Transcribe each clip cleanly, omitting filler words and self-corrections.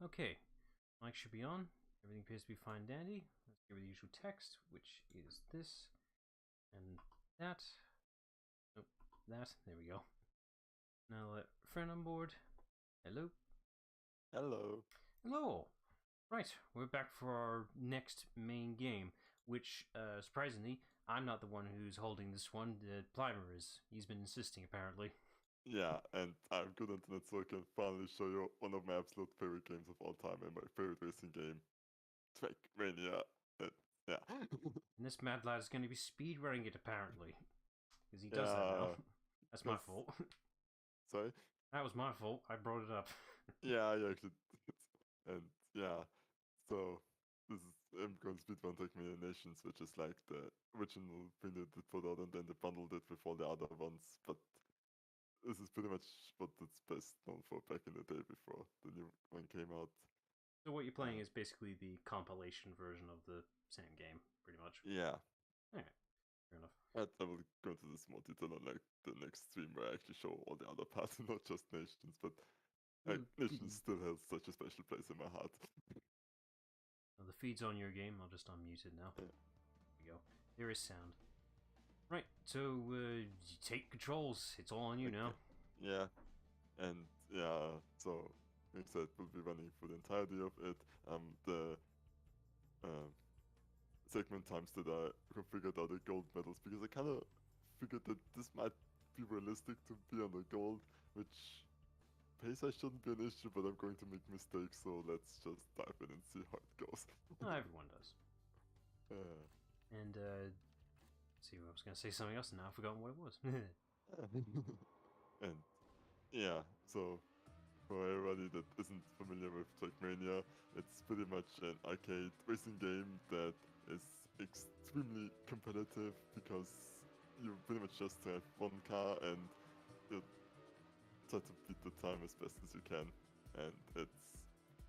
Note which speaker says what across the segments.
Speaker 1: Okay, mic should be on. Everything appears to be fine dandy. Let's give it the usual text, which is this and that. Nope, that. There we go. Now let friend on board. Hello.
Speaker 2: Hello.
Speaker 1: Hello. Right, we're back for our next main game, which, surprisingly, I'm not the one who's holding this one. Plimer is. He's been insisting, apparently.
Speaker 2: Yeah, and I have good internet, so I can finally show you one of my absolute favorite games of all time and my favorite racing game, TrackMania. Yeah.
Speaker 1: And this mad lad is going to be speedrunning it, apparently. Because he does that
Speaker 2: Yeah,
Speaker 1: now. That's my
Speaker 2: because,
Speaker 1: fault.
Speaker 2: sorry?
Speaker 1: That was my fault. I brought it up.
Speaker 2: Yeah, I actually did. And yeah, so this is I'm going to speedrun TrackMania Nations, which is like the original thing that they put out, and then they bundled it with all the other ones, but this is pretty much what it's best known for back in the day before the new one came out.
Speaker 1: So what you're playing is basically the compilation version of the same game, pretty much.
Speaker 2: Yeah.
Speaker 1: Alright, fair enough.
Speaker 2: I will go into this more detail on like the next stream where I actually show all the other parts, not just Nations, but Nations still has such a special place in my heart.
Speaker 1: Now the feed's on your game, I'll just unmute it now.
Speaker 2: Yeah.
Speaker 1: There we go. There is sound. Right, so you take controls. It's all on you now.
Speaker 2: Yeah, and yeah, so like I said, we'll be running for the entirety of it. The segment times that I configured are the gold medals, because I kind of figured that this might be realistic to be on the gold, which pace I shouldn't be an issue, but I'm going to make mistakes, so let's just dive in and see how it goes.
Speaker 1: Oh, everyone does. And see, I was going to say something else, and now I've forgotten what it was.
Speaker 2: And yeah, so for everybody that isn't familiar with TrackMania, it's pretty much an arcade racing game that is extremely competitive, because you pretty much just have one car and you try to beat the time as best as you can. And it's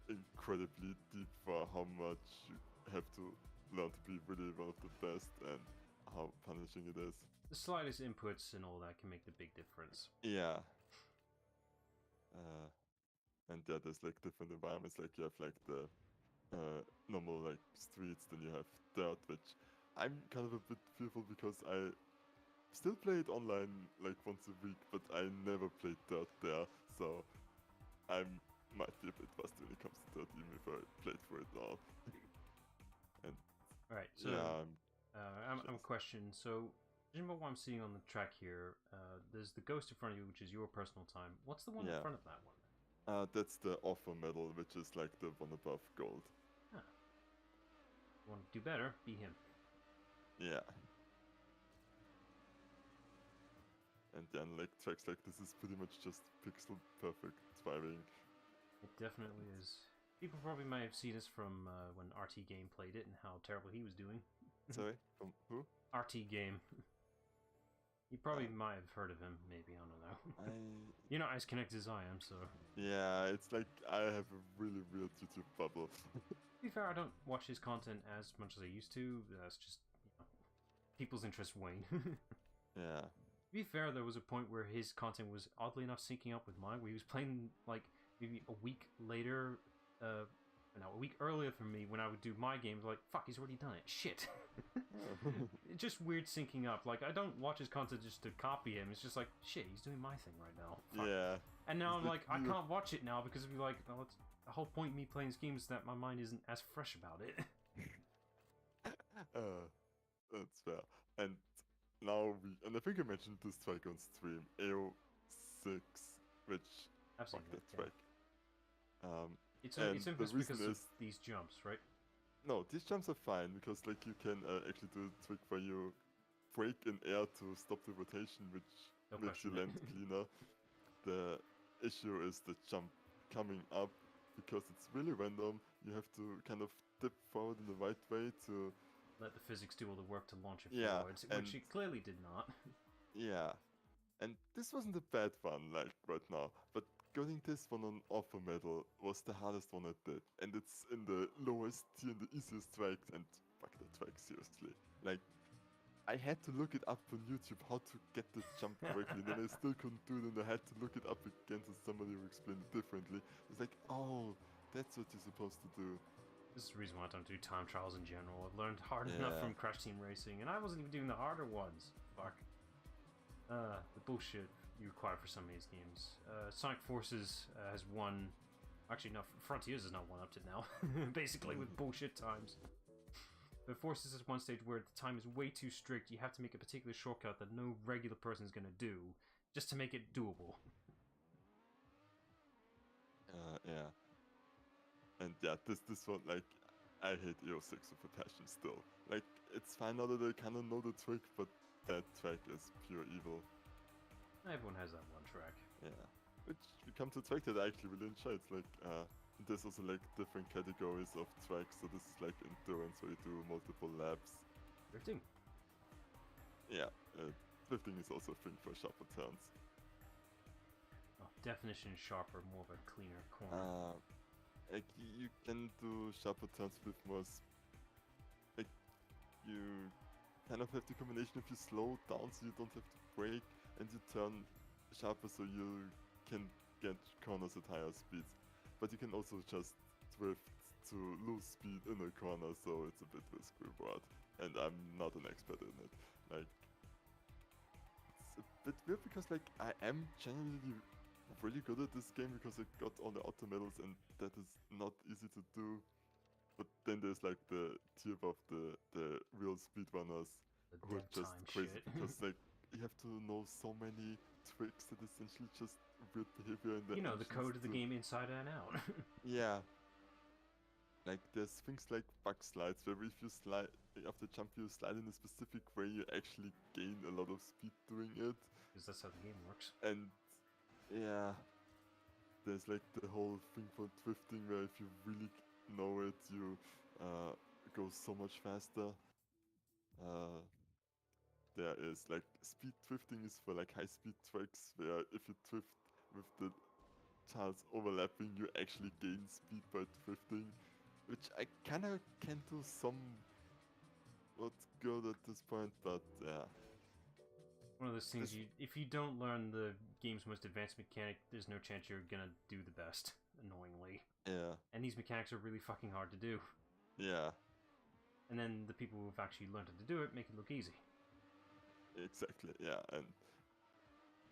Speaker 2: incredibly deep for how much you have to learn to be really one of the best and how punishing it is.
Speaker 1: The slightest inputs and all that can make the big difference.
Speaker 2: Yeah. And yeah, there's like different environments, like you have like the normal like streets, then you have dirt, which I'm kind of a bit fearful because I still play it online like once a week, but I never played dirt there, so I might be a bit rusty when it comes to dirt, even if I played for it now. And
Speaker 1: Alright, so
Speaker 2: yeah,
Speaker 1: I'm a question. So, judging by what I'm seeing on the track here, there's the ghost in front of you, which is your personal time. What's the one in front of that one?
Speaker 2: that's the offer medal, which is like the one above gold.
Speaker 1: Huh. You want to do better? Be him.
Speaker 2: Yeah. And then like tracks like this is pretty much just pixel perfect driving.
Speaker 1: It definitely is. People probably might have seen this from when RT Game played it and how terrible he was doing.
Speaker 2: Sorry, from who?
Speaker 1: RT Game. You probably might have heard of him, maybe, I don't know. You're not as connected as I am, so...
Speaker 2: Yeah, it's like I have a really weird YouTube bubble.
Speaker 1: To be fair, I don't watch his content as much as I used to. That's just, you know, people's interests wane.
Speaker 2: Yeah.
Speaker 1: To be fair, there was a point where his content was oddly enough syncing up with mine, where he was playing, like, maybe a week later, no, a week earlier than me when I would do my games, like, fuck, he's already done it. Shit. It's just weird syncing up. Like, I don't watch his content just to copy him. It's just like, shit, he's doing my thing right now. Fuck.
Speaker 2: Yeah.
Speaker 1: And now I'm like, I can't watch it now because it'd be like, oh, the whole point of me playing this game is that my mind isn't as fresh about it.
Speaker 2: That's fair. And now and I think I mentioned this track on stream, AO6, which
Speaker 1: I've seen
Speaker 2: fuck that
Speaker 1: yeah.
Speaker 2: track.
Speaker 1: It's infamous because of these jumps, right?
Speaker 2: No, these jumps are fine, because like you can actually do a trick where you brake in air to stop the rotation, which makes you land cleaner. The issue is the jump coming up, because it's really random. You have to kind of dip forward in the right way to
Speaker 1: let the physics do all the work to launch it forwards, which it clearly did not.
Speaker 2: Yeah, and this wasn't a bad one, like right now, but getting this one on offer medal was the hardest one I did, and it's in the lowest tier and the easiest track, and fuck that track, seriously. Like, I had to look it up on YouTube how to get the jump correctly, and then I still couldn't do it, and I had to look it up again to somebody who explained it differently. It's like, oh, that's what you're supposed to do.
Speaker 1: This is the reason why I don't do time trials in general. I've learned hard enough from Crash Team Racing, and I wasn't even doing the harder ones. Fuck. The bullshit you require for some of these games. Sonic Forces has won. Actually, no, Frontiers has not won up to now. Basically, with bullshit times. But Forces is one stage where the time is way too strict. You have to make a particular shortcut that no regular person is going to do, just to make it doable.
Speaker 2: Yeah. And yeah, this one, like, I hate EO6 with a passion still. Like, it's fine now that I kind of know the trick, but that track is pure evil.
Speaker 1: Everyone has that one track.
Speaker 2: Yeah. Which we come to a track that I actually really enjoy. It's like, there's also like different categories of tracks. So this is like endurance where you do multiple laps.
Speaker 1: Drifting.
Speaker 2: Yeah, drifting is also a thing for sharper turns.
Speaker 1: Oh, definition sharper, more of a cleaner corner.
Speaker 2: Like you can do sharper turns with more. Like you kind of have the combination if you slow down so you don't have to brake, and you turn sharper so you can get corners at higher speeds. But you can also just drift to lose speed in a corner, so it's a bit risk reward. And I'm not an expert in it. Like, it's a bit weird because like I am generally really good at this game because I got all the auto medals, and that is not easy to do. But then there's like the tier above the real speedrunners who are just crazy because like you have to know so many tricks that essentially just weird behavior in the
Speaker 1: the code of the game inside and out.
Speaker 2: Yeah. Like there's things like bug slides where if you slide after jump you slide in a specific way, you actually gain a lot of speed doing it.
Speaker 1: Because that's how the game works.
Speaker 2: And yeah, there's like the whole thing for drifting where if you really know it, you go so much faster. There is like speed drifting is for like high speed tracks where if you drift with the tiles overlapping, you actually gain speed by drifting, which I kind of can do somewhat good at this point, but yeah.
Speaker 1: One of those things, if you don't learn the game's most advanced mechanic, there's no chance you're gonna do the best, annoyingly.
Speaker 2: Yeah.
Speaker 1: And these mechanics are really fucking hard to do.
Speaker 2: Yeah.
Speaker 1: And then the people who've actually learned how to do it make it look easy.
Speaker 2: Exactly, yeah, and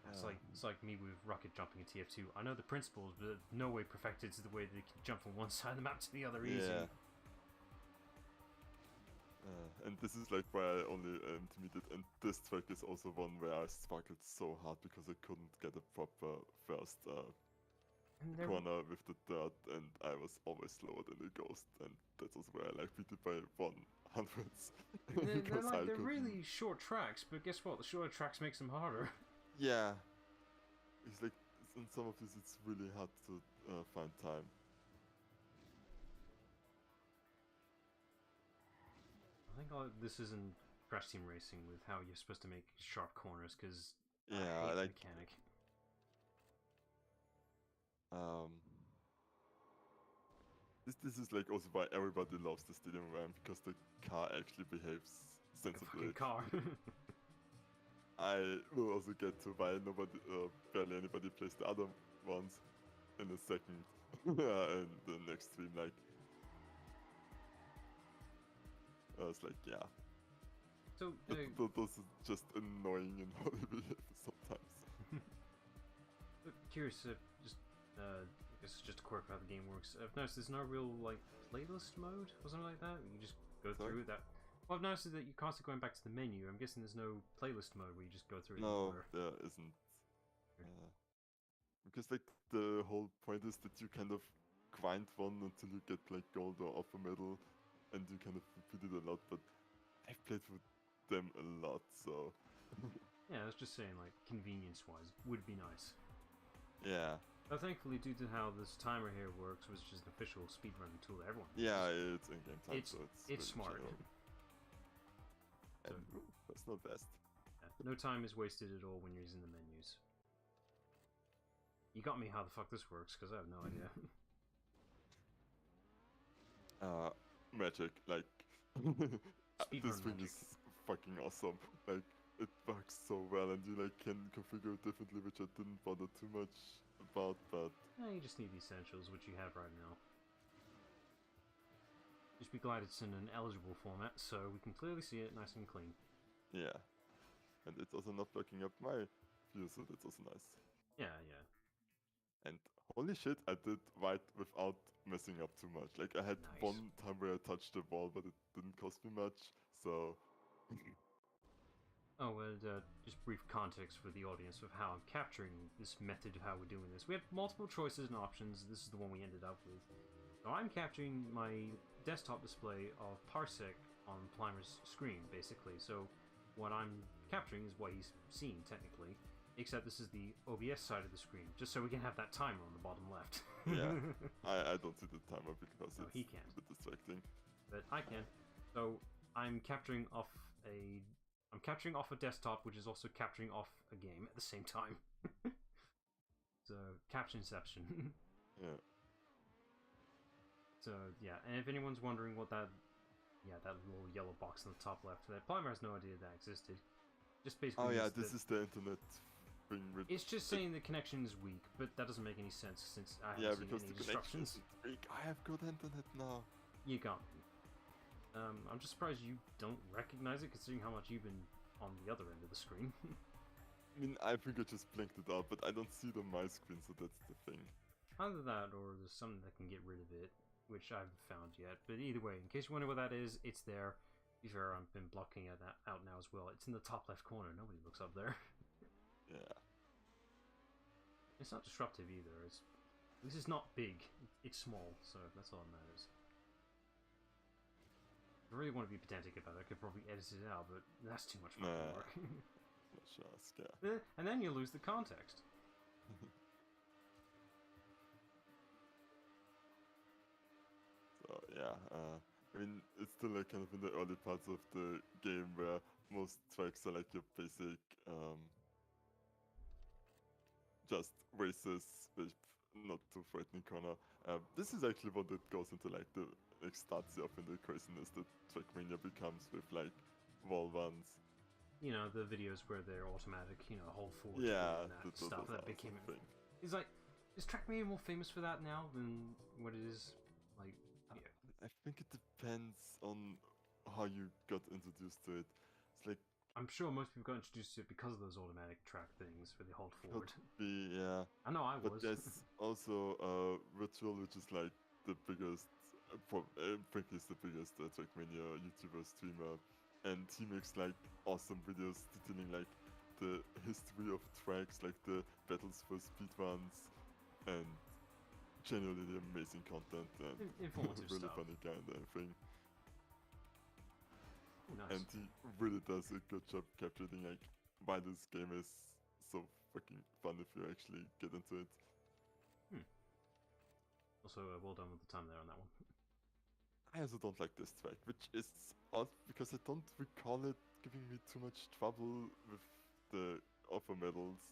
Speaker 1: it's like me with rocket jumping in TF2. I know the principles, but no way perfected to the way they can jump from one side of the map to the other easy.
Speaker 2: Yeah. And this is like why I only intermediate, and this track is also one where I struggled so hard because I couldn't get a proper first corner with the dirt, and I was always slower than the ghost, and that's also where I like beat it by 100s.
Speaker 1: They're really short tracks, but guess what? The shorter tracks makes them harder.
Speaker 2: Yeah. It's like, in some of this it's really hard to find time.
Speaker 1: I think this isn't Crash Team Racing with how you're supposed to make sharp corners, because
Speaker 2: yeah,
Speaker 1: I hate
Speaker 2: like
Speaker 1: the mechanic.
Speaker 2: This is like also why everybody loves the stadium ramp, because the car actually behaves sensibly.
Speaker 1: Like a fucking car.
Speaker 2: I will also get to why barely anybody plays the other ones in a second. In the next stream, like it's like, yeah.
Speaker 1: So
Speaker 2: those are just annoying in how they behave sometimes.
Speaker 1: Curious, just I guess it's just a quirk how the game works. I've noticed there's no real like playlist mode or something like that. You just go through that. Well, I've noticed that you're constantly going back to the menu. I'm guessing there's no playlist mode where you just go through it.
Speaker 2: No, there isn't. Because like the whole point is that you kind of grind one until you get like gold or upper medal, and you kind of repeat it a lot. But I've played with them a lot, so
Speaker 1: yeah, I was just saying, like convenience-wise, would be nice.
Speaker 2: Yeah.
Speaker 1: But thankfully, due to how this timer here works, which is an official speedrunning tool that everyone
Speaker 2: uses, it's in-game time, so
Speaker 1: it's smart.
Speaker 2: And that's not best.
Speaker 1: Yeah, no time is wasted at all when you're using the menus. You got me how the fuck this works, because I have no idea.
Speaker 2: Magic, like this thing is fucking awesome. Like it works so well, and you like can configure it differently, which I didn't bother too much about, but
Speaker 1: yeah, you just need the essentials, which you have right now. Just be glad it's in an eligible format, so we can clearly see it nice and clean.
Speaker 2: Yeah. And it's also not blocking up my view, so that's also nice.
Speaker 1: Yeah, yeah.
Speaker 2: And holy shit, I did white without messing up too much. Like, I had
Speaker 1: Nice.
Speaker 2: one time where I touched the wall, but it didn't cost me much, so...
Speaker 1: Oh, and just brief context for the audience of how I'm capturing this method of how we're doing this. We had multiple choices and options. This is the one we ended up with. So I'm capturing my desktop display of Parsec on Plimer's screen, basically. So what I'm capturing is what he's seeing, technically. Except this is the OBS side of the screen, just so we can have that timer on the bottom left.
Speaker 2: Yeah, I don't see the timer because
Speaker 1: No,
Speaker 2: it's
Speaker 1: he can't.
Speaker 2: a bit distracting.
Speaker 1: But I can. So I'm capturing off a desktop, which is also capturing off a game at the same time. So captionception.
Speaker 2: Yeah.
Speaker 1: So yeah, and if anyone's wondering what that little yellow box on the top left, that Plimer has no idea that existed. Just basically.
Speaker 2: Oh yeah, this is the internet thing with...
Speaker 1: It's just saying the connection is weak, but that doesn't make any sense since I
Speaker 2: Yeah,
Speaker 1: haven't
Speaker 2: because
Speaker 1: seen
Speaker 2: the
Speaker 1: any
Speaker 2: connection
Speaker 1: disruptions.
Speaker 2: is weak. I have good internet now.
Speaker 1: You got me. I'm just surprised you don't recognize it, considering how much you've been on the other end of the screen.
Speaker 2: I mean, I think I just blinked it out, but I don't see it on my screen, so that's the thing.
Speaker 1: Either that, or there's something that can get rid of it, which I haven't found yet. But either way, in case you wonder what that is, it's there. To be fair, I've been blocking it out now as well. It's in the top left corner. Nobody looks up there.
Speaker 2: Yeah.
Speaker 1: It's not disruptive either. This is not big. It's small, so that's all that matters. If I really want to be pedantic about it, I could probably edit it out, but that's too much fucking work.
Speaker 2: Just, yeah.
Speaker 1: And then you lose the context.
Speaker 2: So yeah, I mean, it's still like kind of in the early parts of the game where most tracks are like your basic, just races with not too frightening corner. This is actually what it goes into like the starts you off in the craziness that TrackMania becomes with like wall runs.
Speaker 1: You know, the videos where they're automatic, you know, hold forward
Speaker 2: Yeah,
Speaker 1: and that stuff that became a thing. It's like, is TrackMania more famous for that now than what it is? Like, yeah.
Speaker 2: I think it depends on how you got introduced to it. It's like,
Speaker 1: I'm sure most people got introduced to it because of those automatic track things where they hold forward.
Speaker 2: could be, yeah.
Speaker 1: I know I was.
Speaker 2: But there's also Virtual, which is like the biggest, frankly, is the biggest TrackMania YouTuber streamer, and he makes like awesome videos detailing like the history of tracks, like the battles for speedruns, and genuinely amazing content and
Speaker 1: Informative
Speaker 2: really
Speaker 1: stuff.
Speaker 2: funny guy and everything.
Speaker 1: Nice.
Speaker 2: And he really does a good job capturing like why this game is so fucking fun if you actually get into it.
Speaker 1: Also, well done with the time there on that one.
Speaker 2: I also don't like this track, which is odd because I don't recall it giving me too much trouble with the offer medals,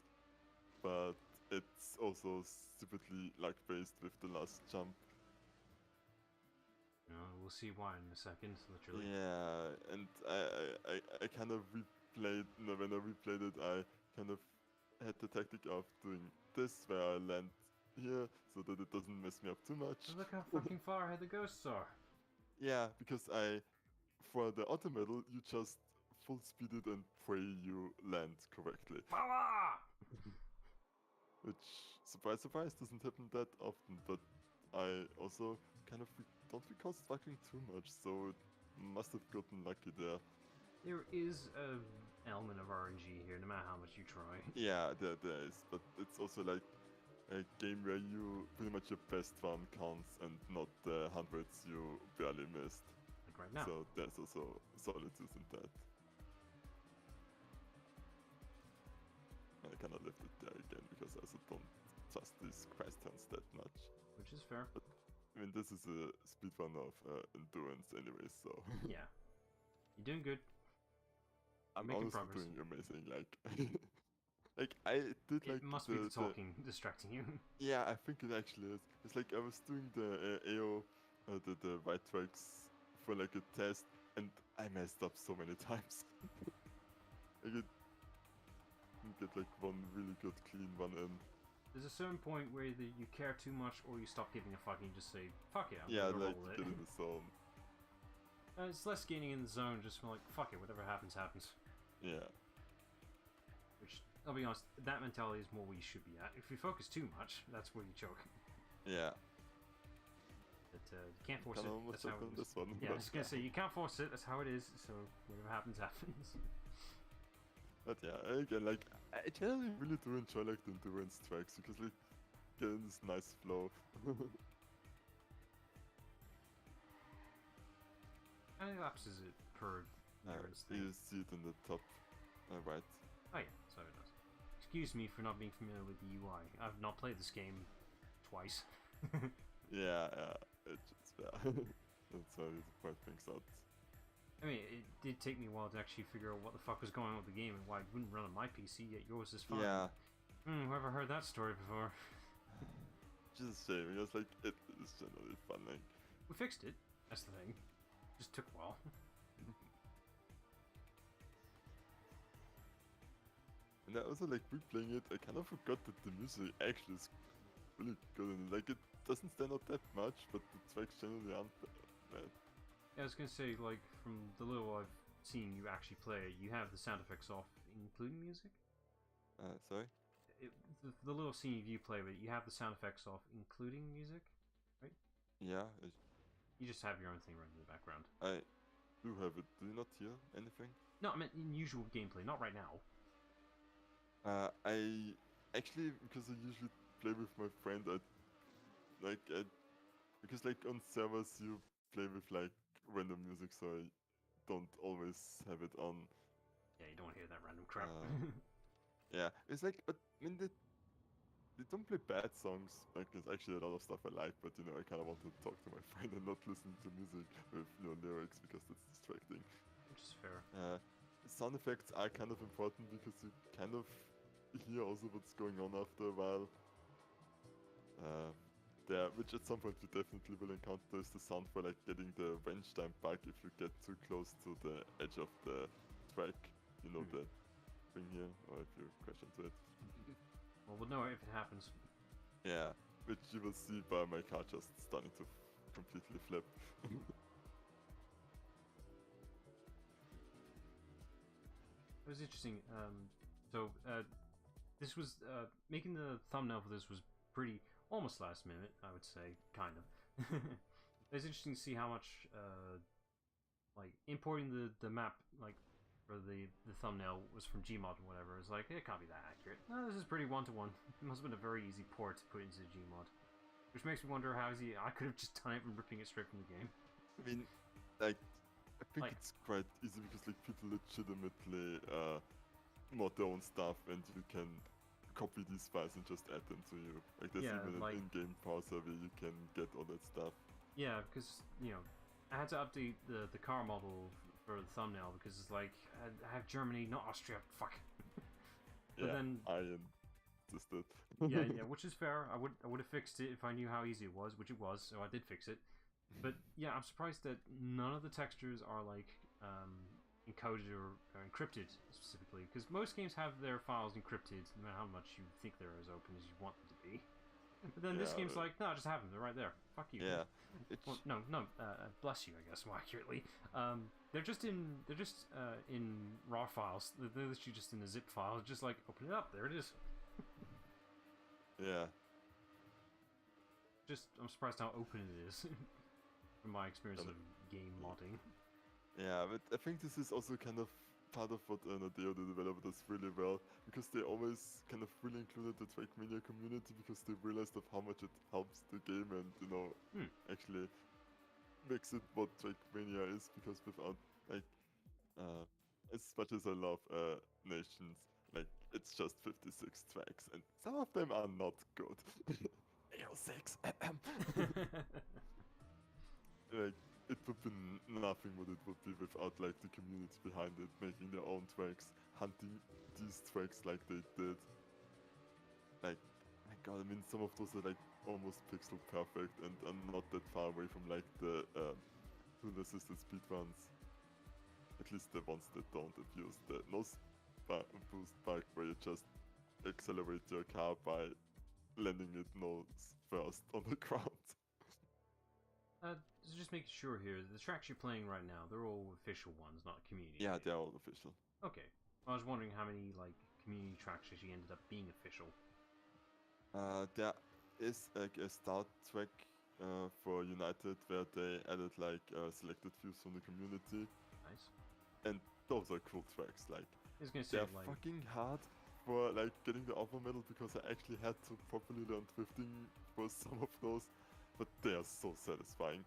Speaker 2: but it's also stupidly luck-based with the last jump.
Speaker 1: We'll see why in a second, literally.
Speaker 2: Yeah, and I kind of replayed, when I replayed it, I kind of had the tactic of doing this, where I land here, so that it doesn't mess me up too much.
Speaker 1: Look how fucking far ahead the ghosts are.
Speaker 2: Yeah, because for the auto medal, you just full speed it and pray you land correctly.
Speaker 1: Power!
Speaker 2: Which, surprise, surprise, doesn't happen that often, but I also kind of don't recall struggling too much, so it must have gotten lucky there.
Speaker 1: There is an element of RNG here, no matter how much you try.
Speaker 2: Yeah, there is, but it's also like a game where you pretty much your best run counts and not the hundreds you barely missed.
Speaker 1: Like right now.
Speaker 2: So there's also solitude in that. I kind of left it there again because I also don't trust these quest turns that much.
Speaker 1: Which is fair.
Speaker 2: But I mean, this is a speedrun of endurance anyway, so...
Speaker 1: Yeah. You're doing good.
Speaker 2: I'm
Speaker 1: making
Speaker 2: honestly
Speaker 1: progress.
Speaker 2: doing amazing, like... like, I did like...
Speaker 1: It must be the talking distracting you.
Speaker 2: Yeah, I think it actually is. It's like I was doing the AO, the white tracks for like a test, and I messed up so many times. I didn't get like one really good clean one in.
Speaker 1: There's a certain point where either you care too much or you stop giving a fuck and you just say, fuck it, I'm
Speaker 2: Yeah,
Speaker 1: gonna
Speaker 2: like
Speaker 1: roll
Speaker 2: get
Speaker 1: it.
Speaker 2: in the zone.
Speaker 1: It's less getting in the zone, just like, fuck it, whatever happens, happens.
Speaker 2: Yeah.
Speaker 1: Which, I'll be honest, that mentality is more where you should be at. If you focus too much, that's where you choke.
Speaker 2: Yeah.
Speaker 1: But you can't force it,
Speaker 2: Almost
Speaker 1: that's how it is.
Speaker 2: this one,
Speaker 1: Yeah, I was gonna say, you can't force it, that's how it is, so whatever happens, happens.
Speaker 2: But yeah, again, like, I generally really do enjoy, like, the endurance tracks, because, like, getting this nice flow.
Speaker 1: How many laps is it per endurance thing?
Speaker 2: You see it in the top right.
Speaker 1: Oh yeah, so it does. Excuse me for not being familiar with the UI. I've not played this game twice.
Speaker 2: Yeah, it's just, yeah. That's how you point things out.
Speaker 1: I mean, it did take me a while to actually figure out what the fuck was going on with the game and why it wouldn't run on my PC, yet yours is fine.
Speaker 2: Yeah.
Speaker 1: Whoever heard that story before?
Speaker 2: Just a shame, because, like, it is generally fun, like.
Speaker 1: We fixed it, that's the thing. Just took a while.
Speaker 2: And I also, like, replaying it, I kind of forgot that the music actually is really good, and, like, it doesn't stand out that much, but the tracks generally aren't bad.
Speaker 1: Yeah, I was gonna say, like, from the little I've seen you actually play, you have the sound effects off, including music?
Speaker 2: Sorry?
Speaker 1: The little scene of you play with it, you have the sound effects off, including music, right?
Speaker 2: Yeah,
Speaker 1: You just have your own thing running in the background.
Speaker 2: I do have it. Do you not hear anything?
Speaker 1: No, I meant in usual gameplay, not right now.
Speaker 2: I actually, because I usually play with my friend, because, like, on servers you play with, like, random music, so I don't always have it on.
Speaker 1: Yeah, you don't want to hear that random crap.
Speaker 2: Yeah, it's like, but I mean, they don't play bad songs. Like, there's actually a lot of stuff I like, but, you know, I kind of want to talk to my friend and not listen to music with, you know, lyrics, because that's distracting.
Speaker 1: Which is fair.
Speaker 2: Sound effects are kind of important, because you kind of hear also what's going on after a while. Which at some point you definitely will encounter, is the sound for, like, getting the wrench time bug if you get too close to the edge of the track. You know, that thing here, or if you crash into it.
Speaker 1: Well, we'll know if it happens.
Speaker 2: Yeah, which you will see by my car just starting to completely flip.
Speaker 1: It was interesting. This was making the thumbnail for this was pretty almost last minute, I would say, kind of. It was interesting to see how much like importing the map like for the thumbnail was from Gmod and whatever. It's like it can't be that accurate. No, this is pretty one-to-one. It must have been a very easy port to put into Gmod, which makes me wonder how easy I could have just done it and ripping it straight from the game.
Speaker 2: I mean, like, I think it's quite easy, because, like, people legitimately mod their own stuff, and you can copy these files and just add them to you. Like, there's even an in-game browser where you can get all that stuff.
Speaker 1: Yeah, because, you know, I had to update the car model for the thumbnail, because it's like, I have Germany, not Austria, fuck. But
Speaker 2: yeah,
Speaker 1: then
Speaker 2: I insisted.
Speaker 1: yeah, which is fair. I would have fixed it if I knew how easy it was, which it was, so I did fix it. But yeah, I'm surprised that none of the textures are like encoded or encrypted specifically, because most games have their files encrypted, no matter how much you think they're as open as you want them to be. But then this game's like, no, just have them. They're right there. Fuck you.
Speaker 2: Yeah.
Speaker 1: Well, no. Bless you, I guess, more accurately. They're just in raw files. They're literally just in a zip file. Just like open it up. There it is.
Speaker 2: Yeah.
Speaker 1: I'm surprised how open it is from my experience of game modding.
Speaker 2: Yeah, but I think this is also kind of part of what Nadeo, the developer, does really well, because they always kind of really included the TrackMania community, because they realized of how much it helps the game and, you know, actually makes it what TrackMania is, because without, like, as much as I love Nations, like, it's just 56 tracks, and some of them are not good. AO6! Like, it would be nothing what it would be without, like, the community behind it, making their own tracks, hunting these tracks like they did. Like, my god, I mean, some of those are, like, almost pixel perfect and are not that far away from, like, the tool-assisted speedruns. At least the ones that don't abuse the boost bug, where you just accelerate your car by landing it nose first on the ground.
Speaker 1: just making sure here, the tracks you're playing right now, they're all official ones, not community.
Speaker 2: Yeah, they're all official.
Speaker 1: Okay. I was wondering how many like community tracks actually ended up being official.
Speaker 2: There is like a start track for United where they added like selected views from the community,
Speaker 1: Nice.
Speaker 2: and those are cool tracks. Like
Speaker 1: I was gonna say,
Speaker 2: they're
Speaker 1: like,
Speaker 2: fucking hard for like getting the alpha medal because I actually had to properly learn drifting for some of those, but they are so satisfying.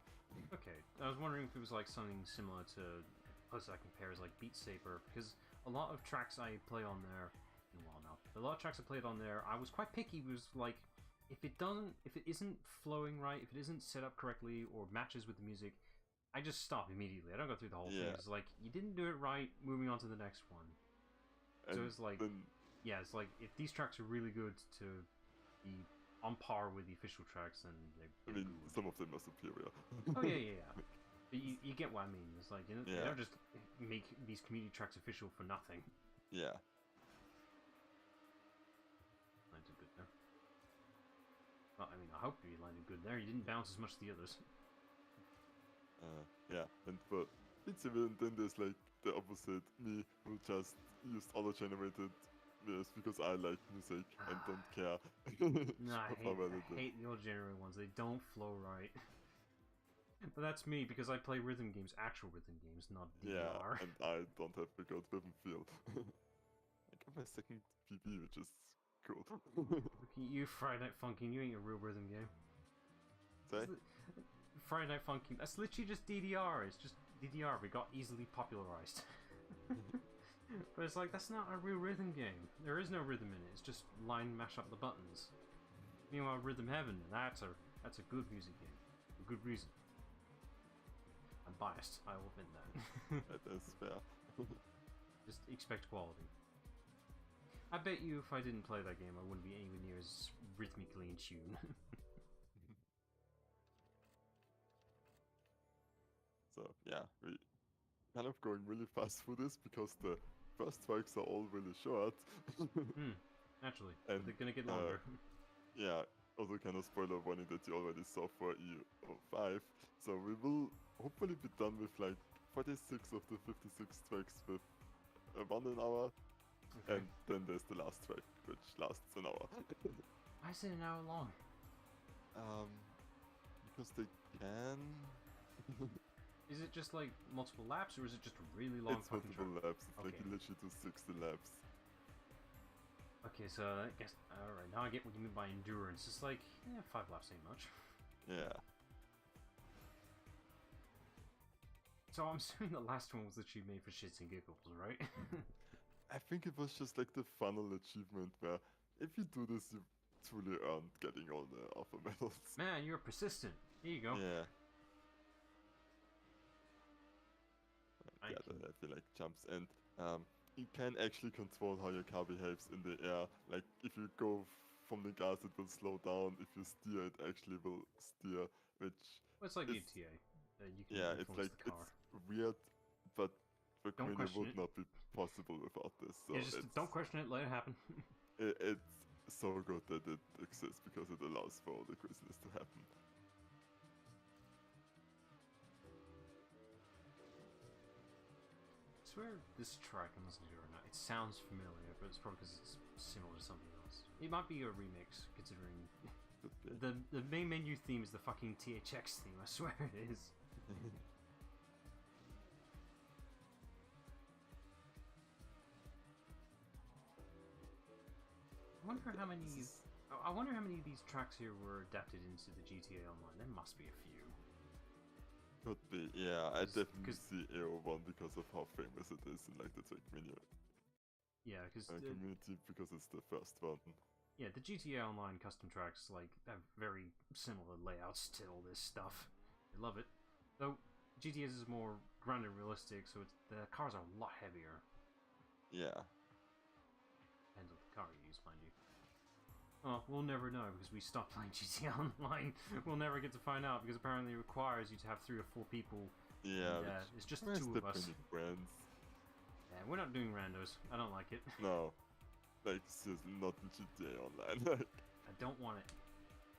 Speaker 1: okay. I was wondering if it was like something similar to close that compares like Beat Saber, because a lot of tracks I play on there, well now, a lot of tracks I played on there, I was quite picky. Was like, if it isn't flowing right, if it isn't set up correctly or matches with the music, I just stop immediately. I don't go through the whole thing. It's like, you didn't do it right, moving on to the next one.
Speaker 2: And
Speaker 1: so it's like, yeah, it's like, if these tracks are really good to be on par with the official tracks, then they're
Speaker 2: I mean,
Speaker 1: good.
Speaker 2: some of them are superior.
Speaker 1: Oh yeah. But you get what I mean. It's like, you know, they don't just make these community tracks official for nothing.
Speaker 2: Yeah.
Speaker 1: Landed good there. Well, I mean, I hope you landed good there. You didn't bounce as much as the others.
Speaker 2: Yeah, and for Beat Saber, then there's like the opposite, me who just used auto-generated videos because I like music and don't care.
Speaker 1: No, I hate the old generated ones. They don't flow right. But that's me because I play rhythm games, actual rhythm games, not DDR.
Speaker 2: Yeah, and I don't have a good rhythm feel. I got my second PB, which is cool.
Speaker 1: Look at you, Friday Night Funkin', you ain't a real rhythm game.
Speaker 2: Say?
Speaker 1: Friday Night Funkin', that's literally just DDR. It's just DDR, but got easily popularized. But it's like, that's not a real rhythm game. There is no rhythm in it. It's just line mash up the buttons. Meanwhile, Rhythm Heaven, that's a good music game. For good reason. I'm biased, I will admit that.
Speaker 2: That is fair.
Speaker 1: Just expect quality. I bet you if I didn't play that game, I wouldn't be anywhere near as rhythmically in tune.
Speaker 2: So yeah, we kind of going really fast through this because the first tracks are all really short.
Speaker 1: Naturally,
Speaker 2: and
Speaker 1: but they're gonna get longer.
Speaker 2: Yeah, also kind of spoiler warning that you already saw for EU5. So we will hopefully be done with like 46 of the 56 tracks with 1 hour.
Speaker 1: Okay.
Speaker 2: And then there's the last track, which lasts an hour.
Speaker 1: Why is it an hour long?
Speaker 2: Because they can.
Speaker 1: Is it just like multiple laps, or is it just a really long
Speaker 2: It's
Speaker 1: fucking
Speaker 2: multiple
Speaker 1: track?
Speaker 2: laps. It's like you literally do 60 laps.
Speaker 1: Okay, so I guess, alright, now I get what you mean by endurance. It's like, yeah, 5 laps ain't much.
Speaker 2: Yeah.
Speaker 1: So I'm assuming the last one was literally made for shits and giggles, right?
Speaker 2: I think it was just like the final achievement where if you do this, you truly earned getting all the alpha medals.
Speaker 1: Man, you're persistent. Here you go.
Speaker 2: Yeah.
Speaker 1: I
Speaker 2: feel like jumps, and you can actually control how your car behaves in the air. Like if you go from the gas, it will slow down. If you steer, it actually will steer, which
Speaker 1: well, it's like GTA. You can
Speaker 2: it's
Speaker 1: influence
Speaker 2: like
Speaker 1: the car.
Speaker 2: it's weird, but TrackMania would
Speaker 1: it.
Speaker 2: not be possible without this. So
Speaker 1: Yeah, just don't question it. Let it happen.
Speaker 2: It's so good that it exists because it allows for all the craziness to happen.
Speaker 1: I swear this track, I'm listening to it right now, it sounds familiar, but it's probably because it's similar to something else. It might be a remix, considering the main menu theme is the fucking THX theme. I swear it is. I wonder how many of these tracks here were adapted into the GTA Online. There must be a few.
Speaker 2: Could be, yeah. I definitely see AO1 because of how famous it is in like the TrackMania community, because it's the first one.
Speaker 1: Yeah, the GTA Online custom tracks like have very similar layouts to all this stuff. I love it. Though GTA's is more grounded and realistic, so the cars are a lot heavier.
Speaker 2: Yeah.
Speaker 1: Depends on the car you use, mind you. Oh, we'll never know because we stopped playing GTA Online. We'll never get to find out because apparently it requires you to have 3 or 4 people.
Speaker 2: Yeah,
Speaker 1: and, it's just the 2 of us.
Speaker 2: Friends?
Speaker 1: Yeah, we're not doing randos. I don't like it.
Speaker 2: No, like seriously, not in GTA Online.
Speaker 1: I don't want it,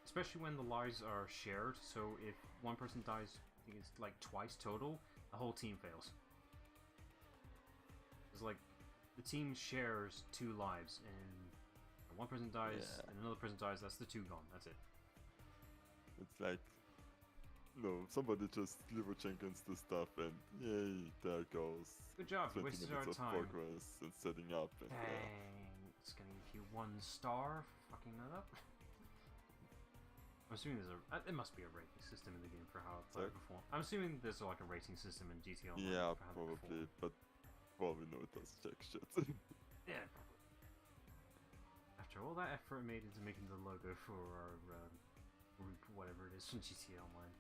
Speaker 1: especially when the lives are shared. So if one person dies think it's like twice total, the whole team fails. It's like the team shares 2 lives, and one person dies and another person dies. That's the 2 gone. That's it.
Speaker 2: It's like, no, somebody just Liver Jenkins the stuff, and yay, there goes.
Speaker 1: Good job. You
Speaker 2: 20
Speaker 1: wasted our
Speaker 2: minutes of
Speaker 1: time.
Speaker 2: progress and setting up. And,
Speaker 1: Dang, it's gonna give you 1 star for fucking that up. I'm assuming there's a. There must be a rating system in the game for how it performs. I'm assuming there's like a rating system in GTA Online.
Speaker 2: Yeah,
Speaker 1: for how
Speaker 2: probably, but we know it does check shit.
Speaker 1: Yeah, probably. After all that effort made into making the logo for our group, whatever it is, from GTA Online.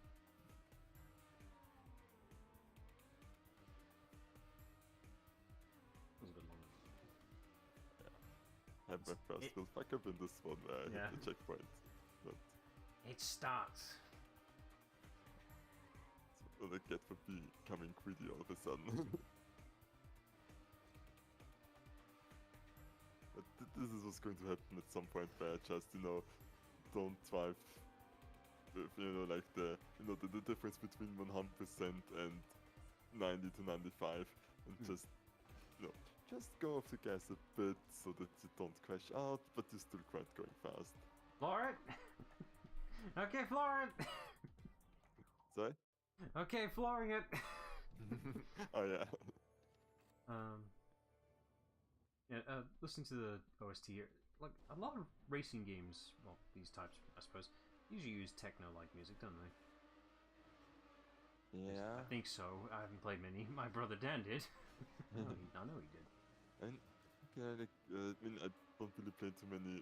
Speaker 1: It was a bit long.
Speaker 2: Have my first will fuck up in this one where I hit the checkpoint. But
Speaker 1: it starts.
Speaker 2: That's what I get for becoming greedy all of a sudden. But this is what's going to happen at some point where I just, don't drive with, like the difference between 100% and 90 to 95 and just go off the gas a bit so that you don't crash out, but you're still quite going fast.
Speaker 1: Floor it! Okay, floor it!
Speaker 2: Sorry?
Speaker 1: Okay, flooring it!
Speaker 2: Oh yeah.
Speaker 1: Listening to the OST here, like a lot of racing games, well, these types, I suppose, usually use techno-like music, don't they?
Speaker 2: Yeah.
Speaker 1: I think so. I haven't played many. My brother Dan did. I know he did.
Speaker 2: I don't really play too many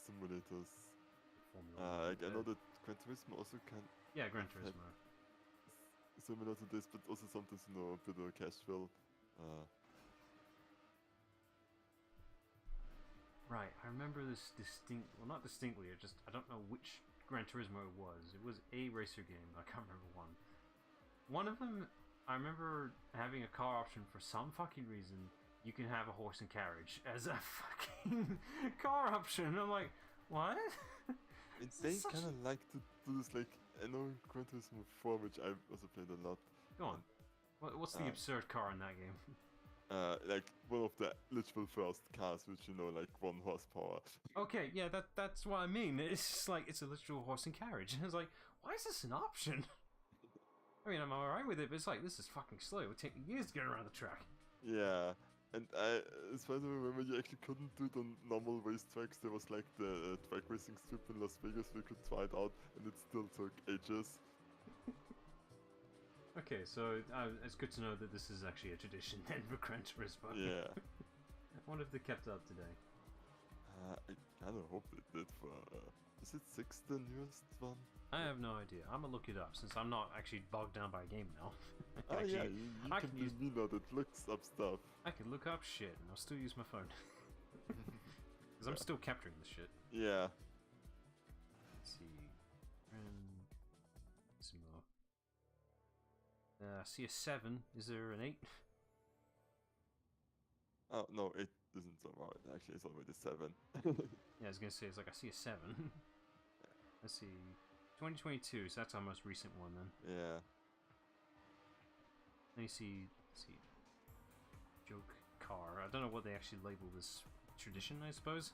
Speaker 2: simulators. I know that Gran Turismo also can.
Speaker 1: Yeah, Gran Turismo.
Speaker 2: Similar to this, but also sometimes a bit of casual.
Speaker 1: Right, I remember this not distinctly, I don't know which Gran Turismo it was. It was a racer game, I can't remember one. One of them, I remember having a car option for some fucking reason. You can have a horse and carriage as a fucking car option. I'm like, what?
Speaker 2: They kind of like to do this, like, I know Gran Turismo 4, which I also played a lot.
Speaker 1: Go on. What's the absurd car in that game?
Speaker 2: Like one of the literal first cars, which like 1 horsepower.
Speaker 1: Okay, yeah, that's what I mean. It's just like it's a literal horse and carriage. And it's like, why is this an option? I mean, I'm alright with it, but it's like this is fucking slow. It would take me years to get around the track.
Speaker 2: Yeah, and as far as I remember, you actually couldn't do it on normal race tracks. There was like the track racing strip in Las Vegas where you could try it out, and it still took ages.
Speaker 1: Okay, so it's good to know that this is actually a tradition then for Gran Turismo.
Speaker 2: Yeah.
Speaker 1: I wonder if they kept up today.
Speaker 2: I kind of hope they did for... is it 6 the newest one?
Speaker 1: I have no idea. I'm gonna look it up since I'm not actually bogged down by a game now.
Speaker 2: Yeah, you can be me now that looks up stuff.
Speaker 1: I can look up shit and I'll still use my phone. Because I'm still capturing this shit.
Speaker 2: Yeah.
Speaker 1: Let's see. I see a 7. Is there an 8?
Speaker 2: Oh, no, 8 isn't so right. Actually, it's already 7.
Speaker 1: Yeah, I was gonna say, it's like I see a 7. Let's see. 2022, so that's our most recent one then.
Speaker 2: Yeah.
Speaker 1: Then you see, joke car. I don't know what they actually label this tradition, I suppose.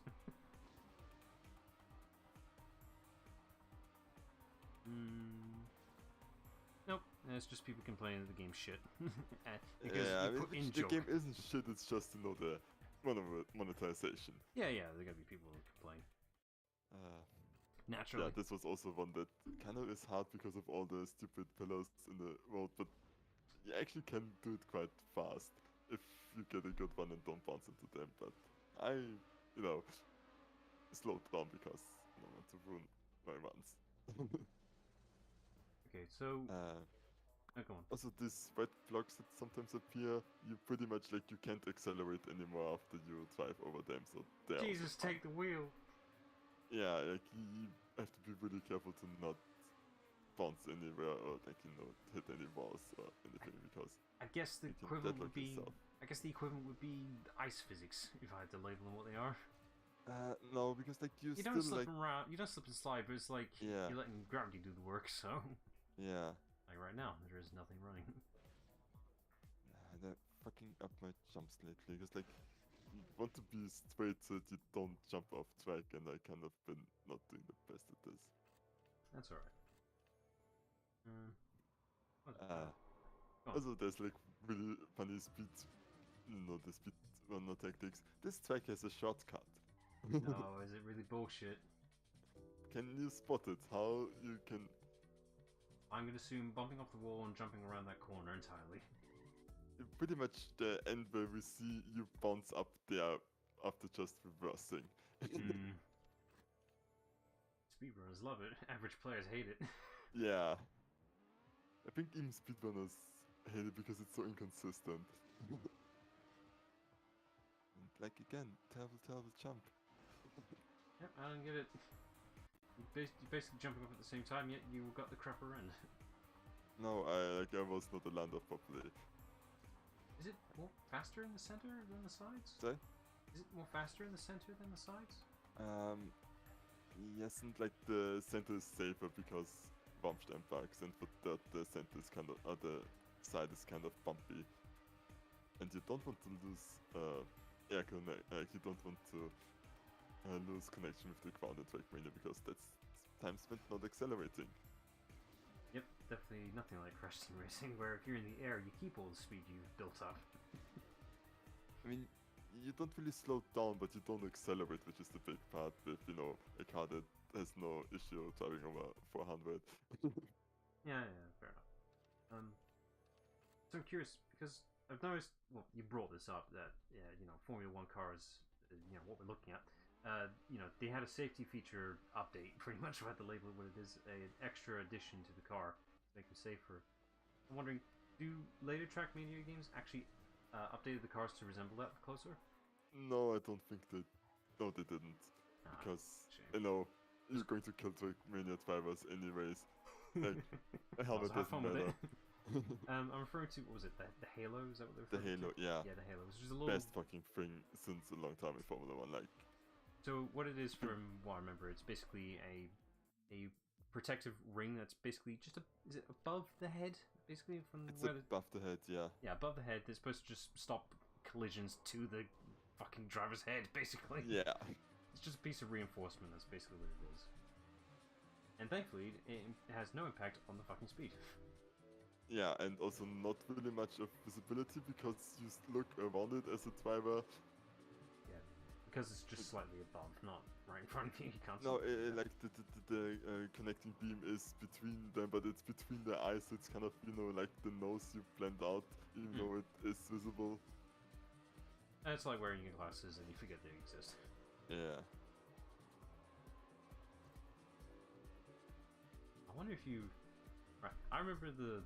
Speaker 1: Nope, it's just people complaining that the game's shit. Because
Speaker 2: the game isn't shit, it's just, the monetization.
Speaker 1: Yeah, there gotta be people who complain. Naturally.
Speaker 2: Yeah, this was also one that kind of is hard because of all the stupid pillars in the road, but you actually can do it quite fast if you get a good one and don't bounce into them, but I, slowed down because I don't want to ruin my runs.
Speaker 1: Okay, so... go on.
Speaker 2: Also, these red blocks that sometimes appear, you pretty much, you can't accelerate anymore after you drive over them, so they're...
Speaker 1: Jesus, take the wheel!
Speaker 2: Yeah, you have to be really careful to not bounce anywhere or, hit any walls or anything, because...
Speaker 1: I guess the equivalent would be... I guess the equivalent would be ice physics, if I had to label them what they are.
Speaker 2: No, because, you
Speaker 1: don't slip around, you don't slip and slide, but it's like,
Speaker 2: yeah.
Speaker 1: you're letting gravity do the work, so...
Speaker 2: Yeah,
Speaker 1: Like right now, there is nothing running.
Speaker 2: Nah, they're fucking up my jumps lately. Because like, you want to be straight so that you don't jump off track, and I kind of been not doing the best at this.
Speaker 1: That's alright.
Speaker 2: Also, there's like really funny speed, the speed runner tactics. This track has a shortcut.
Speaker 1: Oh, is it really bullshit?
Speaker 2: Can you spot it? How you can?
Speaker 1: I'm gonna assume bumping off the wall and jumping around that corner entirely.
Speaker 2: Pretty much the end where we see you bounce up there after just reversing.
Speaker 1: Speedrunners love it. Average players hate it.
Speaker 2: Yeah. I think even speedrunners hate it because it's so inconsistent. And like again, terrible jump.
Speaker 1: Yep, I don't get it. You're basically jumping up at the same time, yet you got the crapper end.
Speaker 2: No, I was not a lander properly.
Speaker 1: Is it more faster in the center than the sides?
Speaker 2: Sorry?
Speaker 1: Is it more faster in the center than the sides?
Speaker 2: Yes, and like the center is safer because Baumstein bugs, and for that the center is kind of, the side is kind of bumpy, and you don't want to lose air connect. You don't want to lose connection with the ground in TrackMania because that's time spent not accelerating.
Speaker 1: Yep, definitely nothing like Crash Team Racing, where if you're in the air, you keep all the speed you've built up.
Speaker 2: I mean, you don't really slow down, but you don't accelerate, which is the big part with, a car that has no issue driving over 400.
Speaker 1: Yeah, fair enough. So I'm curious, because I've noticed, well, you brought this up, that, Formula 1 cars, what we're looking at, they had a safety feature update, pretty much I had to label it what it is, an extra addition to the car to make them safer. I'm wondering, do later TrackMania games actually updated the cars to resemble that closer?
Speaker 2: No, I don't think they... No, they didn't. Because, you're going to kill TrackMania drivers anyways. Like, a helmet doesn't matter.
Speaker 1: I'm referring to, what was it, the Halo? Is that what they're referring
Speaker 2: to? The Halo, yeah.
Speaker 1: Yeah, the Halo. It's just a little...
Speaker 2: Best fucking thing since a long time in Formula 1, like...
Speaker 1: So, what it is, from what I remember, it's basically a protective ring that's basically just is it above the head? Basically, from
Speaker 2: it's above the head, yeah. Yeah,
Speaker 1: above the head. They're supposed to just stop collisions to the fucking driver's head, basically.
Speaker 2: Yeah.
Speaker 1: It's just a piece of reinforcement, that's basically what it is. And thankfully, it has no impact on the fucking speed.
Speaker 2: Yeah, and also not really much of visibility because you look around it as a driver.
Speaker 1: Yeah, because it's just slightly above, not right in front of you. You can't see.
Speaker 2: No, like the connecting beam is between them, but it's between the eyes. So it's kind of, like the nose you blend out, even though it is visible.
Speaker 1: And it's like wearing your glasses and you forget they exist.
Speaker 2: Yeah.
Speaker 1: I wonder if you... Right, I remember the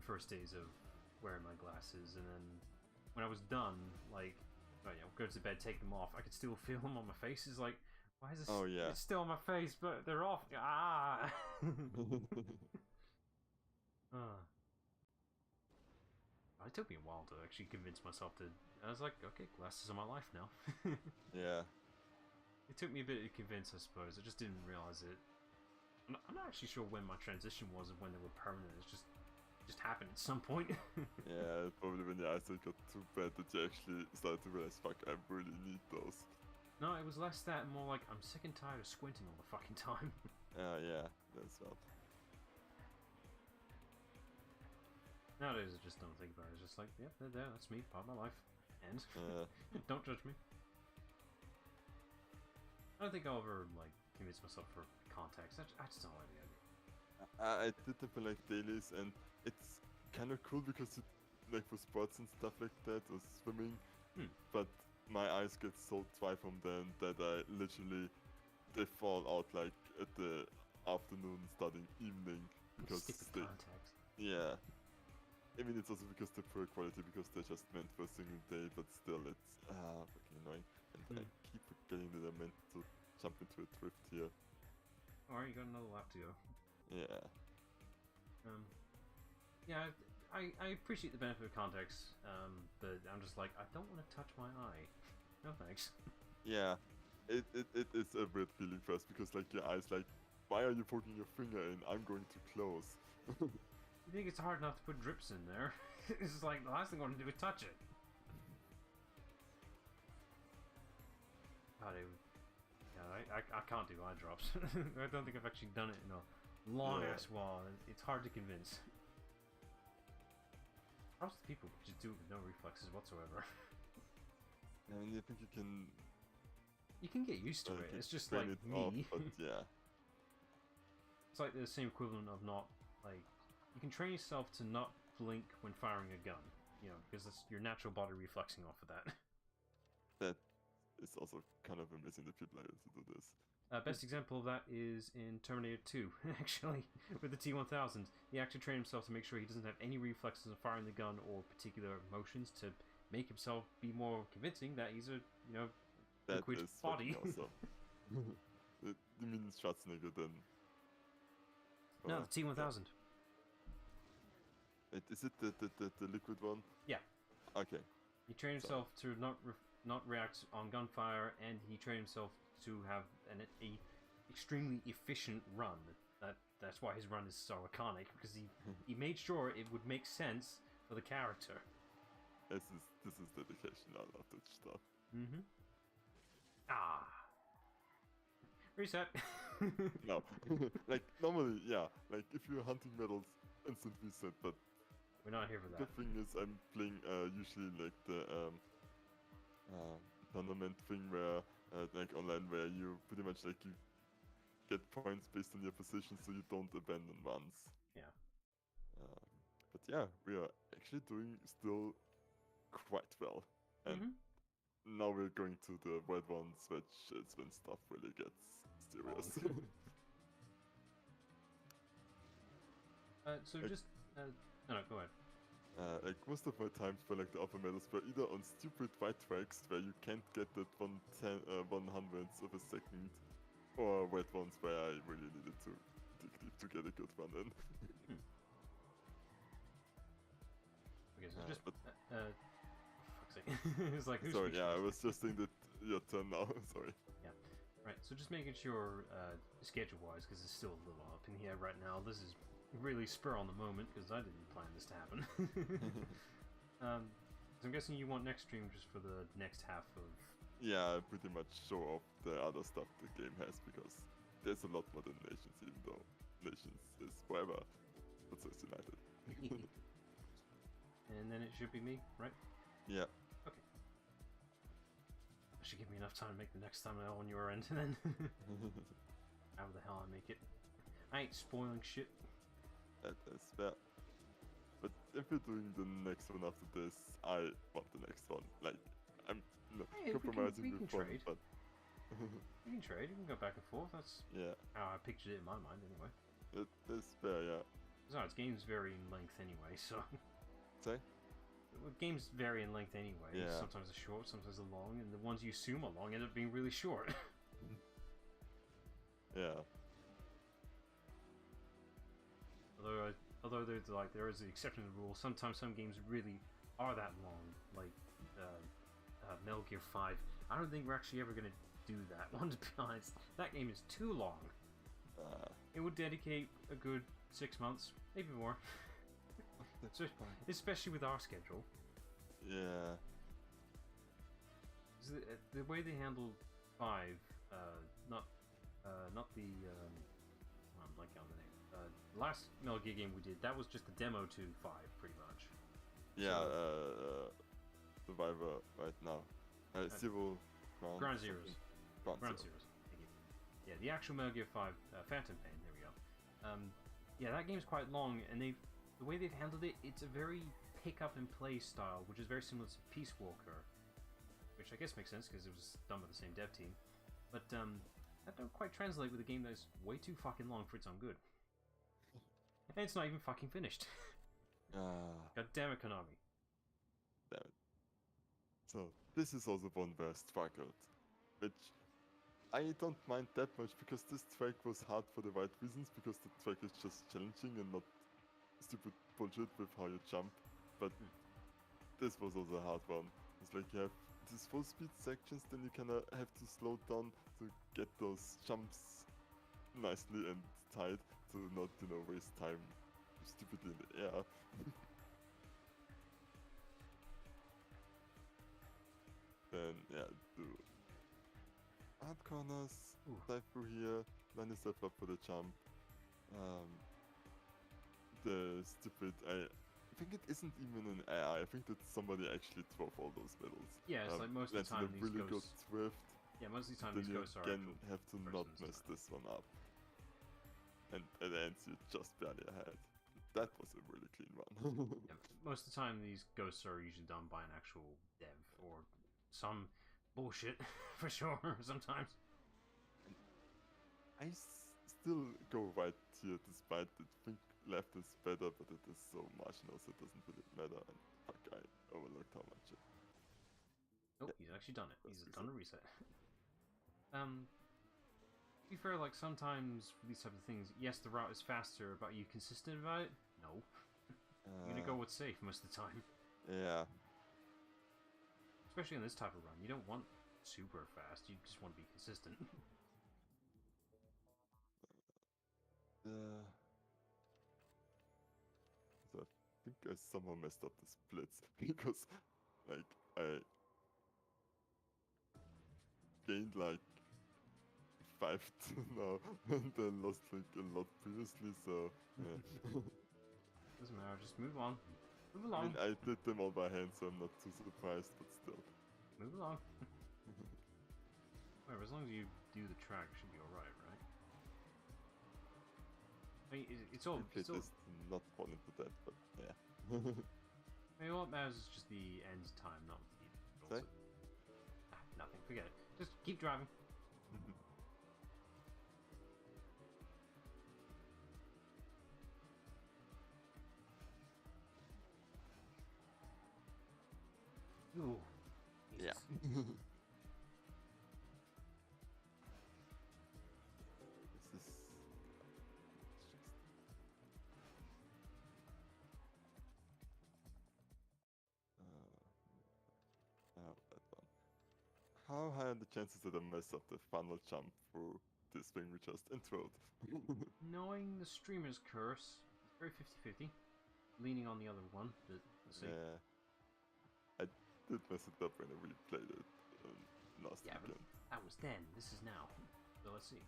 Speaker 1: first days of wearing my glasses, and then when I was done, like, go to bed, take them off, I could still feel them on my face. It's like, why is this it's still on my face, but they're off? Ah! It took me a while to actually convince myself to... I was like, okay, glasses are my life now.
Speaker 2: Yeah.
Speaker 1: It took me a bit to convince, I suppose. I just didn't realize it. I'm not actually sure when my transition was and when they were permanent. It just happened at some point.
Speaker 2: Yeah, probably when your eyesight got too bad that you actually started to realize, fuck, I really need those.
Speaker 1: No, it was less that and more like, I'm sick and tired of squinting all the fucking time.
Speaker 2: Yeah, that's well.
Speaker 1: Nowadays I just don't think about it. It's just like, yep, they're there, that's me, part of my life. And don't judge me. I don't think I'll ever, like, convince myself for contacts. I just don't like the idea.
Speaker 2: I did them for, like, dailies, and it's kind of cool because it, like, for sports and stuff like that, or swimming, but my eyes get so dry from them that I literally, they fall out, like, at the afternoon, starting evening, because
Speaker 1: stupid contacts.
Speaker 2: Yeah. I mean, it's also because they're poor quality, because they're just meant for a single day, but still, it's fucking annoying. And I keep forgetting that I'm meant to jump into a drift here.
Speaker 1: Alright, you got another lap to go.
Speaker 2: Yeah.
Speaker 1: Yeah, I appreciate the benefit of contacts, but I'm just like, I don't want to touch my eye. No thanks.
Speaker 2: Yeah. It is a weird feeling first, because, like, your eyes, like, why are you poking your finger in? I'm going to close.
Speaker 1: You think it's hard enough to put drips in there? It's like the last thing I want to do is touch it. God, I can't do eye drops. I don't think I've actually done it in a long ass while. It's hard to convince. Most people just do it with no reflexes whatsoever.
Speaker 2: I mean, I think you can.
Speaker 1: You can get used to it. It's just like
Speaker 2: it
Speaker 1: me.
Speaker 2: off, but yeah.
Speaker 1: It's like the same equivalent of not like you can train yourself to not blink when firing a gun. You know, because it's your natural body reflexing off of that.
Speaker 2: That is also kind of amazing that people are able to do this.
Speaker 1: Best example of that is in Terminator 2, actually, with the T-1000. He actually trained himself to make sure he doesn't have any reflexes of firing the gun or particular motions to make himself be more convincing that he's a, you know, liquid body.
Speaker 2: Awesome. You mean Schwarzenegger then?
Speaker 1: No, the T-1000.
Speaker 2: Wait, is it the liquid one?
Speaker 1: Yeah.
Speaker 2: Okay.
Speaker 1: He trained himself to not react on gunfire, and he trained himself to have an extremely efficient run. That's why his run is so iconic, because he made sure it would make sense for the character.
Speaker 2: This is dedication. I love that stuff.
Speaker 1: Mm-hmm. Ah. Reset.
Speaker 2: No. Like, normally, yeah. Like, if you're hunting medals, instant reset, but
Speaker 1: we're not here for that.
Speaker 2: the thing is, I'm playing usually like the tournament thing where, like online, where you pretty much like you get points based on your position, so you don't abandon ones.
Speaker 1: Yeah.
Speaker 2: But yeah, we are actually doing still quite well, and now we're going to the red ones, which is when stuff really gets serious.
Speaker 1: So just no, go ahead.
Speaker 2: Like most of my times for like the upper medals were either on stupid white tracks where you can't get that 1/100th of a second, or red ones where I really needed to dig deep to get a good run in.
Speaker 1: Okay, so just fuck's sake. It's like, who's
Speaker 2: sorry, yeah, I was just saying that your turn now. Sorry.
Speaker 1: Yeah, right. So just making sure schedule-wise, because it's still a little up in the air right now. This is really spur on the moment because I didn't plan this to happen. So I'm guessing you want next stream just for the next half of.
Speaker 2: Yeah, pretty much show off the other stuff the game has, because there's a lot more than Nations, even though Nations is whatever, but so is United.
Speaker 1: And then it should be me, right?
Speaker 2: Yeah.
Speaker 1: Okay. That should give me enough time to make the next thumbnail on your end, then. How the hell I make it? I ain't spoiling shit.
Speaker 2: That is fair. But if we're doing the next one after this, I want the next one. Like, I'm compromising
Speaker 1: we can
Speaker 2: with fun,
Speaker 1: trade.
Speaker 2: but...
Speaker 1: You can trade, you can go back and forth. That's how I pictured it in my mind, anyway.
Speaker 2: That's fair, yeah.
Speaker 1: Besides, games vary in length anyway, so...
Speaker 2: Say?
Speaker 1: Games vary in length anyway.
Speaker 2: Yeah.
Speaker 1: Sometimes they're short, sometimes they're long, and the ones you assume are long end up being really short.
Speaker 2: Yeah.
Speaker 1: Although there's like there is the exception to the rule. Sometimes some games really are that long, like Metal Gear 5. I don't think we're actually ever gonna do that one, to be honest. That game is too long. It would dedicate a good 6 months, maybe more. So, especially with our schedule.
Speaker 2: Yeah.
Speaker 1: The way they handled 5, not the I'm blanking on the name. The last Metal Gear game we did, that was just a demo to 5, pretty much.
Speaker 2: Yeah, Survivor right now. Zero...
Speaker 1: Ground Zeroes.
Speaker 2: Ground
Speaker 1: Zeroes. Thank you. Yeah, the actual Metal Gear 5, Phantom Pain, there we go. Yeah, that game's quite long, and the way they've handled it, it's a very pick-up-and-play style, which is very similar to Peace Walker, which I guess makes sense because it was done by the same dev team. But that don't quite translate with a game that's way too fucking long for its own good. And it's not even fucking finished. God damn it, Konami.
Speaker 2: Damn it. So, this is also one where I struggled, which I don't mind that much, because this track was hard for the right reasons, because the track is just challenging and not stupid bullshit with how you jump. But this was also a hard one. It's like you have these full speed sections, then you kinda have to slow down to get those jumps nicely and tight to not, waste time stupidly in the air. Then, yeah, do hard corners,
Speaker 1: Ooh.
Speaker 2: dive through here, line yourself up for the jump. The stupid, I think it isn't even an AI, I think that somebody actually drove all those medals.
Speaker 1: Yeah, it's like most of the time these
Speaker 2: really good
Speaker 1: ghosts.
Speaker 2: Swift.
Speaker 1: Yeah, most of the time
Speaker 2: Then
Speaker 1: these
Speaker 2: you
Speaker 1: ghosts are
Speaker 2: again
Speaker 1: actual
Speaker 2: have to not
Speaker 1: persons,
Speaker 2: mess
Speaker 1: right?
Speaker 2: this one up. And at the end you just barely ahead. That was a really clean one.
Speaker 1: Yeah, most of the time these ghosts are usually done by an actual dev or some bullshit for sure sometimes.
Speaker 2: I still go right here despite it. Think left is better, but it is so marginal so it doesn't really matter. And fuck, I overlooked how much it.
Speaker 1: Nope,
Speaker 2: Yeah,
Speaker 1: he's actually done it. He's
Speaker 2: reset.
Speaker 1: done a reset. To be fair, like sometimes for these type of things, yes, the route is faster, but are you consistent about it? No. You're gonna go what's safe most of the time.
Speaker 2: Yeah.
Speaker 1: Especially on this type of run, you don't want super fast. You just want to be consistent.
Speaker 2: So I think I somehow messed up the splits because, like, I gained like 5 now and then lost like a lot previously. So yeah.
Speaker 1: Doesn't matter. Just move on. Move
Speaker 2: I
Speaker 1: along.
Speaker 2: mean, I did them all by hand, so I'm not too surprised, but still.
Speaker 1: Move along. Whatever, as long as you do the track, it should be alright, right? I mean, it's all...
Speaker 2: Replay
Speaker 1: still...
Speaker 2: this to not fall into that, but yeah.
Speaker 1: I mean, all that matters is just the end time, not the
Speaker 2: Sorry?
Speaker 1: nothing. Forget it. Just keep driving. Ooh.
Speaker 2: Yeah. This is that one. How high are the chances that I mess up the final jump through this thing we just introed?
Speaker 1: Knowing the streamer's curse, it's very 50-50. Leaning on the other one, but let's see.
Speaker 2: Yeah. I did mess it up when I replayed it last weekend.
Speaker 1: But that was then. This is now. So let's see.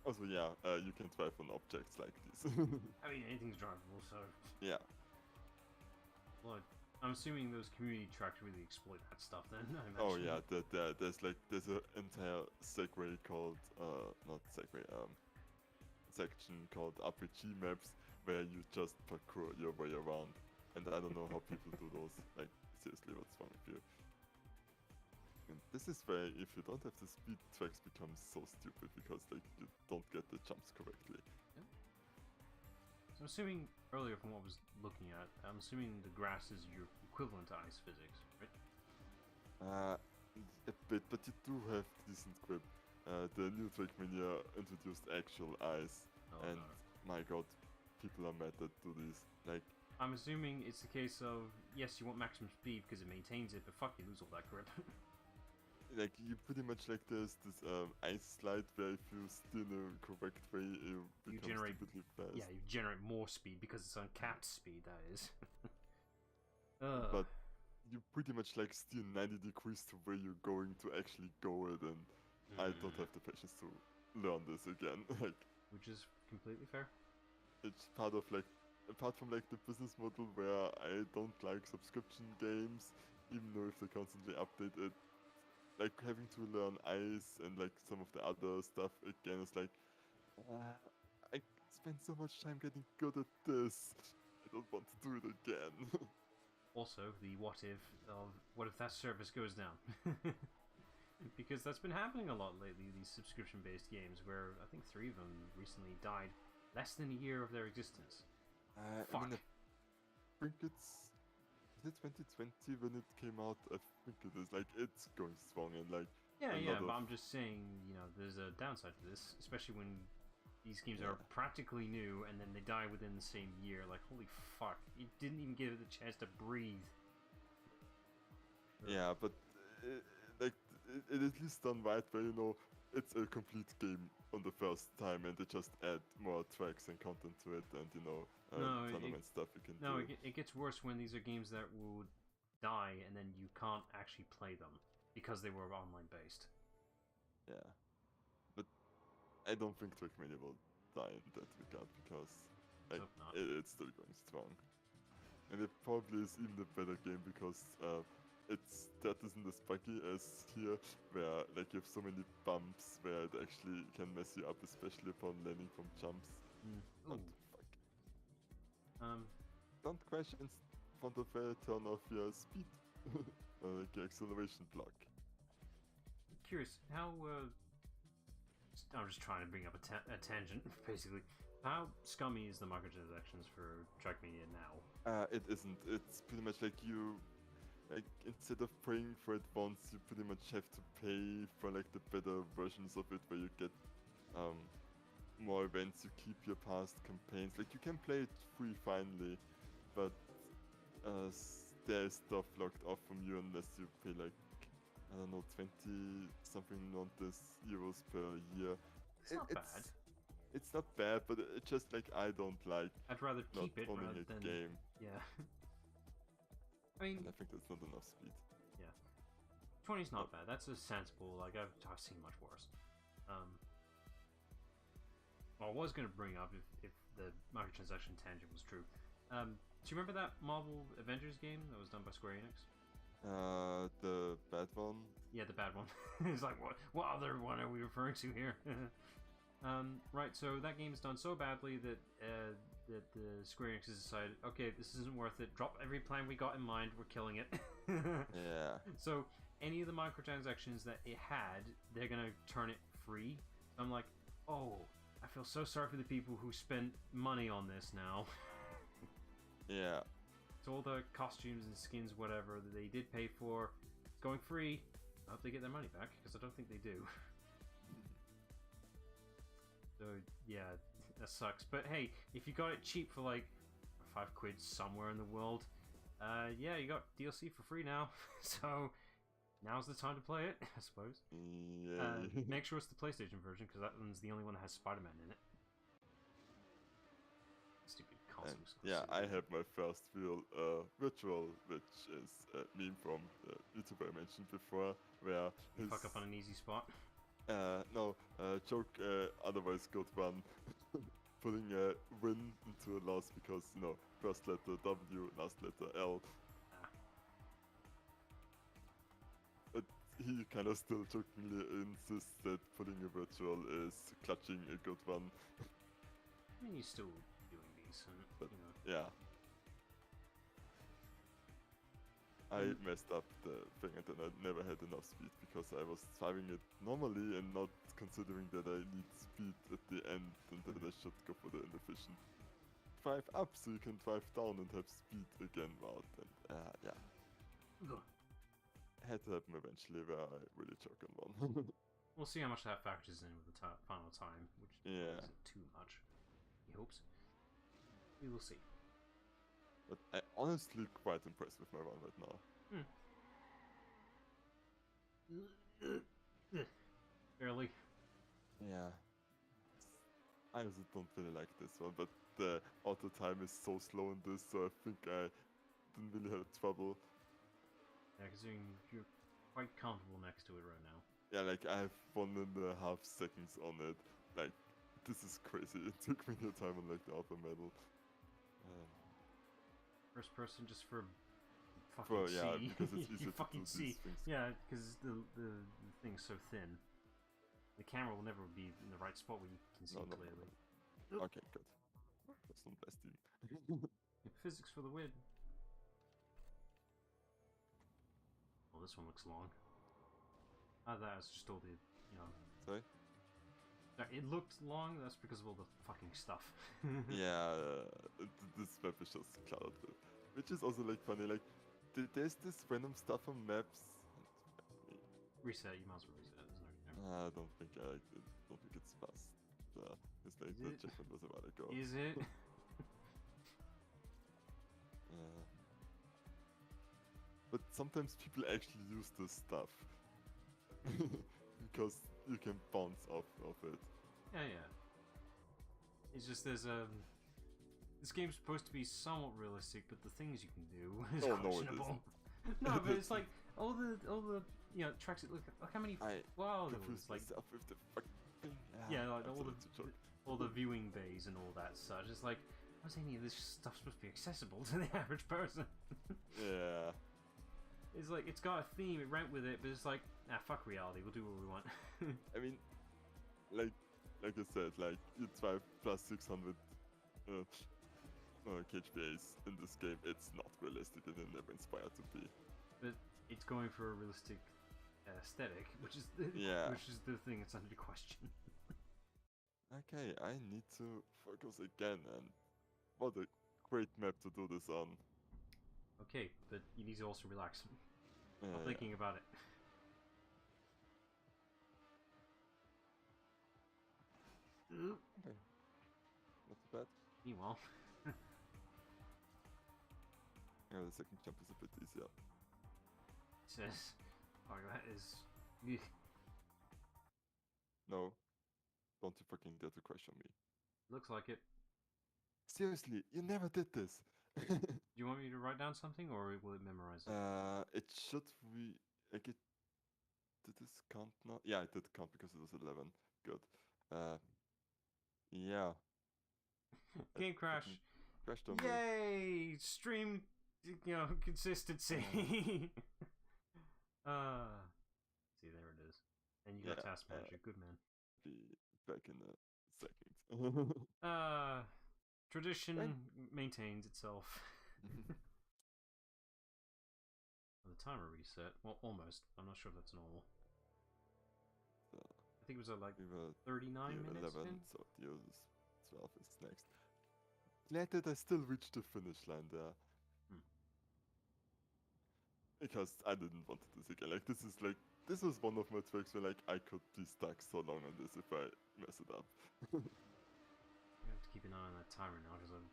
Speaker 2: Also, yeah, you can drive on objects like this.
Speaker 1: I mean, anything's drivable, so...
Speaker 2: Yeah.
Speaker 1: Well, I'm assuming those community tracks really exploit that stuff then, I imagine.
Speaker 2: Oh yeah, there's an entire segue called, not segue, section called RPG maps where you just parkour your way around. And I don't know how people do those. Like, seriously, what's wrong with you? And this is where if you don't have the speed, tracks become so stupid because like you don't get the jumps correctly.
Speaker 1: Yeah. So I'm assuming earlier from what I was looking at, I'm assuming the grass is your equivalent to ice physics, right?
Speaker 2: A bit, but you do have decent grip. The new TrackMania introduced actual ice, and my god, people are mad that do this. Like,
Speaker 1: I'm assuming it's the case of, yes, you want maximum speed because it maintains it, but fuck, you lose all that grip.
Speaker 2: like you pretty much like there's this ice slide where if you steer the correct way, you become stupidly fast.
Speaker 1: Yeah, you generate more speed because it's uncapped speed, that is.
Speaker 2: But you pretty much like steer 90 degrees to where you're going to actually go it, and I don't have the patience to learn this again. Like,
Speaker 1: which is completely fair.
Speaker 2: It's part of like, apart from like the business model where I don't like subscription games, even though if they constantly update it, like having to learn ice and like some of the other stuff again is like, I spent so much time getting good at this. I don't want to do it again.
Speaker 1: Also, the what if that service goes down? Because that's been happening a lot lately, these subscription-based games, where I think 3 of them recently died less than a year of their existence.
Speaker 2: I mean, I think is it 2020 when it came out? I think it is. Like, it's going strong and like...
Speaker 1: Yeah, but I'm just saying, you know, there's a downside to this, especially when these games are practically new and then they die within the same year. Like, holy fuck, you didn't even give it a chance to breathe.
Speaker 2: Yeah, but like, it at least done right where, you know, it's a complete game on the first time, and they just add more tracks and content to it, and tournament stuff you can do.
Speaker 1: No, it gets worse when these are games that will die and then you can't actually play them because they were online based.
Speaker 2: Yeah, but I don't think TrackMania will die in that regard because it's still going strong, and it probably is even a better game because that isn't as buggy as here, where like you have so many bumps where it actually can mess you up, especially upon landing from jumps. What the fuck? Don't crash in front of a turn off your speed, like your acceleration block.
Speaker 1: I'm curious how. I'm just trying to bring up a tangent, basically. How scummy is the microtransactions for TrackMania now?
Speaker 2: It isn't. It's pretty much like instead of paying for it once, you pretty much have to pay for like the better versions of it, where you get more events, you keep your past campaigns. Like you can play it free finally, but there's stuff locked off from you unless you pay like, I don't know, 20 something on this euros per year.
Speaker 1: It's not bad.
Speaker 2: It's not bad, but it's just like I don't like.
Speaker 1: I'd rather keep it
Speaker 2: owning
Speaker 1: rather
Speaker 2: a
Speaker 1: than
Speaker 2: game.
Speaker 1: Yeah. I mean,
Speaker 2: and I think that's not enough speed.
Speaker 1: Yeah, 20's not bad. That's a sensible. Like I've seen much worse. Well, I was going to bring up if the microtransaction tangent was true. Do you remember that Marvel Avengers game that was done by Square Enix?
Speaker 2: The bad one?
Speaker 1: Yeah, the bad one. It's like, what other one are we referring to here? Right, so that game is done so badly that the Square Enix has decided, okay, this isn't worth it. Drop every plan we got in mind. We're killing it.
Speaker 2: Yeah.
Speaker 1: So any of the microtransactions that it had, they're gonna turn it free. I'm like, oh, I feel so sorry for the people who spent money on this now.
Speaker 2: Yeah.
Speaker 1: So all the costumes and skins, whatever, that they did pay for, it's going free. I hope they get their money back, because I don't think they do. So, yeah, that sucks. But hey, if you got it cheap for like £5 somewhere in the world, yeah, you got DLC for free now. So, now's the time to play it, I suppose.
Speaker 2: Yeah.
Speaker 1: Make sure it's the PlayStation version, because that one's the only one that has Spider-Man in it. Stupid console exclusive.
Speaker 2: Yeah, I had my first real virtual, which is a meme from the YouTuber I mentioned before, where his...
Speaker 1: Fuck up on an easy spot.
Speaker 2: No, joke, otherwise good one. Putting a win into a loss because, first letter W, last letter L. But he kind of still jokingly insists that putting a virtual is clutching a good one.
Speaker 1: I mean, you're still doing decent,
Speaker 2: but, yeah. I messed up the thing and then I never had enough speed because I was driving it normally and not considering that I need speed at the end and that I should go for the inefficient drive up so you can drive down and have speed again route, and yeah. Had to happen eventually where I really choke on one.
Speaker 1: We'll see how much that factors in with the final time, which isn't too much. He hopes. We will see.
Speaker 2: But I'm honestly quite impressed with my run right now.
Speaker 1: Barely.
Speaker 2: Yeah. I also don't really like this one, but the auto time is so slow in this, so I think I didn't really have trouble.
Speaker 1: Yeah, because you're quite comfortable next to it right now.
Speaker 2: Yeah, like I have 1.5 seconds on it. Like, this is crazy. It took me no time on like the auto medal.
Speaker 1: First person just for fucking see.
Speaker 2: Because it's easier
Speaker 1: you fucking
Speaker 2: to do
Speaker 1: see.
Speaker 2: these things.
Speaker 1: Yeah, because the thing's so thin. The camera will never be in the right spot where you can see clearly.
Speaker 2: No. Okay, good. That's not best team.
Speaker 1: Physics for the win. Oh, this one looks long. That's just all the,
Speaker 2: Sorry?
Speaker 1: It looked long, that's because of all the fucking stuff.
Speaker 2: Yeah, this map is just cluttered with. Which is also like funny, like, there's this random stuff on maps.
Speaker 1: Reset, you might as well reset, there's no...
Speaker 2: I don't think it's fast. It's like the checkpoint was a while ago.
Speaker 1: Is it?
Speaker 2: But sometimes people actually use this stuff. Because you can bounce off of it.
Speaker 1: Yeah. It's just there's this game's supposed to be somewhat realistic, but the things you can do is questionable. No, but it's like all the tracks. Look how many. Wow, there was like
Speaker 2: with the fucking,
Speaker 1: like all the viewing bays and all that such. It's like, how's any of this stuff supposed to be accessible to the average person?
Speaker 2: Yeah.
Speaker 1: It's like it's got a theme, it went with it, but it's like, fuck reality. We'll do what we want.
Speaker 2: I mean, like I said, like you try plus 600 KHPAs in this game. It's not realistic and it never inspired to be.
Speaker 1: But it's going for a realistic aesthetic, which is the thing that's under question.
Speaker 2: Okay, I need to focus again, and what a great map to do this on.
Speaker 1: Okay, but you need to also relax.
Speaker 2: Yeah,
Speaker 1: I'm thinking about it.
Speaker 2: Okay, not too bad.
Speaker 1: Meanwhile,
Speaker 2: Yeah, the second jump is a bit easier.
Speaker 1: it says, "Oh, that is."
Speaker 2: No, don't you fucking dare to crash on me.
Speaker 1: Looks like it.
Speaker 2: Seriously, you never did this.
Speaker 1: Do you want me to write down something, or will it memorize it?
Speaker 2: It should be like it. Did this count now? Yeah, it did count because it was 11. Good. Yeah.
Speaker 1: Game crash.
Speaker 2: Crashed on me.
Speaker 1: Yay! Stream, consistency. See, there it is. And you got Task Manager. Good man.
Speaker 2: Be back in a second.
Speaker 1: Tradition maintains itself. The timer reset. Well, almost. I'm not sure if that's normal. I think it was like 39 minutes
Speaker 2: 11,
Speaker 1: in?
Speaker 2: so yours is 12 is next. Glad that I still reached the finish line there. Because I didn't want to do this again. Like, this was one of my tracks where, like, I could be stuck so long on this if I mess it up.
Speaker 1: I have to keep an eye on that timer now, because I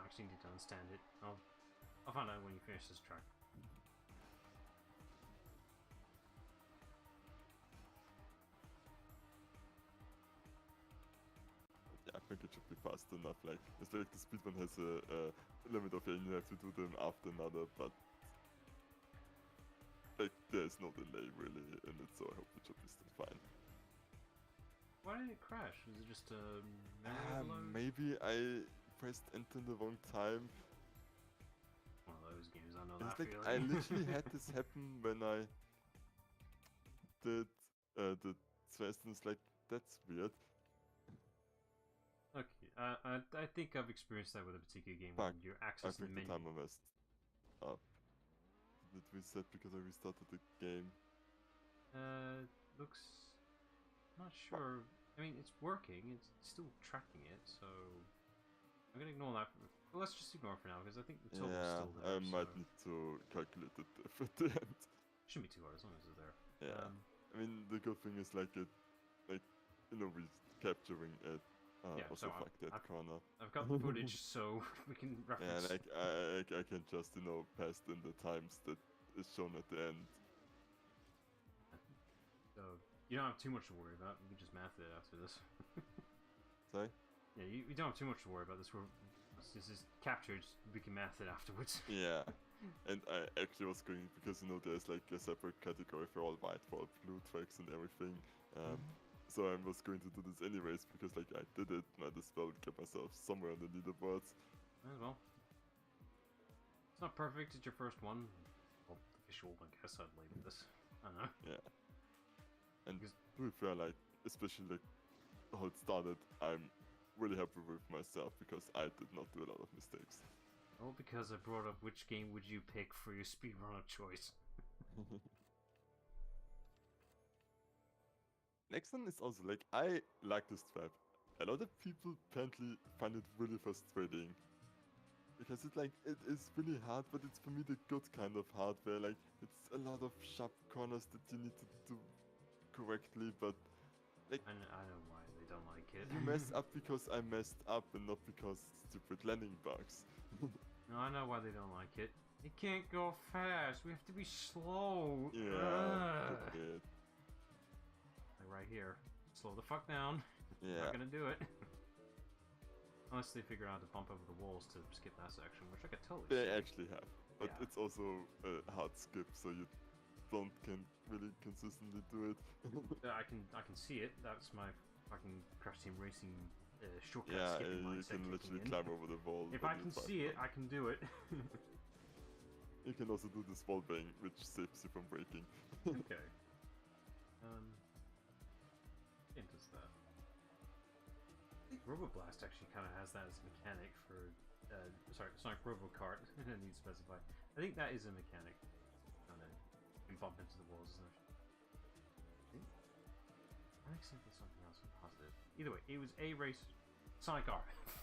Speaker 1: actually need to understand it. I'll find out when you finish this track.
Speaker 2: I think it should be fast enough. Like, it's like the speedrun has a limit of, you have to do them after another, but like, there's no delay really in it, so I hope it should be still fine.
Speaker 1: Why did it crash? Was it just a
Speaker 2: maybe I pressed enter the wrong time.
Speaker 1: One of those games, I know
Speaker 2: it's
Speaker 1: that
Speaker 2: like,
Speaker 1: feeling.
Speaker 2: I literally had this happen when I did the Twist, and it's like, that's weird.
Speaker 1: Okay, I think I've experienced that with a particular game when you access the menu.
Speaker 2: I think the timer messed up. Did it reset because I restarted the game?
Speaker 1: Looks... not sure. I mean, it's working. It's still tracking it, so... I'm gonna ignore that. Well, let's just ignore it for now, because I think the total's still there.
Speaker 2: I might need to calculate it at the end.
Speaker 1: Shouldn't be too hard, as long as it's there.
Speaker 2: Yeah. I mean, the good thing is, like, we're capturing it. Also,
Speaker 1: so
Speaker 2: fuck that corner.
Speaker 1: I've got the footage, so we can reference.
Speaker 2: Yeah, like, I can just, paste in the times that is shown at the end.
Speaker 1: So, you don't have too much to worry about. You can just math it after this.
Speaker 2: Sorry?
Speaker 1: Yeah, you don't have too much to worry about this. This is captured. We can math it afterwards.
Speaker 2: Yeah. And I actually was going, because, there's, like, a separate category for all white, for all blue tracks and everything. So I was going to do this anyways, because, like, I did it, might as well get myself somewhere on the leaderboards.
Speaker 1: Well. It's not perfect, it's your first one. Well, visual, I guess I'd label this. I don't know.
Speaker 2: Yeah. And to be fair, like, especially, like, how it started, I'm really happy with myself, because I did not do a lot of mistakes.
Speaker 1: All because I brought up which game would you pick for your speedrun of choice.
Speaker 2: Next one is also, like, I like this trap. A lot of people apparently find it really frustrating. Because it is really hard, but it's for me the good kind of hard, where, like, it's a lot of sharp corners that you need to do correctly, but, like...
Speaker 1: I know why they don't like it.
Speaker 2: You mess up because I messed up, and not because stupid landing bugs.
Speaker 1: No, I know why they don't like it. It can't go fast, we have to be slow.
Speaker 2: Yeah,
Speaker 1: Right here. Slow the fuck down.
Speaker 2: Yeah.
Speaker 1: Not gonna do it. Unless they figure out how to bump over the walls to skip that section, which I could totally
Speaker 2: They
Speaker 1: see.
Speaker 2: actually have, but
Speaker 1: Yeah.
Speaker 2: it's also a hard skip, so you can really consistently do it.
Speaker 1: I can see it. That's my fucking Crash Team Racing shortcut
Speaker 2: Yeah,
Speaker 1: skipping
Speaker 2: you
Speaker 1: mindset
Speaker 2: can
Speaker 1: kicking
Speaker 2: literally
Speaker 1: in.
Speaker 2: climb over the wall.
Speaker 1: If
Speaker 2: when
Speaker 1: I
Speaker 2: you
Speaker 1: can
Speaker 2: drive
Speaker 1: see it,
Speaker 2: down.
Speaker 1: I can do it.
Speaker 2: You can also do this wall bang, which saves you from breaking.
Speaker 1: Okay. Into that. I think Roboblast actually kind of has that as a mechanic for. Sorry, Sonic Robokart. I need to specify. I think that is a mechanic. Kind of can bump into the walls, isn't it? I think something else was positive. Either way, it was a race. Sonic R.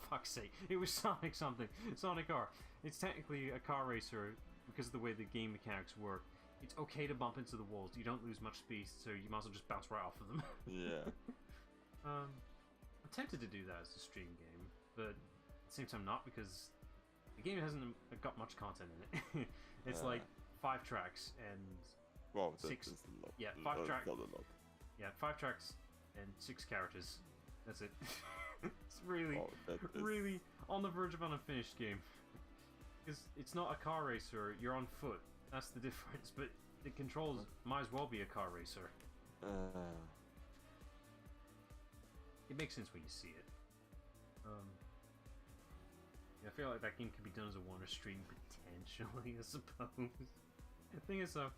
Speaker 1: Fuck's sake. It was Sonic something. Sonic R. It's technically a car racer because of the way the game mechanics work. It's okay to bump into the walls. You don't lose much speed, so you might as well just bounce right off of them.
Speaker 2: Yeah.
Speaker 1: I'm tempted to do that as a stream game, but at the same time not, because the game hasn't got much content in it. It's like 5 tracks and
Speaker 2: Wow, that
Speaker 1: 6.
Speaker 2: is a lot.
Speaker 1: Yeah, 5 tracks.
Speaker 2: Not a lot.
Speaker 1: Yeah, 5 tracks and 6 characters. That's it. It's really,
Speaker 2: Wow, that is...
Speaker 1: really on the verge of an unfinished game. Because it's not a car racer, you're on foot. That's the difference, but the controls might as well be a car racer. It makes sense when you see it. Yeah, I feel like that game could be done as a one stream potentially, I suppose. The thing is, though,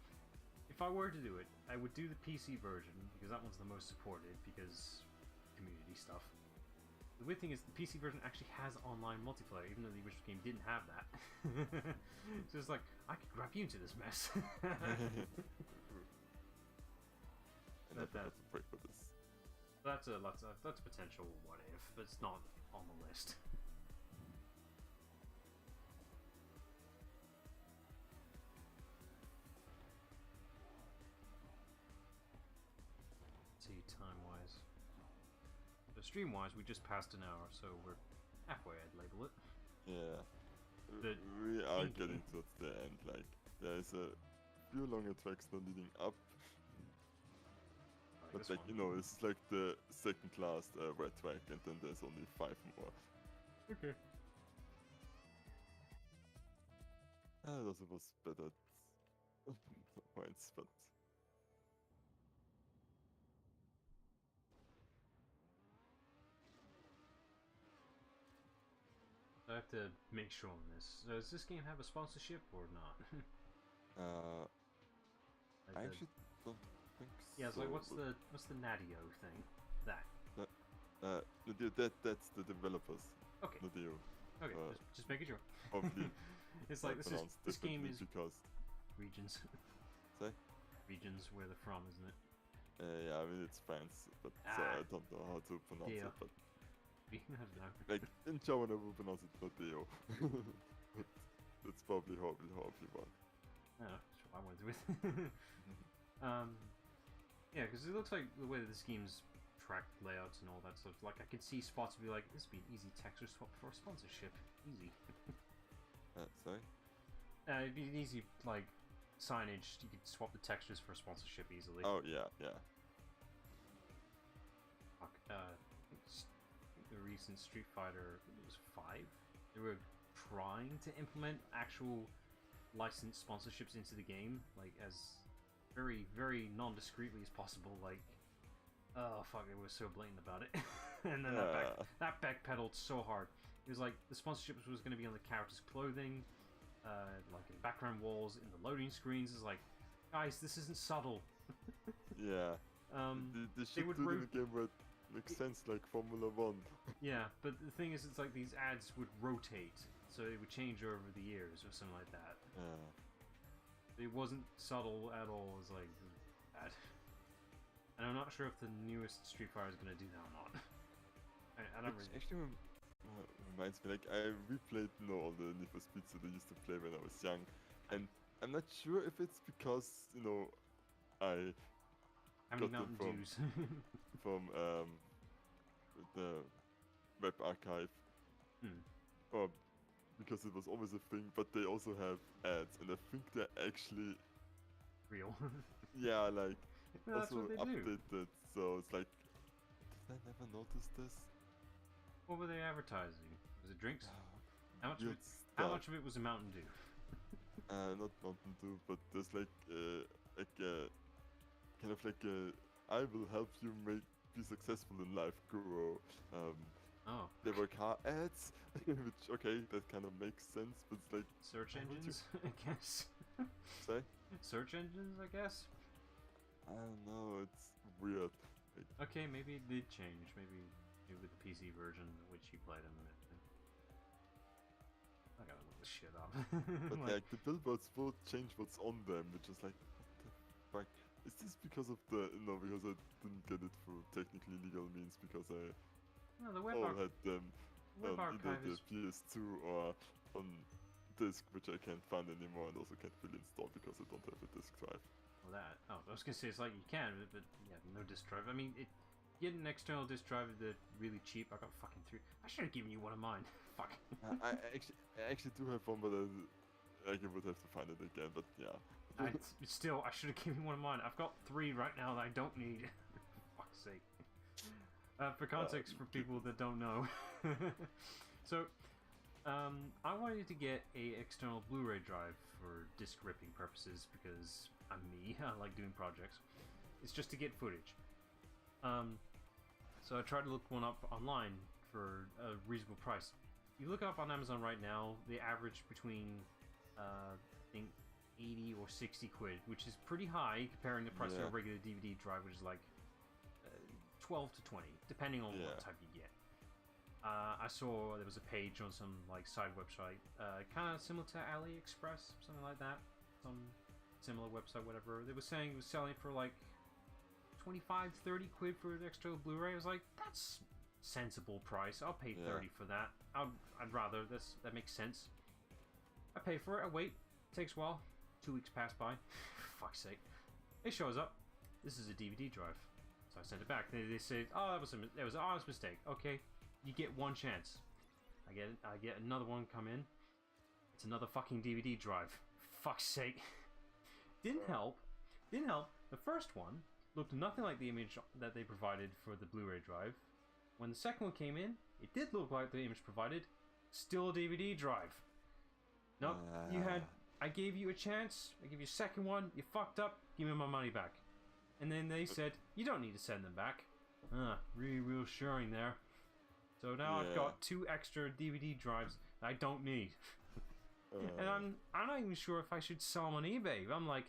Speaker 1: if I were to do it, I would do the PC version because that one's the most supported because community stuff. The weird thing is the PC version actually has online multiplayer, even though the original game didn't have that. So it's like, I could grab you into this mess. That's a potential what if, but it's not on the list. See, time-wise. So stream-wise, we just passed an hour, so we're halfway, I'd label it.
Speaker 2: Yeah.
Speaker 1: The
Speaker 2: we are getting towards the end, like, there's a few longer tracks not leading up. But like, you know, it's like the second last red track, and then there's only 5 more.
Speaker 1: Okay.
Speaker 2: Those was better points, but...
Speaker 1: I have to make sure on this. Does this game have a sponsorship or not?
Speaker 2: I actually don't think so.
Speaker 1: Yeah, it's like, what's the Nadio thing? That.
Speaker 2: That's the developers.
Speaker 1: Okay.
Speaker 2: Nadio.
Speaker 1: Okay, just making sure.
Speaker 2: Probably.
Speaker 1: It's like this game is
Speaker 2: because
Speaker 1: regions.
Speaker 2: Say?
Speaker 1: Regions where they're from, isn't it?
Speaker 2: Yeah, I mean it's France, but so I don't know how to pronounce it. But
Speaker 1: I don't know.
Speaker 2: like in German, I would pronounce it Nadio. But that's probably horribly wrong.
Speaker 1: Yeah, that's what I went with. Yeah, because it looks like the way that this game's track layouts and all that stuff. Like I could see spots to be like, this would be an easy texture swap for a sponsorship. Easy.
Speaker 2: Sorry?
Speaker 1: It'd be an easy, like, signage. You could swap the textures for a sponsorship easily.
Speaker 2: Oh, yeah.
Speaker 1: Fuck, I think the recent Street Fighter, it was 5? They were trying to implement actual licensed sponsorships into the game, like, as very, very non-discreetly as possible, like... Oh, fuck, it was so blatant about it. And then that backpedaled so hard. It was like, the sponsorships was going to be on the character's clothing, like in background walls, in the loading screens. It's like, guys, this isn't subtle.
Speaker 2: Yeah. They should do it in a game where it makes sense, like Formula 1.
Speaker 1: Yeah, but the thing is, it's like these ads would rotate, so it would change over the years or something like that.
Speaker 2: Yeah.
Speaker 1: It wasn't subtle at all. It was like, bad. And I'm not sure if the newest Street Fighter is going to do that or not. I don't really...
Speaker 2: Actually reminds me, like, I replayed, you know, all the Need for Speeds that I used to play when I was young, and I'm not sure if it's because, you know, I got them from the web archive, or because it was always a thing, but they also have ads, and I think they're actually...
Speaker 1: real?
Speaker 2: Yeah, like,
Speaker 1: Well, that's
Speaker 2: also
Speaker 1: what they
Speaker 2: updated,
Speaker 1: do.
Speaker 2: so it's like, I never noticed this?
Speaker 1: What were they advertising? Was it drinks? How much?
Speaker 2: Weird
Speaker 1: How
Speaker 2: stuff.
Speaker 1: much of it was a Mountain Dew?
Speaker 2: Not Mountain Dew, but there's like kind of like a I will help you be successful in life guru.
Speaker 1: Oh,
Speaker 2: There were car ads, which okay, that kind of makes sense, but it's like
Speaker 1: search
Speaker 2: why would you-
Speaker 1: engines, I guess.
Speaker 2: say
Speaker 1: Search engines, I guess.
Speaker 2: I don't know, it's weird. Like,
Speaker 1: Okay, maybe it did change. Maybe with the PC version, which you played in. I gotta look this shit up.
Speaker 2: but like the billboards will change what's on them, which is like, what the fuck? Is this because of the no? Because I didn't get it through technically legal means because I
Speaker 1: No, the web,
Speaker 2: all had them
Speaker 1: web
Speaker 2: on either
Speaker 1: archive
Speaker 2: the
Speaker 1: is
Speaker 2: PS2 or on disc, which I can't find anymore, and also can't really install because I don't have a disc drive.
Speaker 1: well, that. Oh, I was gonna say it's like you can, but yeah, no disk drive. I mean, get an external disk drive that's really cheap. I got fucking 3. I should have given you one of mine. Fuck.
Speaker 2: I actually do have one, but I would have to find it again. But yeah.
Speaker 1: Still, I should have given you one of mine. I've got 3 right now that I don't need. For fuck's sake. For context, for people that don't know. So, I wanted to get a external Blu-ray drive for disc ripping purposes because I'm me. I like doing projects. It's just to get footage. So I tried to look one up online for a reasonable price. You look up on Amazon right now, they average between, I think, 80 or 60 quid, which is pretty high comparing the price of a regular DVD drive, which is like 12 to 20, depending on what type you get. I saw there was a page on some like side website, kind of similar to AliExpress, something like that. Some similar website, whatever. They were saying it was selling for like 25, 30 quid for an extra Blu-ray. I was like, that's sensible price. I'll pay 30 for that. I'd rather that makes sense. I pay for it. I wait. Takes a while. 2 weeks pass by. Fuck's sake. It shows up. This is a DVD drive. So I sent it back. They said, oh, that was an honest mistake. Okay, you get one chance. I get another one come in. It's another fucking DVD drive. Fuck's sake. Didn't help. The first one looked nothing like the image that they provided for the Blu-ray drive. When the second one came in, it did look like the image provided. Still a DVD drive. Nope, I gave you a chance. I gave you a second one. You fucked up. Give me my money back. And then they said, you don't need to send them back. Really reassuring there. So now I've got 2 extra DVD drives I don't need. And I'm not even sure if I should sell them on eBay. I'm like,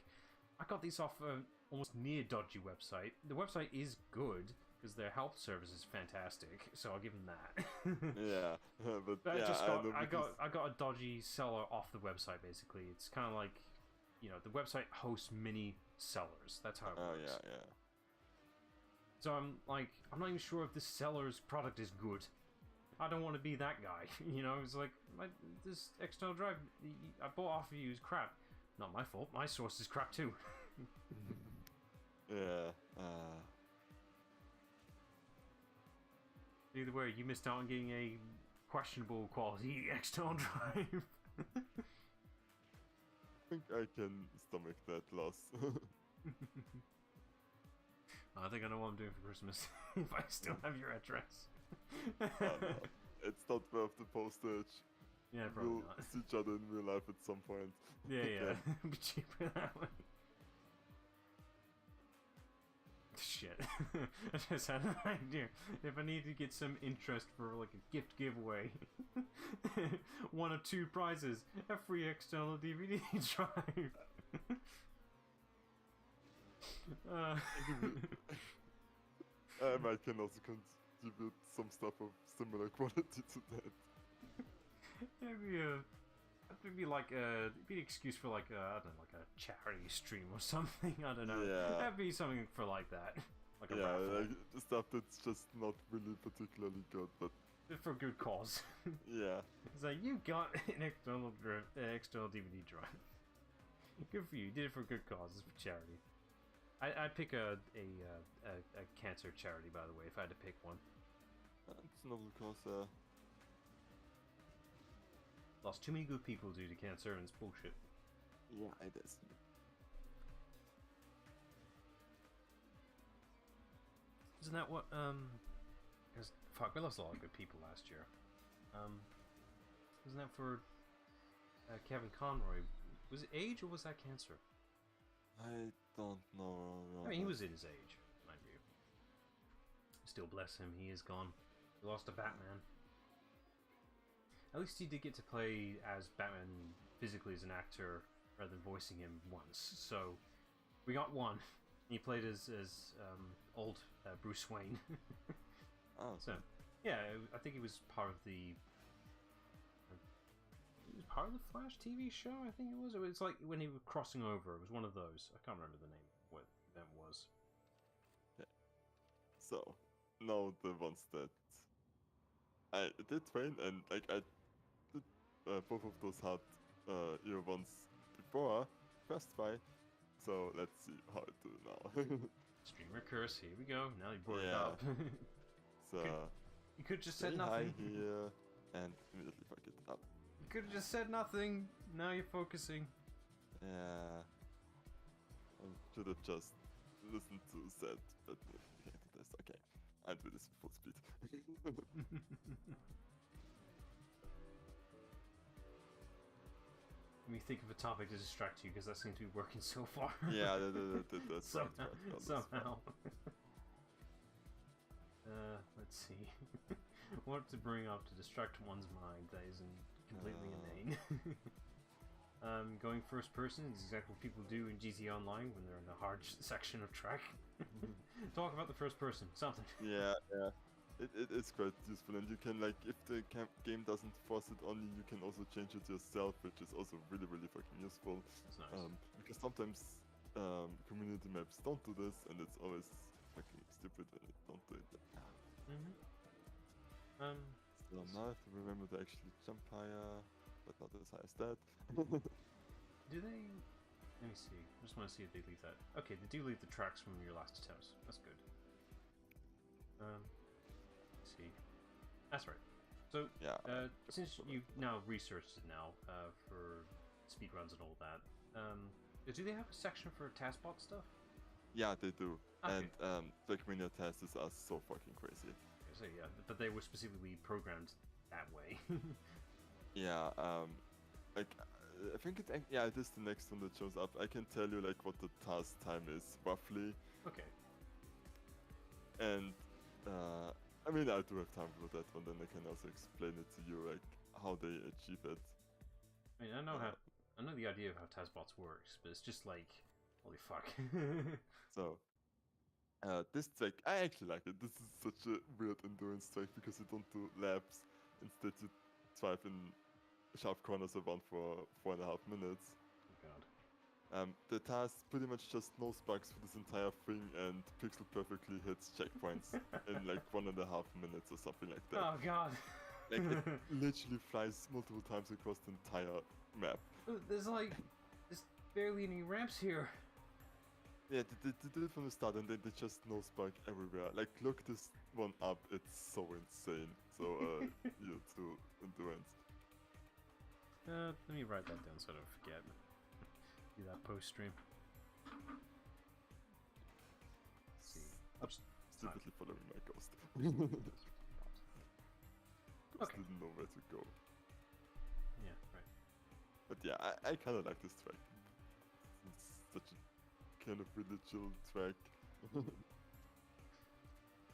Speaker 1: I got these off a almost near dodgy website. The website is good because their help service is fantastic, so I'll give them that.
Speaker 2: but
Speaker 1: I got a dodgy seller off the website. Basically, it's kind of like, you know, the website hosts mini sellers. That's how it works. So I'm like, I'm not even sure if this seller's product is good. I don't want to be that guy. You know, it's like, this external drive I bought off of you is crap. Not my fault. My source is crap too. Either way, you missed out on getting a questionable quality external drive.
Speaker 2: I think I can stomach that loss.
Speaker 1: I think I know what I'm doing for Christmas. If I still have your address.
Speaker 2: No. It's not worth the postage.
Speaker 1: Yeah, probably
Speaker 2: We'll
Speaker 1: not.
Speaker 2: see each other in real life at some point.
Speaker 1: Yeah. It'd be cheaper that way. Shit. I just had an idea. If I need to get some interest for like a gift giveaway, 1 or 2 prizes, a free external DVD drive.
Speaker 2: I can also contribute some stuff of similar quality to that.
Speaker 1: It'd be like it'd be an excuse for like I don't know, like a charity stream or something. I don't know.
Speaker 2: Yeah.
Speaker 1: That'd be something for like that, like a raffle.
Speaker 2: Like stuff that's just not really particularly good, but
Speaker 1: For a good cause.
Speaker 2: yeah.
Speaker 1: It's like, you got an external DVD drive. Good for you. You did it for a good cause. It's for charity. I'd pick a cancer charity, by the way, if I had to pick one.
Speaker 2: It's not because
Speaker 1: Lost too many good people due to cancer, and it's bullshit.
Speaker 2: yeah, it is.
Speaker 1: Isn't that what Because fuck, we lost a lot of good people last year. Wasn't that for Kevin Conroy? Was it age or was that cancer?
Speaker 2: I don't know.
Speaker 1: I mean, he was in his age, mind you. Still, bless him, he is gone. We lost a Batman. At least he did get to play as Batman physically as an actor rather than voicing him once. So we got one. He played as old Bruce Wayne.
Speaker 2: Oh,
Speaker 1: so yeah, I think he was part of the. He was part of the Flash TV show. I think it was. It was like when he was crossing over. It was one of those. I can't remember the name. What that was.
Speaker 2: yeah. So now the ones that I did train and like I did both of those hard year ones before first try. So let's see how I do now.
Speaker 1: Streamer curse. Here we go. Now you brought it
Speaker 2: Yeah.
Speaker 1: up.
Speaker 2: So
Speaker 1: You could just
Speaker 2: say
Speaker 1: said
Speaker 2: hi
Speaker 1: nothing.
Speaker 2: here and immediately fuck it up.
Speaker 1: You could have just said nothing. Now you're focusing.
Speaker 2: Yeah. I should have just listened to said that test. Okay, I'll do this full speed.
Speaker 1: Let me think of a topic to distract you, because that seems to be working so far.
Speaker 2: Yeah, that's
Speaker 1: somehow.
Speaker 2: right.
Speaker 1: Somehow. Let's see. What to bring up to distract one's mind that isn't completely inane. Going first person is exactly what people do in GT Online when they're in the hard section of track. Talk about the first person, something.
Speaker 2: Yeah. It's quite useful, and you can, like, if the game doesn't force it on you, you can also change it yourself, which is also really, really fucking useful.
Speaker 1: That's nice.
Speaker 2: Because sometimes community maps don't do this, and it's always fucking stupid when it don't do it. So now I have to remember to actually jump higher, but not as high as that.
Speaker 1: Do they? Let me see. I just want to see if they leave that. Okay, they do leave the tracks from your last attempts. That's good. Let's see. That's right. So,
Speaker 2: Yeah.
Speaker 1: since you've now researched it now for speedruns and all that, do they have a section for TASBot stuff?
Speaker 2: Yeah, they do.
Speaker 1: Okay.
Speaker 2: And TrackMania tests are so fucking crazy.
Speaker 1: So yeah, but they were specifically programmed that way.
Speaker 2: Yeah, like, I think it is the next one that shows up. I can tell you, like, what the task time is, roughly.
Speaker 1: Okay.
Speaker 2: And, I mean, I do have time for that one, then I can also explain it to you, like, how they achieve it.
Speaker 1: I mean, I know the idea of how TASBots works, but it's just like, holy fuck.
Speaker 2: So, this track, I actually like it. This is such a weird endurance track because you don't do laps. Instead, you drive in sharp corners around for 4.5 minutes.
Speaker 1: Oh god.
Speaker 2: The task pretty much just no sparks for this entire thing, and pixel perfectly hits checkpoints in like 1.5 minutes or something like that.
Speaker 1: Oh god.
Speaker 2: Like, it literally flies multiple times across the entire map.
Speaker 1: There's barely any ramps here.
Speaker 2: Yeah, they did it from the start, and then they just no spark everywhere. Like, look this one up, it's so insane. So, you too, endurance.
Speaker 1: Let me write that down so I don't forget. Do that post-stream. See. Oops.
Speaker 2: Stupidly following my ghost.
Speaker 1: Okay.
Speaker 2: Didn't know where to go.
Speaker 1: Yeah, right.
Speaker 2: But yeah, I kind of like this track. It's such a kind of really chill track.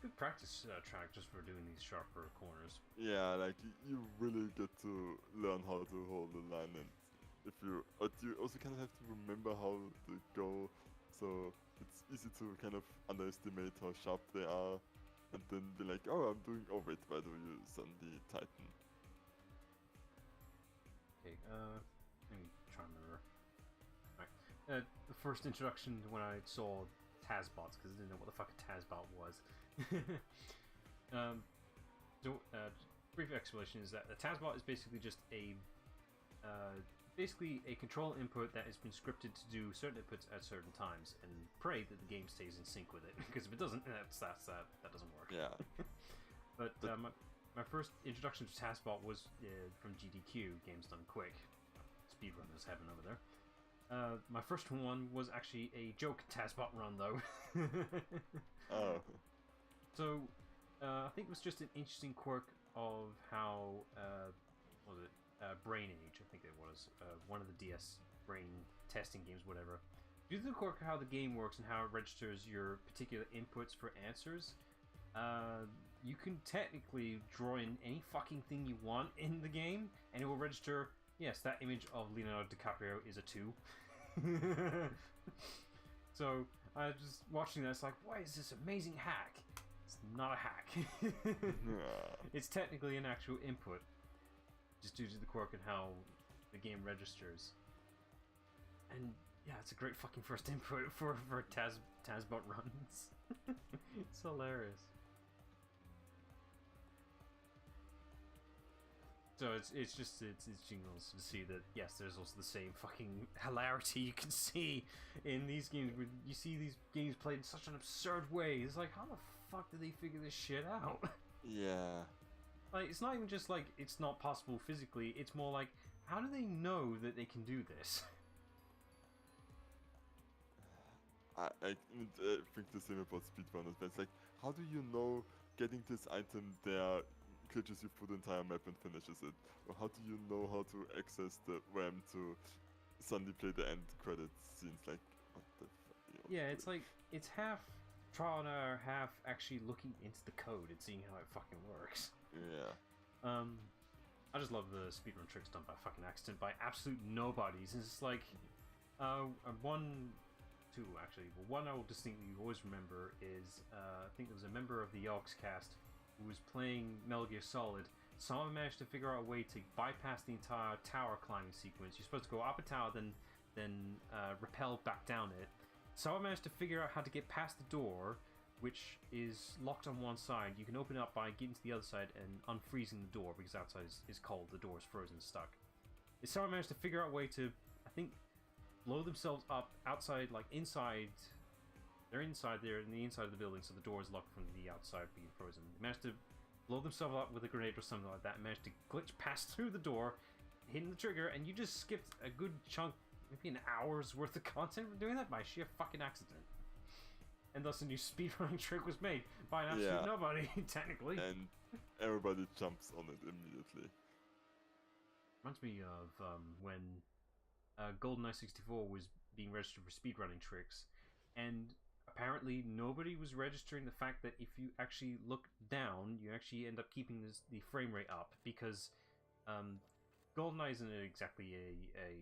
Speaker 1: Good practice track just for doing these sharper corners.
Speaker 2: Yeah, like, you really get to learn how to hold the line, and but you also kind of have to remember how to go, so it's easy to kind of underestimate how sharp they are, and then be like, oh, wait, why do you suddenly tighten?
Speaker 1: Okay, let me try and remember. Alright, the first introduction when I saw TASBots, because I didn't know what the fuck a TASBot was. Brief explanation is that a TASBot is basically just a control input that has been scripted to do certain inputs at certain times, and pray that the game stays in sync with it. Because if it doesn't, that doesn't work.
Speaker 2: Yeah.
Speaker 1: But my first introduction to TASBot was from GDQ, Games Done Quick. Speedrunners heaven over there. My first one was actually a joke TASBot run, though.
Speaker 2: Oh.
Speaker 1: So, I think it was just an interesting quirk of how, what was it, Brain Age, I think it was, one of the DS brain testing games, whatever. Due to the quirk of how the game works and how it registers your particular inputs for answers, you can technically draw in any fucking thing you want in the game, and it will register, yes, that image of Leonardo DiCaprio is a 2. So, I was just watching that, it's like, what is this amazing hack? It's not a hack. It's technically an actual input, just due to the quirk and how the game registers. And yeah, it's a great fucking first input for TASBot runs. It's hilarious. So it's jingles to see that, yes, there's also the same fucking hilarity you can see in these games where you see these games played in such an absurd way. It's like, how the fuck did they figure this shit out?
Speaker 2: Yeah.
Speaker 1: Like, it's not even just like it's not possible physically, it's more like, how do they know that they can do this?
Speaker 2: I think the same about speedrunners. It's like, how do you know getting this item there glitches you through the entire map and finishes it? Or how do you know how to access the RAM to suddenly play the end credits scenes? Like, what the fuck?
Speaker 1: Yeah, it's like, it's half trial and error, half actually looking into the code and seeing how it fucking works.
Speaker 2: Yeah.
Speaker 1: I just love the speedrun tricks done by fucking accident by absolute nobodies. It's like, one I will distinctly always remember is, I think there was a member of the Yogs cast who was playing Metal Gear Solid. Someone managed to figure out a way to bypass the entire tower climbing sequence. You're supposed to go up a tower, then rappel back down it. Someone managed to figure out how to get past the door, which is locked on one side. You can open it up by getting to the other side and unfreezing the door, because outside is cold, the door is frozen stuck. Someone managed to figure out a way to, I think, blow themselves up outside, like inside. They're inside there, in the inside of the building, so the door is locked from the outside being frozen. They managed to blow themselves up with a grenade or something like that, and managed to glitch past through the door, hitting the trigger, and you just skipped a good chunk, maybe an hour's worth of content for doing that by sheer fucking accident. And thus a new speedrunning trick was made by an absolute nobody, technically.
Speaker 2: And everybody jumps on it immediately.
Speaker 1: Reminds me of when GoldenEye 64 was being registered for speedrunning tricks, and apparently nobody was registering the fact that if you actually look down, you actually end up keeping the frame rate up, because GoldenEye isn't exactly a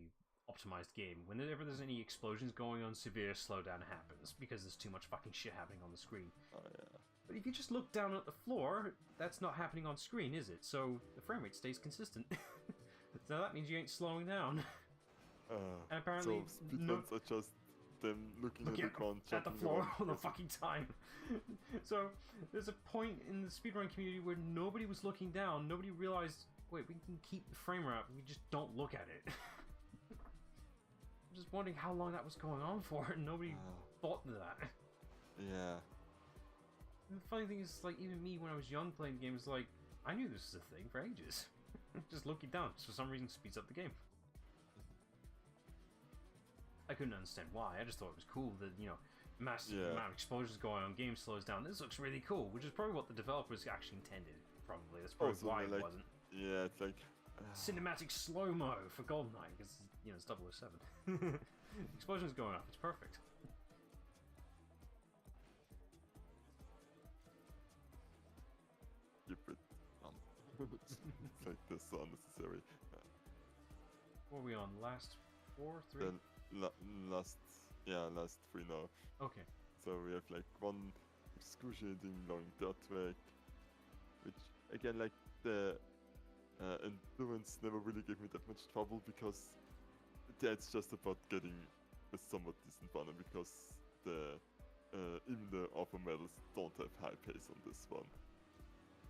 Speaker 1: optimized game. Whenever there's any explosions going on, severe slowdown happens, because there's too much fucking shit happening on the screen.
Speaker 2: Oh yeah.
Speaker 1: But if you just look down at the floor, that's not happening on screen, is it? So the frame rate stays consistent. So that means you ain't slowing down. And apparently,
Speaker 2: so speedruns are just them looking at the ground,
Speaker 1: at the floor all the fucking time. So there's a point in the speedrun community where nobody was looking down. Nobody realized, wait, we can keep the frame rate up. We just don't look at it. I'm just wondering how long that was going on for, and nobody thought of that.
Speaker 2: Yeah.
Speaker 1: And the funny thing is, like, even me when I was young playing games, like, I knew this was a thing for ages. Just looking down, for some reason, speeds up the game. I couldn't understand why. I just thought it was cool that, you know, massive amount of explosions going on, game slows down. This looks really cool, which is probably what the developers actually intended. Probably that's probably why it wasn't.
Speaker 2: Yeah, it's like
Speaker 1: cinematic slow-mo for GoldenEye, because, you know, it's 007. Explosions going off, it's perfect.
Speaker 2: Keep it it's like this so unnecessary.
Speaker 1: What are we on? Last 4? 3?
Speaker 2: Then last 3 now.
Speaker 1: Okay.
Speaker 2: So we have like one excruciating long dirt track, which again, like the endurance never really gave me that much trouble, because it's just about getting a somewhat decent run, because the even the upper medals don't have high pace on this one.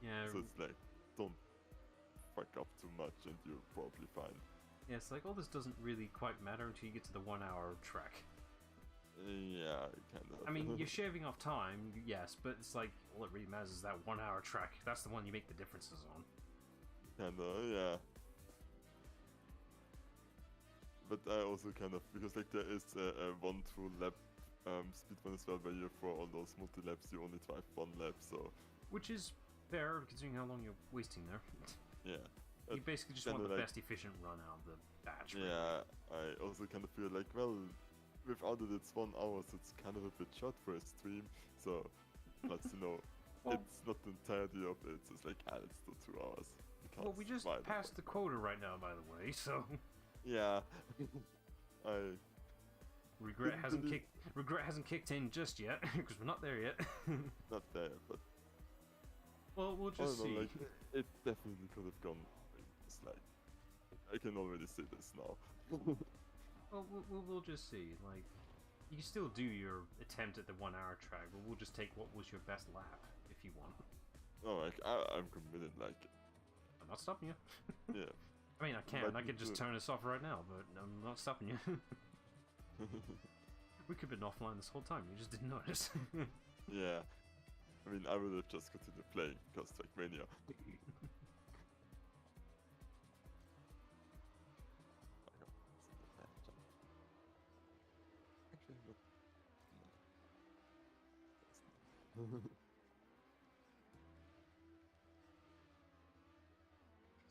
Speaker 1: Yeah.
Speaker 2: So it's like, don't fuck up too much and you're probably fine.
Speaker 1: Yeah, it's like all this doesn't really quite matter until you get to the 1 hour track.
Speaker 2: Yeah, kind of.
Speaker 1: I mean, you're shaving off time, yes, but it's like, all it really matters is that 1 hour track. That's the one you make the differences on.
Speaker 2: Kinda, yeah. But I also kind of, because like there is a 1 true lap speedrun as well, where you for all those multi-laps you only drive 1 lap, so
Speaker 1: Which is fair, considering how long you're wasting there.
Speaker 2: Yeah.
Speaker 1: You basically just want the
Speaker 2: like,
Speaker 1: best efficient run out of the batch.
Speaker 2: Yeah, I also kind of feel like, well, without it, it's 1 hour, so it's kind of a bit short for a stream. So, but you know,
Speaker 1: Well,
Speaker 2: it's not the entirety of it. It's like, let's do 2 hours.
Speaker 1: Well, we just passed the quota right now, by the way, so...
Speaker 2: Yeah. I...
Speaker 1: Regret hasn't kicked in just yet, because we're not there yet.
Speaker 2: Not there, but...
Speaker 1: Well, we'll just see.
Speaker 2: Like, it definitely could have gone... It's like... I can already say this now.
Speaker 1: Well, we'll just see. Like, you can still do your attempt at the 1 hour track, but we'll just take what was your best lap, if you want.
Speaker 2: No, like, I'm committed, like...
Speaker 1: I'm not stopping you.
Speaker 2: Yeah.
Speaker 1: I mean, I can. I could just turn this off right now, but I'm not stopping you. We could have been offline this whole time. You just didn't notice.
Speaker 2: Yeah. I mean, I would have just continued playing because TrackMania.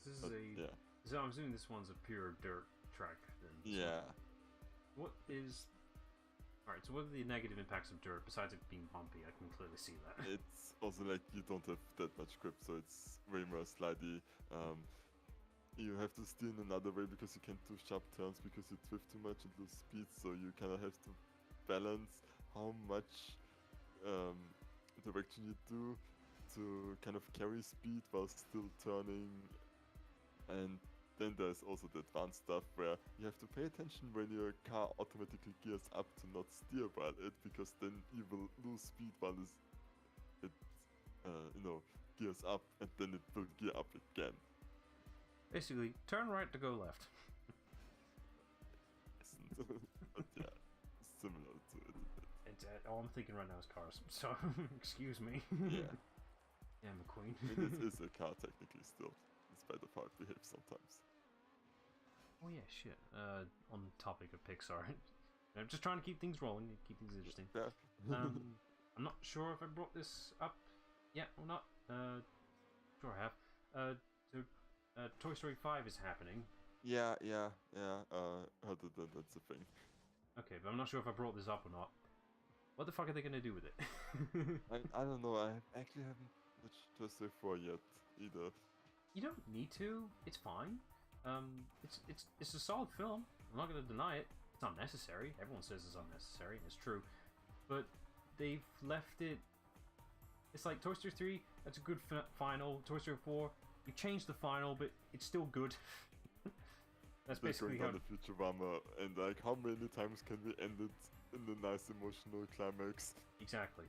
Speaker 1: This is
Speaker 2: yeah.
Speaker 1: So I'm assuming this one's a pure dirt track then.
Speaker 2: Yeah.
Speaker 1: What is... Alright, so what are the negative impacts of dirt besides it being bumpy? I can clearly see that.
Speaker 2: It's also like you don't have that much grip, so it's way more slidey. You have to steer in another way because you can't do sharp turns because you drift too much and lose speed, so you kind of have to balance how much direction you do to kind of carry speed while still turning. And then there's also the advanced stuff where you have to pay attention when your car automatically gears up to not steer while it, because then you will lose speed while it gears up, and then it will gear up again.
Speaker 1: Basically, turn right to go left.
Speaker 2: But yeah, similar to it.
Speaker 1: It's, all I'm thinking right now is cars, so excuse me.
Speaker 2: Yeah.
Speaker 1: Yeah, McQueen.
Speaker 2: It is a car technically still, despite of how it behaves sometimes.
Speaker 1: Oh yeah, shit. On the topic of Pixar, I'm just trying to keep things rolling, keep things interesting.
Speaker 2: Yeah.
Speaker 1: I'm not sure if I brought this up yet or not. Sure I have. So, Toy Story 5 is happening.
Speaker 2: Yeah. Heard that that's a thing.
Speaker 1: Okay, but I'm not sure if I brought this up or not. What the fuck are they gonna do with it?
Speaker 2: I don't know. I actually haven't watched Toy Story 4 yet either.
Speaker 1: You don't need to. It's fine. It's a solid film. I'm not gonna deny it. It's not necessary. Everyone says it's unnecessary, and it's true. But they've left it. It's like Toy Story 3. That's a good final. Toy Story 4. You changed the final, but it's still good. That's basically how.
Speaker 2: The Futurama, and like, how many times can we end it in the nice emotional climax?
Speaker 1: Exactly.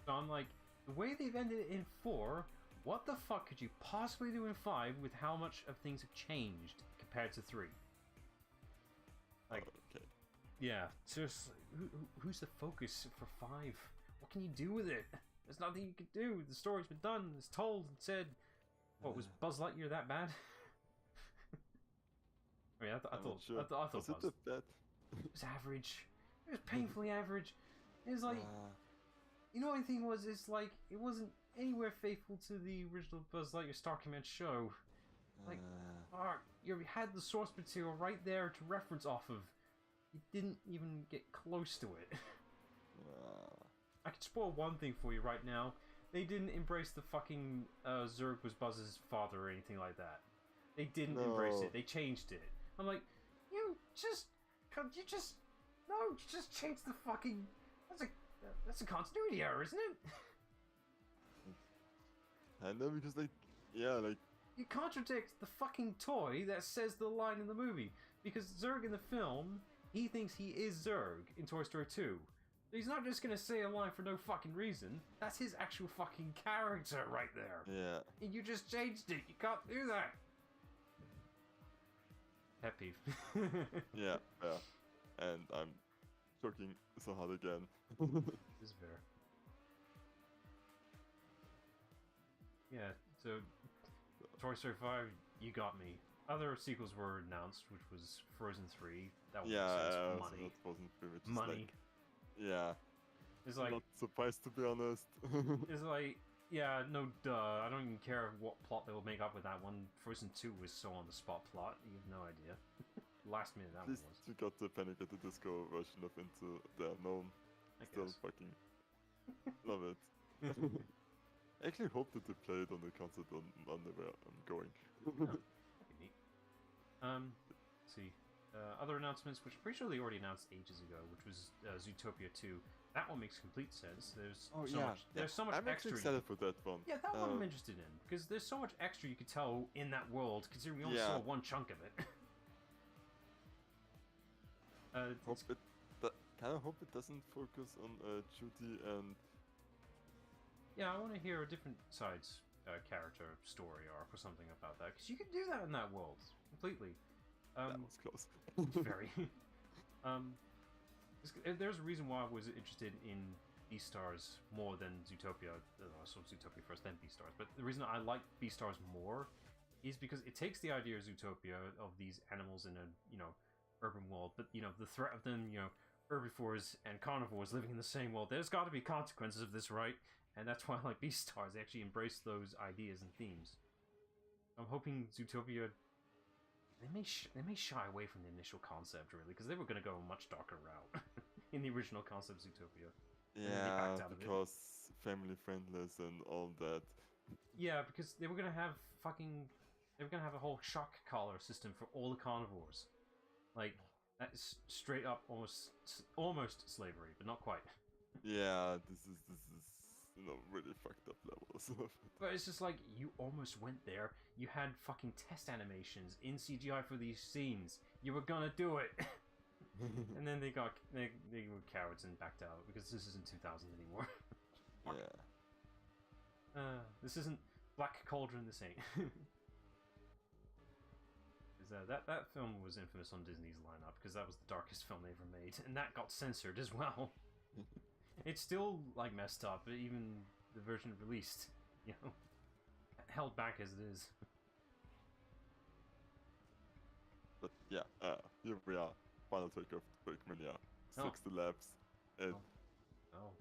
Speaker 1: So I'm like, the way they've ended it in 4. What the fuck could you possibly do in 5 with how much of things have changed compared to 3? Like,
Speaker 2: okay.
Speaker 1: Yeah, seriously, who's the focus for 5? What can you do with it? There's nothing you can do. The story's been done, it's told, and said. What, was Buzz Lightyear that bad? I mean, I thought
Speaker 2: sure.
Speaker 1: I thought
Speaker 2: was it that bad?
Speaker 1: It was average. It was painfully average. It was like, you know, the thing was, it's like, it wasn't anywhere faithful to the original Buzz Lightyear Star Command show. Like, you had the source material right there to reference off of. You didn't even get close to it. I could spoil one thing for you right now. They didn't embrace the fucking Zurg was Buzz's father or anything like that. They didn't embrace it. They changed it. I'm like, you just changed the fucking. That's a continuity error, isn't it?
Speaker 2: I know, because like, yeah, like.
Speaker 1: You contradict the fucking toy that says the line in the movie. Because Zurg in the film, he thinks he is Zurg in Toy Story 2. He's not just gonna say a line for no fucking reason. That's his actual fucking character right there.
Speaker 2: Yeah.
Speaker 1: And you just changed it. You can't do that. Pet peeve.
Speaker 2: Yeah. And I'm choking so hard again.
Speaker 1: This is fair. Yeah, so Toy Story 5, you got me. Other sequels were announced, which was Frozen 3. That was money.
Speaker 2: Frozen 3, which
Speaker 1: money.
Speaker 2: Is like, yeah.
Speaker 1: It's like,
Speaker 2: not surprised, to be honest.
Speaker 1: It's like, Yeah, no, duh. I don't even care what plot they will make up with that one. Frozen 2 was so on the spot plot. You have no idea. Last minute that
Speaker 2: At least
Speaker 1: one was.
Speaker 2: you got the Panic at the Disco version of Into the Unknown.
Speaker 1: I
Speaker 2: Still
Speaker 1: guess.
Speaker 2: fucking love it. I actually hope that they play it on the concert on where I'm going.
Speaker 1: That'd be neat. Let's see. Other announcements, which I'm pretty sure they already announced ages ago, which was Zootopia 2. That one makes complete sense. There's so much
Speaker 2: I'm
Speaker 1: extra.
Speaker 2: actually excited for that one.
Speaker 1: Yeah, that one I'm interested in because there's so much extra you could tell in that world. Considering we only saw one chunk of it.
Speaker 2: Kind of hope it doesn't focus on Judy and.
Speaker 1: Yeah, I want to hear a different side's character story arc or something about that because you can do that in that world completely.
Speaker 2: That was close.
Speaker 1: Very. There's a reason why I was interested in Beastars more than Zootopia. I saw Zootopia first, then Beastars. But the reason I like Beastars more is because it takes the idea of Zootopia of these animals in a urban world, but the threat of them, herbivores and carnivores living in the same world. There's got to be consequences of this, right? And that's why I like Beastars. They actually embrace those ideas and themes. I'm hoping Zootopia. They may shy away from the initial concept, really, because they were going to go a much darker route in the original concept of Zootopia.
Speaker 2: Yeah, because family friendless and all that.
Speaker 1: Yeah, because they were going to have a whole shock collar system for all the carnivores. Like, that's straight up almost slavery, but not quite.
Speaker 2: Yeah, this is really fucked up levels.
Speaker 1: But it's just like, you almost went there. You had fucking test animations in CGI for these scenes. You were gonna do it. And then they were cowards and backed out because this isn't 2000 anymore.
Speaker 2: Yeah.
Speaker 1: This isn't Black Cauldron, this ain't. That film was infamous on Disney's lineup because that was the darkest film they ever made, and that got censored as well. It's still like messed up, but even the version released, held back as it is.
Speaker 2: But yeah, here we are. Final take of TrackMania. 60 laps. It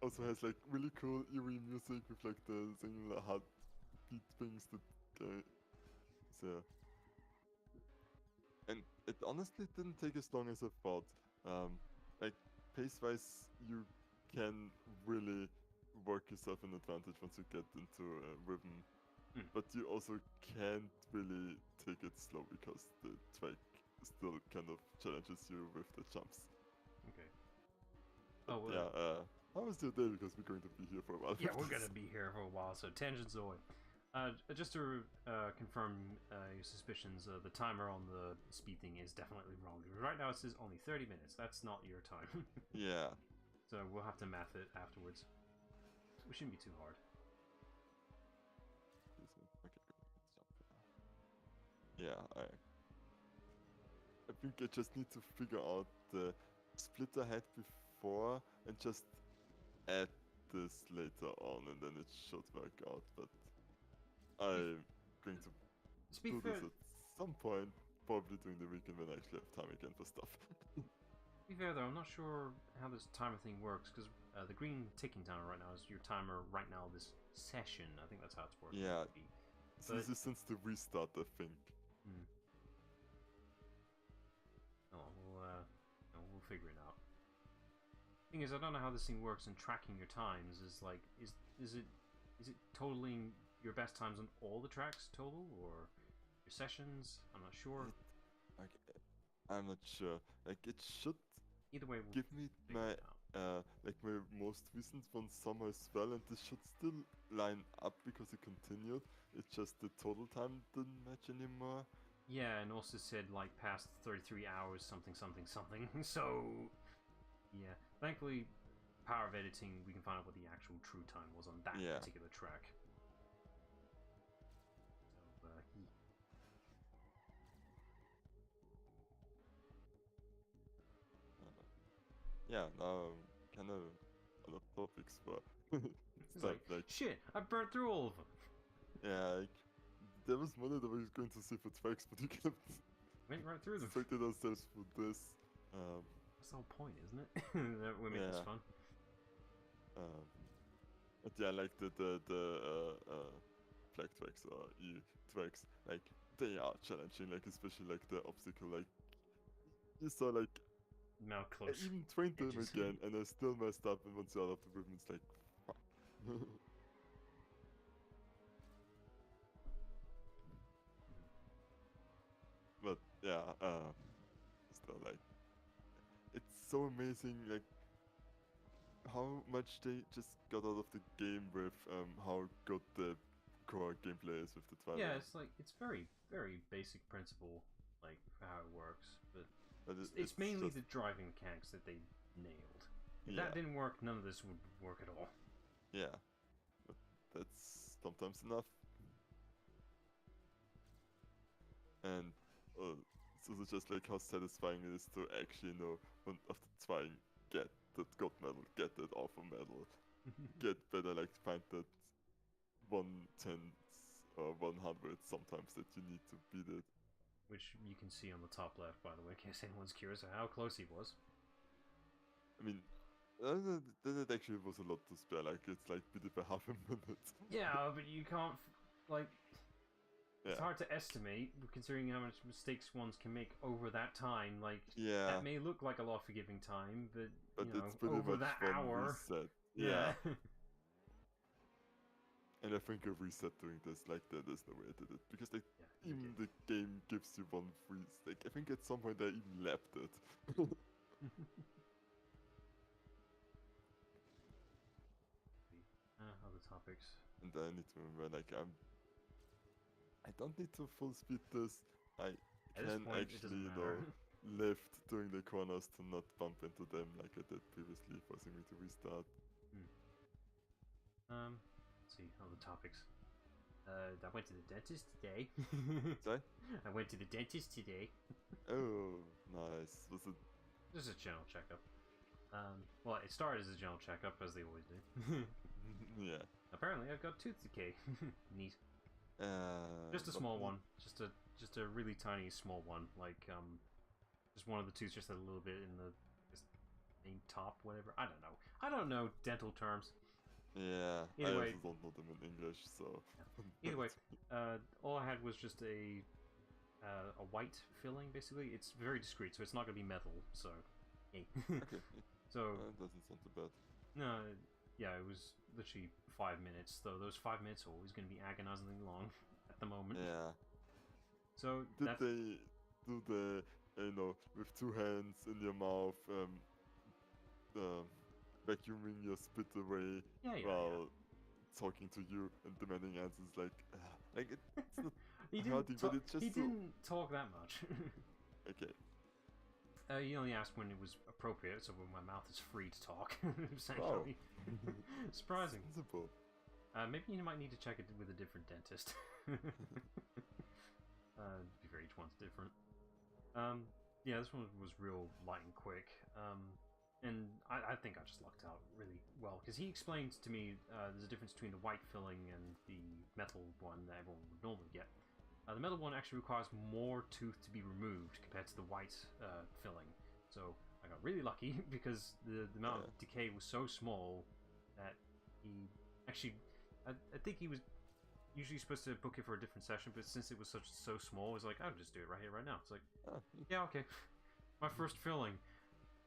Speaker 2: also has like really cool eerie music with like the single heartbeat things that so. And it honestly didn't take as long as I thought. Like pace-wise, you can really work yourself an advantage once you get into a rhythm. But you also can't really take it slow because the track still kind of challenges you with the jumps.
Speaker 1: Okay.
Speaker 2: But how was your day? Because we're going to be here for a while.
Speaker 1: Yeah, we're going to be here for a while, so Tangent Zoe. Just to confirm your suspicions, the timer on the speed thing is definitely wrong. Right now it says only 30 minutes. That's not your time.
Speaker 2: Yeah.
Speaker 1: So we'll have to math it afterwards. We shouldn't be too hard.
Speaker 2: Yeah, I think I just need to figure out the split I had before and just add this later on, and then it should work out. But I'm going to do this at some point, probably during the weekend when I actually have time again for stuff.
Speaker 1: To be fair though, I'm not sure how this timer thing works, because the green ticking timer right now is your timer right now this session. I think that's how it's working.
Speaker 2: Yeah, this is since the restart, I think.
Speaker 1: We'll figure it out. Thing is, I don't know how this thing works, and tracking your times is like, is it totaling your best times on all the tracks total, or your sessions? I'm not sure.
Speaker 2: I'm not sure. Like, it should
Speaker 1: either way
Speaker 2: give me my my most recent one somehow as well, and this should still line up because it continued. It's just the total time didn't match anymore.
Speaker 1: Yeah, and also said like past 33 hours something. So yeah, thankfully, power of editing, we can find out what the actual true time was on that particular track. So
Speaker 2: now kind of a lot of topics, but
Speaker 1: it's like shit, I burnt through all of them.
Speaker 2: Yeah, there was money that we was going to see for tracks, but you kept
Speaker 1: went right through them.
Speaker 2: Distracted ourselves for this.
Speaker 1: That's the whole point, isn't it? That we make this fun.
Speaker 2: But yeah, like the flag tracks or E tracks, like they are challenging. Like especially like the obstacle, like you saw like
Speaker 1: Now
Speaker 2: I
Speaker 1: close.
Speaker 2: even trained them
Speaker 1: edges.
Speaker 2: again, and I still messed up. And once you're out of the rhythm, it's like fuck. But yeah, still like it's so amazing, like how much they just got out of the game with how good the core gameplay is with the
Speaker 1: Yeah,
Speaker 2: driver.
Speaker 1: it's like it's very basic principle, like for how it works, but
Speaker 2: But
Speaker 1: it's
Speaker 2: it's
Speaker 1: mainly
Speaker 2: just
Speaker 1: the driving mechanics that they nailed. If
Speaker 2: yeah,
Speaker 1: that didn't work, none of this would work at all.
Speaker 2: yeah. But that's sometimes enough. And so it's just like how satisfying it is to actually know when after trying get that gold medal, get that alpha medal, get better, like find that 1/10 or 100 sometimes that you need to beat it.
Speaker 1: Which you can see on the top left, by the way, in case anyone's curious of how close he was.
Speaker 2: I mean, that actually was a lot to spare. Like it's like beat it by half a minute.
Speaker 1: Yeah, but you can't like. It's
Speaker 2: Yeah,
Speaker 1: hard to estimate, considering how much mistakes ones can make over that time. Like
Speaker 2: yeah,
Speaker 1: that may look like a lot of forgiving time, but
Speaker 2: but
Speaker 1: you
Speaker 2: it's
Speaker 1: know,
Speaker 2: pretty
Speaker 1: over
Speaker 2: much
Speaker 1: that
Speaker 2: one
Speaker 1: hour,
Speaker 2: reset.
Speaker 1: yeah.
Speaker 2: Yeah, and I think a reset doing this like that is the way I did it because like
Speaker 1: Yeah, you
Speaker 2: even
Speaker 1: did.
Speaker 2: the game gives you one free. Like I think at some point I even lapped it.
Speaker 1: Other topics.
Speaker 2: And I need to remember like I don't need to full speed this. I
Speaker 1: At this
Speaker 2: can
Speaker 1: point, it doesn't
Speaker 2: actually,
Speaker 1: matter.
Speaker 2: lift during the corners to not bump into them like I did previously, forcing me to restart.
Speaker 1: Let's see, other topics. I went to the dentist today.
Speaker 2: Sorry?
Speaker 1: I went to the dentist today.
Speaker 2: Oh, nice. Was it?
Speaker 1: Just a general checkup. Well, it started as a general checkup, as they always do.
Speaker 2: Yeah.
Speaker 1: Apparently, I've got tooth decay. Neat. Just a
Speaker 2: But
Speaker 1: small one. Just a really tiny small one. Like just one of the tooth, just a little bit in the just main top, whatever. I don't know. I don't know dental terms.
Speaker 2: yeah, I
Speaker 1: Either way,
Speaker 2: also don't know them in English, so.
Speaker 1: yeah. Either way, all I had was just a white filling. Basically, it's very discreet, so it's not gonna be metal. So, yay.
Speaker 2: Okay.
Speaker 1: So
Speaker 2: Doesn't sound too bad.
Speaker 1: no, yeah, it was literally 5 minutes. Though those 5 minutes are always gonna be agonizingly long at the moment.
Speaker 2: Yeah.
Speaker 1: So
Speaker 2: Did
Speaker 1: that's
Speaker 2: they do the, with two hands in your mouth, vacuuming your spit away
Speaker 1: yeah.
Speaker 2: while talking to you and demanding answers like it's not
Speaker 1: He
Speaker 2: hurting,
Speaker 1: didn't.
Speaker 2: but it's just
Speaker 1: He
Speaker 2: so
Speaker 1: didn't talk that much.
Speaker 2: okay.
Speaker 1: He only asked when it was appropriate, so when my mouth is free to talk.
Speaker 2: Wow.
Speaker 1: Essentially, surprising.
Speaker 2: Sensible.
Speaker 1: Maybe you might need to check it with a different dentist. To be fair, each one's different. Yeah, this one was real light and quick. And I think I just lucked out really well because he explained to me there's a difference between the white filling and the metal one that everyone would normally get. The metal one actually requires more tooth to be removed compared to the white filling. So I got really lucky because the amount of decay was so small that he actually, I think he was usually supposed to book it for a different session, but since it was so small, it's like, I'll just do it right here, right now. It's like, yeah, okay. My first filling.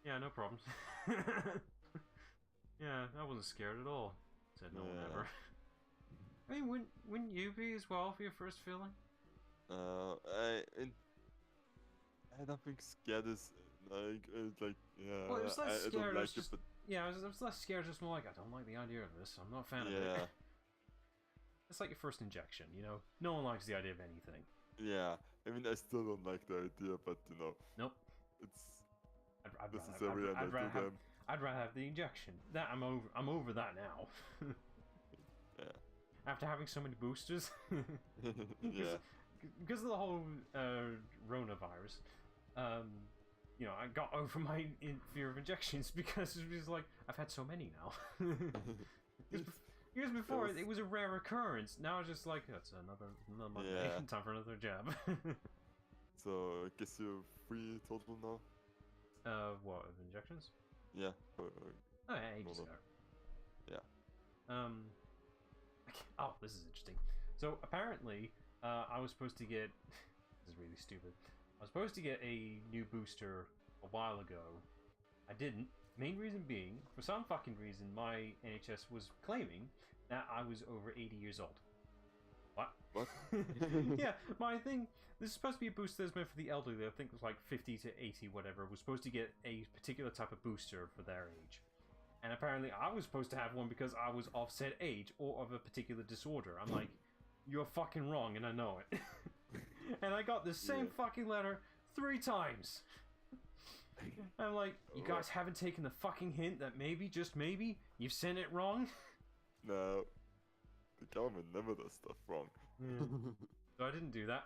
Speaker 1: Yeah, no problems. Yeah, I wasn't scared at all. Said no one ever. I mean, wouldn't you be as well for your first filling?
Speaker 2: I don't think scared is like yeah.
Speaker 1: Well, it was less
Speaker 2: I don't
Speaker 1: scared. I
Speaker 2: like
Speaker 1: was
Speaker 2: it,
Speaker 1: just
Speaker 2: but
Speaker 1: yeah, I was less scared. Just more like I don't like the idea of this. I'm not a fan of
Speaker 2: yeah,
Speaker 1: it. It's like your first injection. You know, no one likes the idea of anything.
Speaker 2: yeah. I mean, I still don't like the idea, but
Speaker 1: Nope.
Speaker 2: it's
Speaker 1: I'd
Speaker 2: necessary, and I do
Speaker 1: rather have.
Speaker 2: them.
Speaker 1: I'd rather have the injection. That I'm over. I'm over that now.
Speaker 2: Yeah.
Speaker 1: After having so many boosters.
Speaker 2: Yeah.
Speaker 1: Because of the whole Rona-virus, I got over my fear of injections because it was like, I've had so many now. Years before, it was a rare occurrence. Now it's just like, that's another Monday.
Speaker 2: Yeah.
Speaker 1: Time for another jab.
Speaker 2: So, I guess you're 3 total now?
Speaker 1: What, of injections?
Speaker 2: Yeah.
Speaker 1: Oh, yeah, ages
Speaker 2: no.
Speaker 1: ago.
Speaker 2: Yeah.
Speaker 1: Oh, this is interesting. So apparently, I was supposed to get. This is really stupid. I was supposed to get a new booster a while ago. I didn't. Main reason being, for some fucking reason, my NHS was claiming that I was over 80 years old. What?
Speaker 2: What?
Speaker 1: Yeah, my thing. This is supposed to be a booster that's meant for the elderly. I think it was like 50 to 80, whatever. Was supposed to get a particular type of booster for their age. And apparently I was supposed to have one because I was of said age or of a particular disorder. I'm like, you're fucking wrong, and I know it. And I got the same fucking letter 3 times. I'm like, you guys haven't taken the fucking hint that maybe, just maybe, you've sent it wrong?
Speaker 2: No. The government never does stuff wrong.
Speaker 1: Yeah. So I didn't do that.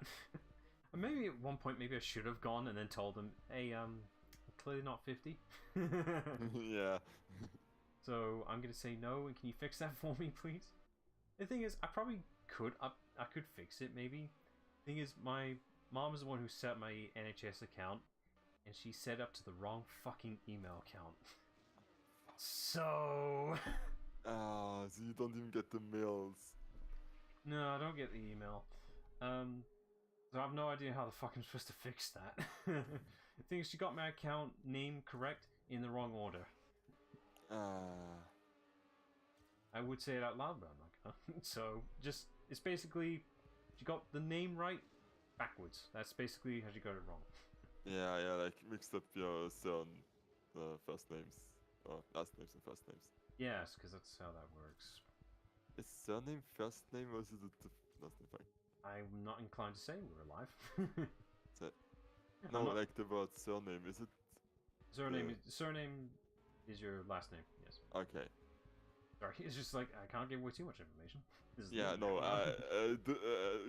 Speaker 1: And maybe at one point, maybe I should have gone and then told them, hey, clearly not 50.
Speaker 2: Yeah.
Speaker 1: So I'm gonna say no, and can you fix that for me, please? The thing is, I probably could. I could fix it, maybe. The thing is, my mom is the one who set my NHS account, and she set up to the wrong fucking email account. So...
Speaker 2: So you don't even get the mails.
Speaker 1: No, I don't get the email. So I have no idea how the fuck I'm supposed to fix that. The thing is, she got my account name correct in the wrong order. I would say it out loud, but I'm not gonna. So, just, it's basically, she got the name right backwards. That's basically how she got it wrong.
Speaker 2: Yeah, like mixed up your first names, or last names and first names.
Speaker 1: Yes, because that's how that works.
Speaker 2: Is surname first name or is it the last name? Fine.
Speaker 1: I'm not inclined to say we're alive.
Speaker 2: No, like the word surname, is it?
Speaker 1: Surname is your last name, yes.
Speaker 2: Okay.
Speaker 1: Sorry, it's just like, I can't give away too much information.
Speaker 2: Yeah, no, I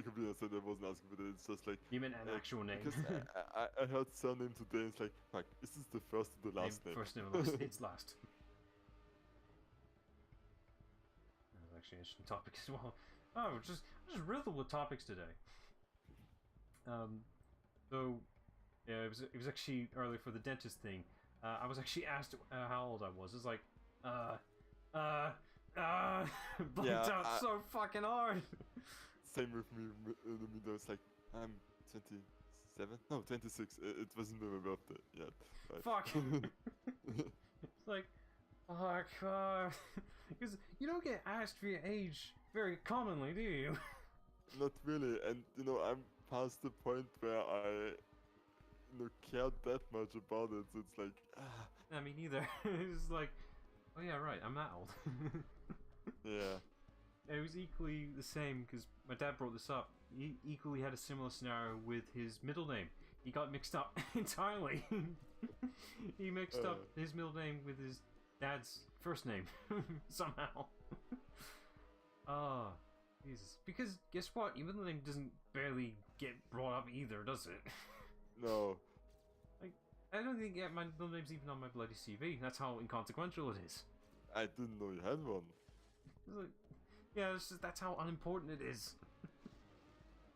Speaker 2: completely understand I wasn't asking for that, it's just like...
Speaker 1: You meant an actual name.
Speaker 2: Because I heard surname today, it's like, fuck, is this the first or the last name?
Speaker 1: First name or last, it's last. That's actually an interesting topic as well. Oh, just riddled with topics today. So, yeah, it was actually earlier for the dentist thing. I was actually asked how old I was. It's like, blanked out so fucking hard.
Speaker 2: Same with me in the middle. It's like, I'm 27? No, 26. It wasn't my birthday yet. Right.
Speaker 1: Fuck. It's like, fuck. Because you don't get asked for your age very commonly, do you?
Speaker 2: Not really. And, I'm past the point where I cared that much about it. So it's like,
Speaker 1: I mean, neither. It's like, oh yeah, right, I'm that old.
Speaker 2: Yeah.
Speaker 1: It was equally the same, because my dad brought this up. He equally had a similar scenario with his middle name. He got mixed up entirely. He mixed up his middle name with his dad's first name, somehow. Oh, Jesus. Because, guess what? Your middle name doesn't barely get brought up either, does it?
Speaker 2: No.
Speaker 1: Like, I don't think my middle name's even on my bloody CV. That's how inconsequential it is.
Speaker 2: I didn't know you had one.
Speaker 1: It's like, yeah, that's how unimportant it is.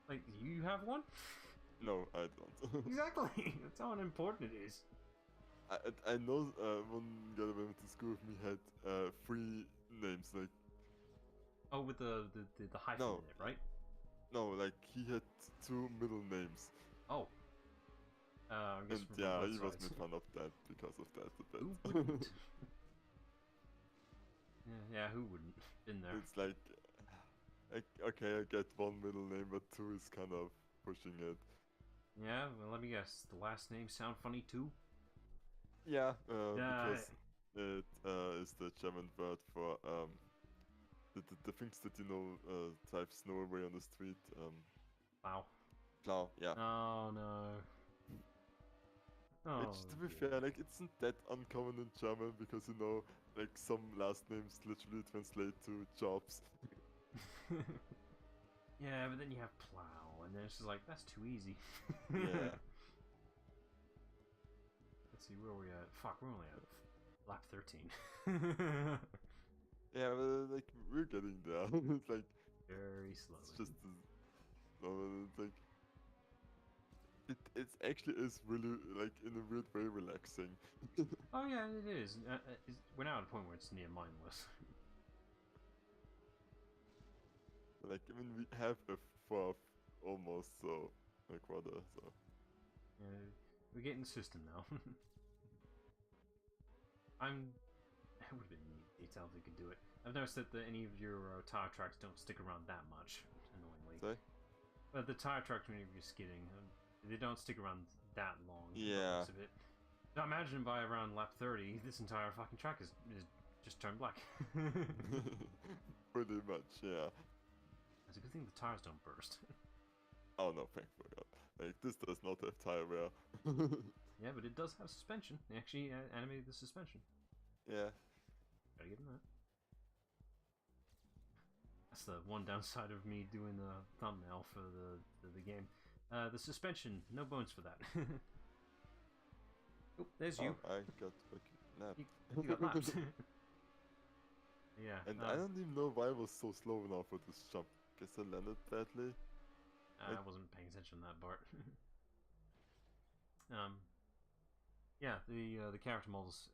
Speaker 1: Like, do you have one?
Speaker 2: No, I don't.
Speaker 1: Exactly. That's how unimportant it is.
Speaker 2: I know one guy that went to school with me had 3 names, like...
Speaker 1: Oh, with the hyphen in it, right?
Speaker 2: No, like, he had 2 middle names.
Speaker 1: Oh. I guess
Speaker 2: and yeah, he was made fun of that because of that a bit.
Speaker 1: Who wouldn't? Yeah, who wouldn't? Been there.
Speaker 2: It's like, okay, I get 1 middle name, but 2 is kind of pushing it.
Speaker 1: Yeah, well, let me guess. The last name sound funny too?
Speaker 2: Yeah, because it is the German word for the things that drive snow away on the street.
Speaker 1: Plow.
Speaker 2: Plow, yeah.
Speaker 1: Oh no. Oh,
Speaker 2: which, to be fair, like, it's not that uncommon in German because, like, some last names literally translate to jobs.
Speaker 1: Yeah, but then you have plow, and then it's just like, that's too easy.
Speaker 2: Yeah.
Speaker 1: Let's see, where are we at? Fuck, we're only at lap 13.
Speaker 2: Yeah, but, like, we're getting there. It's like...
Speaker 1: Very slowly.
Speaker 2: It's just... it's like... It actually is really, like, in a weird way, relaxing.
Speaker 1: Oh yeah, it is. We're now at a point where it's near mindless.
Speaker 2: Like, I mean, we have a fourth almost, so a quarter, so.
Speaker 1: We're getting the system now. It would have been neat detail if they could do it. I've noticed that any of your tire tracks don't stick around that much, annoyingly.
Speaker 2: Sorry?
Speaker 1: The tire tracks, whenever you're skidding, they don't stick around that long.
Speaker 2: Yeah.
Speaker 1: Of it. Now imagine by around lap 30, this entire fucking track is just turned black.
Speaker 2: Pretty much, yeah.
Speaker 1: It's a good thing the tires don't burst.
Speaker 2: Oh no, thank God. Like, this does not have tire wear.
Speaker 1: Yeah, but it does have suspension. They actually animated the suspension.
Speaker 2: Yeah.
Speaker 1: Gotta give them that. That's the one downside of me doing the thumbnail for the game. The suspension, no bones for that. Oh, there's you.
Speaker 2: Oh, I got fucking napped.
Speaker 1: You got lapped. Yeah.
Speaker 2: And I don't even know why I was so slow now for this jump. Guess I landed badly.
Speaker 1: I wasn't paying attention to that part. Yeah, the character models.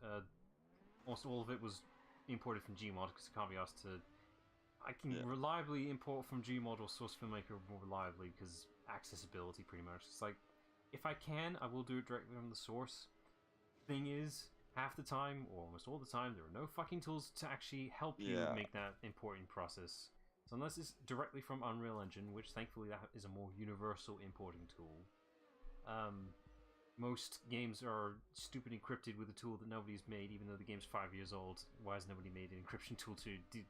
Speaker 1: Almost all of it was imported from Gmod because I can't be asked to. I can reliably import from Gmod or Source Filmmaker more reliably because accessibility, pretty much. It's like, if I can, I will do it directly from the source. Thing is, half the time, or almost all the time, there are no fucking tools to actually help you make that importing process. So unless it's directly from Unreal Engine, which thankfully that is a more universal importing tool, most games are stupid encrypted with a tool that nobody's made, even though the game's 5 years old. Why has nobody made an encryption tool to do,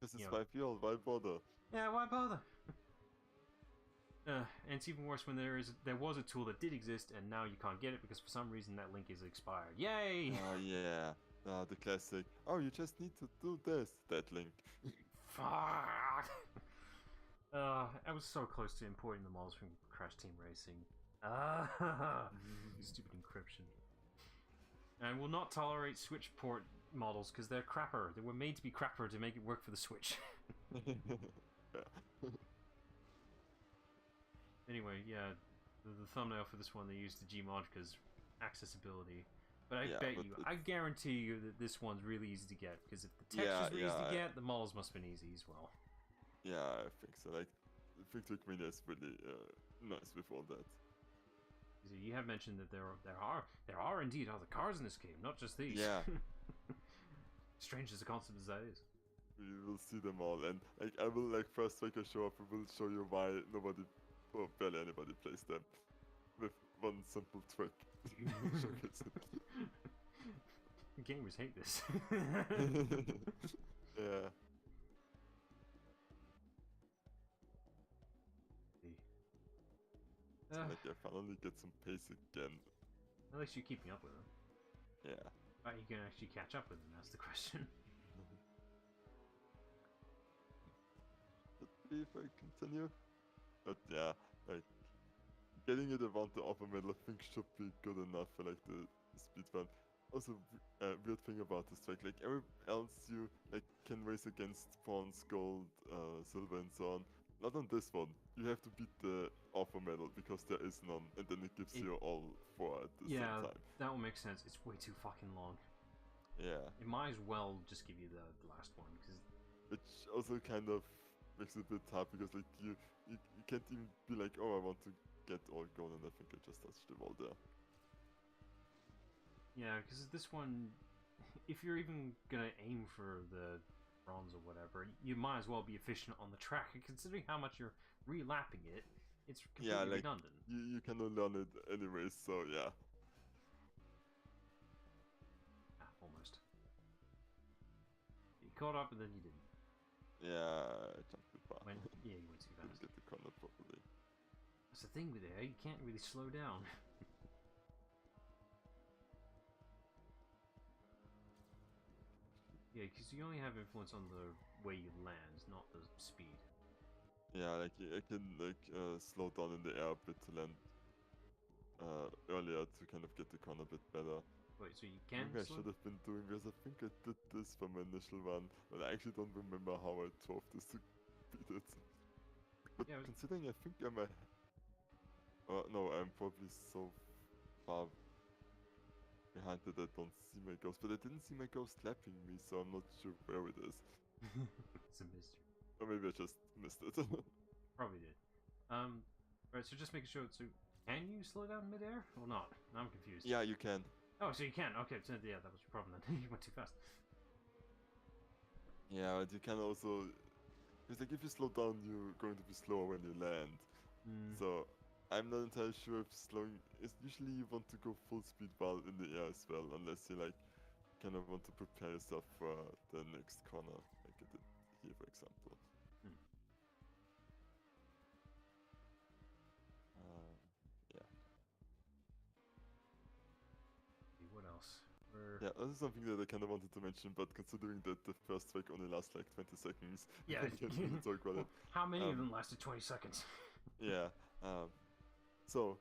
Speaker 2: This is 5 years old, why bother?
Speaker 1: Yeah, why bother? And it's even worse when there was a tool that did exist and now you can't get it because for some reason that link is expired. Yay!
Speaker 2: Oh yeah, the classic. Oh, you just need to do this. That link.
Speaker 1: Fuck! I was so close to importing the models from Crash Team Racing. Stupid encryption. And I will not tolerate Switch port models because they're crapper. They were made to be crapper to make it work for the Switch. Anyway, yeah, the thumbnail for this one, they used the Gmod because accessibility. But I guarantee you that this one's really easy to get because if the texture's really easy to get, the models must have been easy as well.
Speaker 2: Yeah, I think so. Like, I think TrackMania is really nice with all that.
Speaker 1: You have mentioned that there are indeed other cars in this game, not just these.
Speaker 2: Yeah.
Speaker 1: Strange as a concept as that is.
Speaker 2: We will see them all, and like I will first I show up. I will show you why nobody, or barely anybody plays them, with one simple trick.
Speaker 1: Gamers hate this.
Speaker 2: Yeah. Like I finally get some pace again.
Speaker 1: At least you're keeping up with them.
Speaker 2: Yeah.
Speaker 1: But you can actually catch up with them, that's the question.
Speaker 2: Let's see if I continue. But yeah, like getting it around the upper middle I think should be good enough for like the speedrun. Also, weird thing about this track, like everywhere else you can race against bronze, gold, silver and so on. Not on this one. You have to beat the offer medal because there is none, and then it gives you all 4 at the same time.
Speaker 1: Yeah, that will make sense. It's way too fucking long.
Speaker 2: Yeah.
Speaker 1: It might as well just give you the last one, because...
Speaker 2: Which also kind of makes it a bit hard, because like you can't even be like, oh, I want to get all gold, and I think I just touched the wall there.
Speaker 1: Yeah, because this one, if you're even gonna aim for the bronze or whatever, you might as well be efficient on the track, and considering how much you're relapping it, it's completely redundant.
Speaker 2: You cannot learn it anyways, so yeah.
Speaker 1: Almost. You caught up and then you didn't.
Speaker 2: Yeah, I jumped too far.
Speaker 1: Yeah, you went too fast.
Speaker 2: Didn't get the corner properly.
Speaker 1: That's the thing with it, you can't really slow down. Yeah, because you only have influence on the way you land, not the speed.
Speaker 2: Yeah, like I can slow down in the air a bit to land earlier to kind of get the corner a bit better.
Speaker 1: Wait, so you can?
Speaker 2: Maybe I should have been doing this. I think I did this for my initial one, but I actually don't remember how I drove this to beat it. But yeah, considering I think I'm no, I'm probably so far behind that I don't see my ghost, but I didn't see my ghost slapping me, so I'm not sure where it is.
Speaker 1: It's a mystery.
Speaker 2: Or maybe I just missed it.
Speaker 1: Probably did. Right, so just making sure, so can you slow down midair or not? Now I'm confused.
Speaker 2: Yeah, you can.
Speaker 1: Oh, so you can. Okay, so yeah, that was your problem then. You went too fast.
Speaker 2: Yeah, but you can also... It's like if you slow down, you're going to be slower when you land. So I'm not entirely sure if slowing is usually you want to go full speed while in the air as well, unless you like kind of want to prepare yourself for the next corner, like I did here, for example. Yeah.
Speaker 1: What else?
Speaker 2: Yeah, this is something that I kind of wanted to mention, but considering that the first track only lasts like 20 seconds,
Speaker 1: Yeah,
Speaker 2: I can't really talk about it.
Speaker 1: How many of them lasted 20 seconds?
Speaker 2: Yeah. So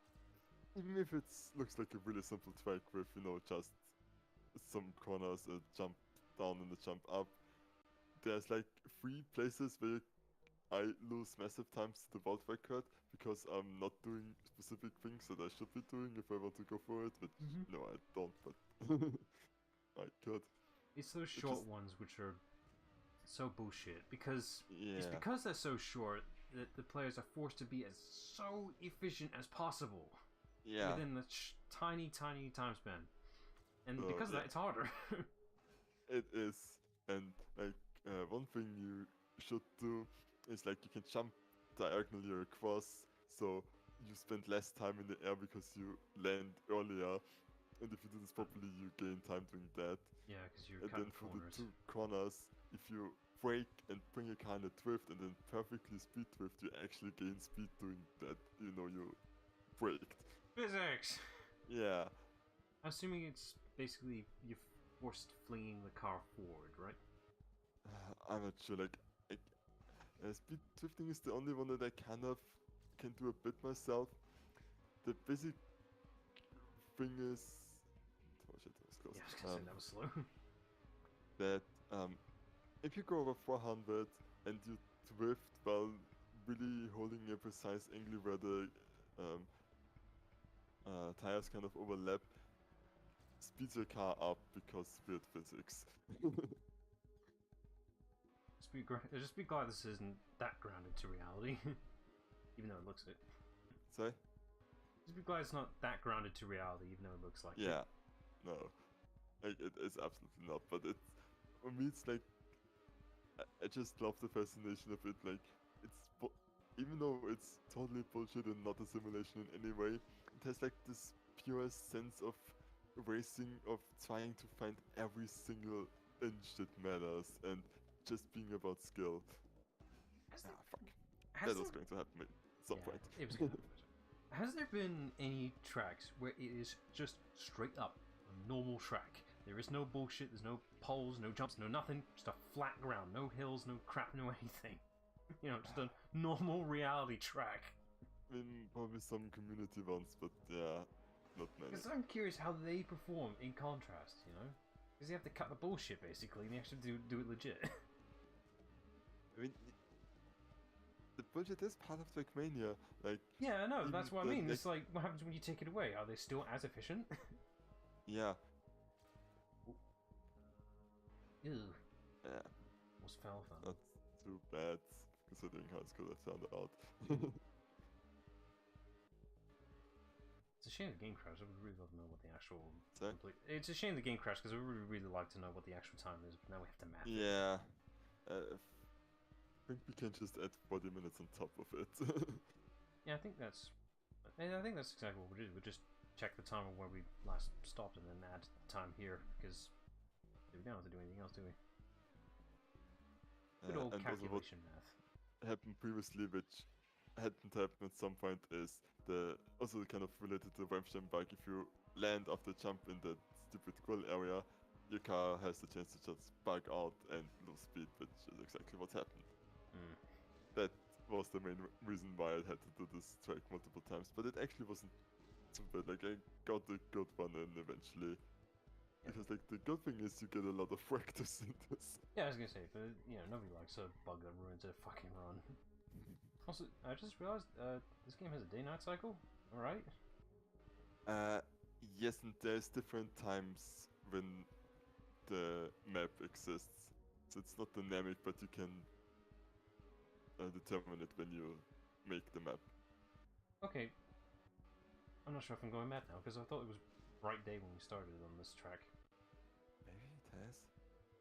Speaker 2: even if it looks like a really simple track with, you know, just some corners, a jump down and a jump up, there's like 3 places where I lose massive times to the world record because I'm not doing specific things that I should be doing if I want to go for it, but no, I don't, but I could.
Speaker 1: It's those short ones which are so bullshit, because it's
Speaker 2: Yeah.
Speaker 1: because they're so short that the players are forced to be as so efficient as possible within the tiny time span, and because of that, it's harder.
Speaker 2: It is, and like one thing you should do is like you can jump diagonally across, so you spend less time in the air because you land earlier, and if you do this properly, you gain time doing that.
Speaker 1: Yeah, because you're
Speaker 2: and then
Speaker 1: cutting
Speaker 2: for
Speaker 1: corners.
Speaker 2: the 2 corners, if you brake and bring a kind of drift and then perfectly speed drift, you actually gain speed doing that. You know, you braked.
Speaker 1: Physics!
Speaker 2: Yeah.
Speaker 1: I'm assuming it's basically you're forced flinging the car forward, right?
Speaker 2: I'm not sure, like, speed drifting is the only one that I kind of can do a bit myself. The basic thing is... Oh shit, that was close.
Speaker 1: Yeah, I was gonna say that was slow.
Speaker 2: That if you go over 400 and you drift while really holding a precise angle where the tires kind of overlap, speeds your car up because weird physics.
Speaker 1: Just be glad this isn't that grounded to reality, even though it looks it.
Speaker 2: Sorry?
Speaker 1: Just be glad it's not that grounded to reality, even though it looks like it.
Speaker 2: Yeah, no, like it is absolutely not. But it's, for me, it's like I just love the fascination of it. Like even though it's totally bullshit and not a simulation in any way, it has like this pure sense of racing, of trying to find every single inch that matters, and just being about skill. Fuck. That was going to happen at some point.
Speaker 1: It was going to happen. Has there been any tracks where it is just straight up a normal track? There is no bullshit, there's no poles, no jumps, no nothing, just a flat ground, no hills, no crap, no anything. You know, just a normal reality track.
Speaker 2: I mean, probably some community ones, but yeah, not many.
Speaker 1: Because I'm curious how they perform in contrast, you know? Because they have to cut the bullshit, basically, and they actually do it legit.
Speaker 2: I mean, the budget is part of TrackMania, like...
Speaker 1: Yeah, I know, that's what I mean. It's like, what happens when you take it away? Are they still as efficient?
Speaker 2: Yeah.
Speaker 1: Ew.
Speaker 2: Yeah.
Speaker 1: Almost fell off that.
Speaker 2: Not too bad, considering how it's could have turned out.
Speaker 1: It's a shame the game crashed. I would really love to know what the actual...
Speaker 2: Sorry?
Speaker 1: It's a shame the game crashed, because I would really like to know what the actual time is, but now we have to map it.
Speaker 2: Yeah. I think we can just add 40 minutes on top of it.
Speaker 1: Yeah, I think that's exactly what we do. We just check the time of where we last stopped and then add the time here, because we don't have to do anything else, do we? Good old calculation math.
Speaker 2: Happened previously, which hadn't happened at some point, is also kind of related to the Weinstein bug. If you land after jump in that stupid grill area, your car has the chance to just bug out and lose speed, which is exactly what happened. That was the main reason why I had to do this track multiple times, but it actually wasn't too bad. Like, I got the good one in eventually. Because, like, the good thing is you get a lot of practice in this.
Speaker 1: Yeah, I was gonna say, but, you know, nobody likes a bug that ruins a fucking run. Also, I just realized, this game has a day-night cycle, alright?
Speaker 2: Yes, and there's different times when the map exists. So it's not dynamic, but you can determine it when you make the map.
Speaker 1: Okay. I'm not sure if I'm going mad now, because I thought it was bright day when we started on this track.
Speaker 2: Maybe it has.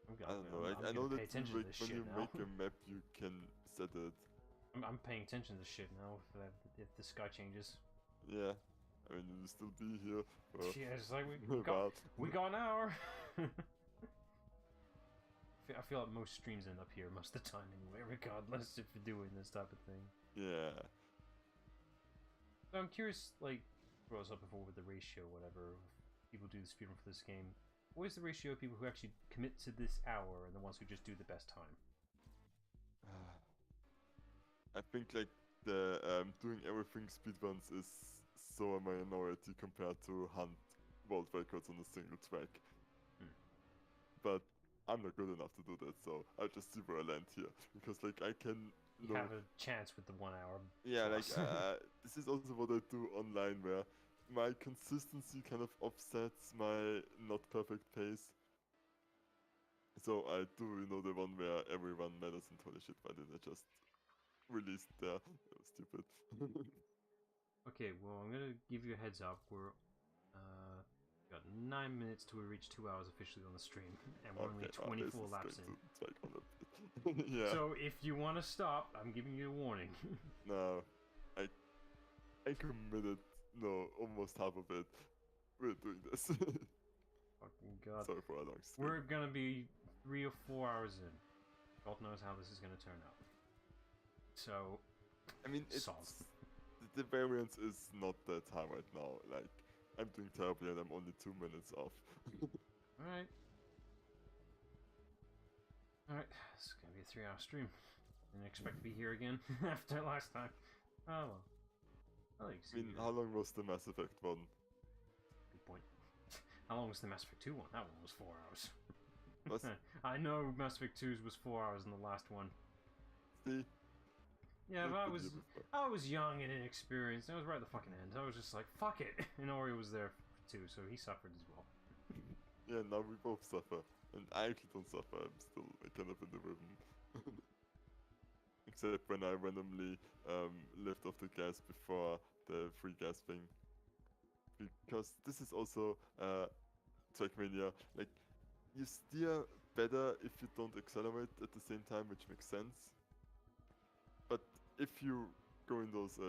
Speaker 1: I
Speaker 2: don't know.
Speaker 1: I'm
Speaker 2: I know
Speaker 1: gonna
Speaker 2: that
Speaker 1: pay attention to this
Speaker 2: when
Speaker 1: shit
Speaker 2: you
Speaker 1: now.
Speaker 2: make a map, you can set it.
Speaker 1: I'm paying attention to this shit now if the sky changes.
Speaker 2: Yeah. I mean, you'll still be here for
Speaker 1: Yeah, it's like
Speaker 2: a while.
Speaker 1: we got an hour. I feel like most streams end up here most of the time anyway, regardless if you're doing this type of thing.
Speaker 2: Yeah.
Speaker 1: So I'm curious, like, brought us up before with the ratio, whatever. People do the speedrun for this game. What is the ratio of people who actually commit to this hour and the ones who just do the best time?
Speaker 2: I think like the doing everything speedruns is so a minority compared to hunt world records on a single track. But I'm not good enough to do that, so I'll just see where I land here. Because like I can
Speaker 1: You have a chance with the 1 hour.
Speaker 2: Yeah, like
Speaker 1: plus.
Speaker 2: this is also what I do online, where my consistency kind of offsets my not perfect pace. So I do, the one where everyone matters and holy shit, why did I just release there? That was stupid.
Speaker 1: Okay, well, I'm gonna give you a heads up. We're got 9 minutes till we reach 2 hours officially on the stream, and we're only 24 laps in.
Speaker 2: Yeah.
Speaker 1: So if you want to stop, I'm giving you a warning.
Speaker 2: No, I committed. No, almost half of it. We're doing this.
Speaker 1: Fucking god.
Speaker 2: Sorry for a long stream.
Speaker 1: We're gonna be 3 or 4 hours in. God knows how this is gonna turn out. So,
Speaker 2: I mean,
Speaker 1: solve.
Speaker 2: The variance is not that high right now. Like, I'm doing terribly and I'm only 2 minutes off.
Speaker 1: Alright. Alright, this is gonna be a 3-hour stream. Didn't expect to be here again after last time. Oh well.
Speaker 2: I mean, how long was the Mass Effect one?
Speaker 1: Good point. How long was the Mass Effect 2 one? That one was 4 hours.
Speaker 2: Was...
Speaker 1: I know Mass Effect 2's was 4 hours in the last one.
Speaker 2: See?
Speaker 1: Yeah, but I was young and inexperienced. I was right at the fucking end. I was just like, fuck it. And Ori was there too, so he suffered as well.
Speaker 2: Yeah, now we both suffer. And I actually don't suffer. I'm still kind of in the rhythm. Except when I randomly lift off the gas before the free gas thing. Because this is also TrackMania. Like, you steer better if you don't accelerate at the same time, which makes sense. But if you go in those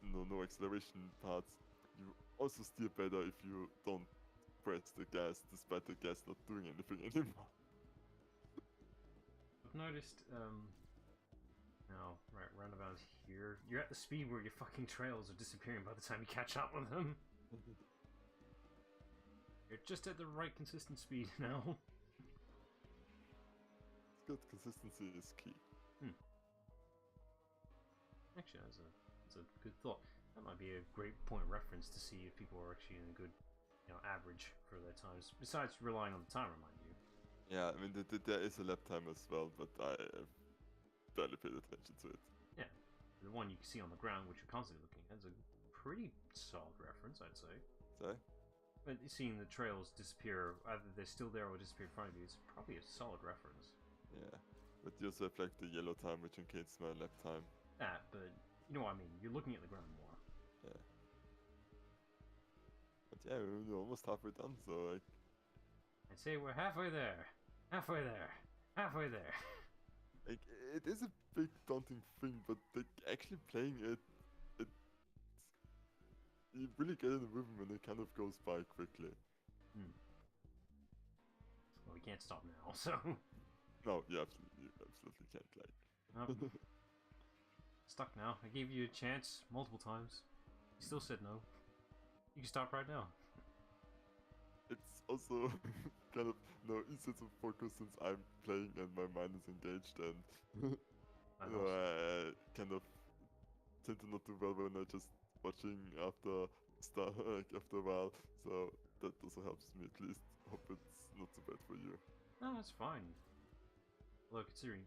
Speaker 2: no acceleration parts, you also steer better if you don't press the gas, despite the gas not doing anything anymore.
Speaker 1: I've noticed, right, roundabout here, you're at the speed where your fucking trails are disappearing by the time you catch up with them. You're just at the right consistent speed now.
Speaker 2: It's good, consistency is key.
Speaker 1: Actually, that's a good thought. That might be a great point of reference to see if people are actually in a good, average for their times. Besides relying on the timer, mind you.
Speaker 2: Yeah, I mean, there is a lap time as well, but I have barely paid attention to it.
Speaker 1: Yeah, the one you can see on the ground, which you're constantly looking at, is a pretty solid reference, I'd say.
Speaker 2: Sorry?
Speaker 1: But seeing the trails disappear, either they're still there or disappear in front of you, is probably a solid reference.
Speaker 2: Yeah, but you also have like the yellow time, which indicates my lap time.
Speaker 1: But you know what I mean. You're looking at the ground more.
Speaker 2: Yeah. But yeah, we're almost halfway done, so like...
Speaker 1: I'd say we're halfway there. Halfway there. Halfway there.
Speaker 2: Like, it is a big daunting thing, but like, actually playing it, you really get in the rhythm and it kind of goes by quickly.
Speaker 1: Well, we can't stop now, so...
Speaker 2: No, you absolutely can't, like...
Speaker 1: Nope. Stuck now. I gave you a chance multiple times. You still said no. You can stop right now.
Speaker 2: It's also kind of easier to focus since I'm playing and my mind is engaged, and I kind of tend to not do well when I'm just watching after a while. So that also helps me at least. Hope it's not so bad for you.
Speaker 1: No, it's fine. Look, considering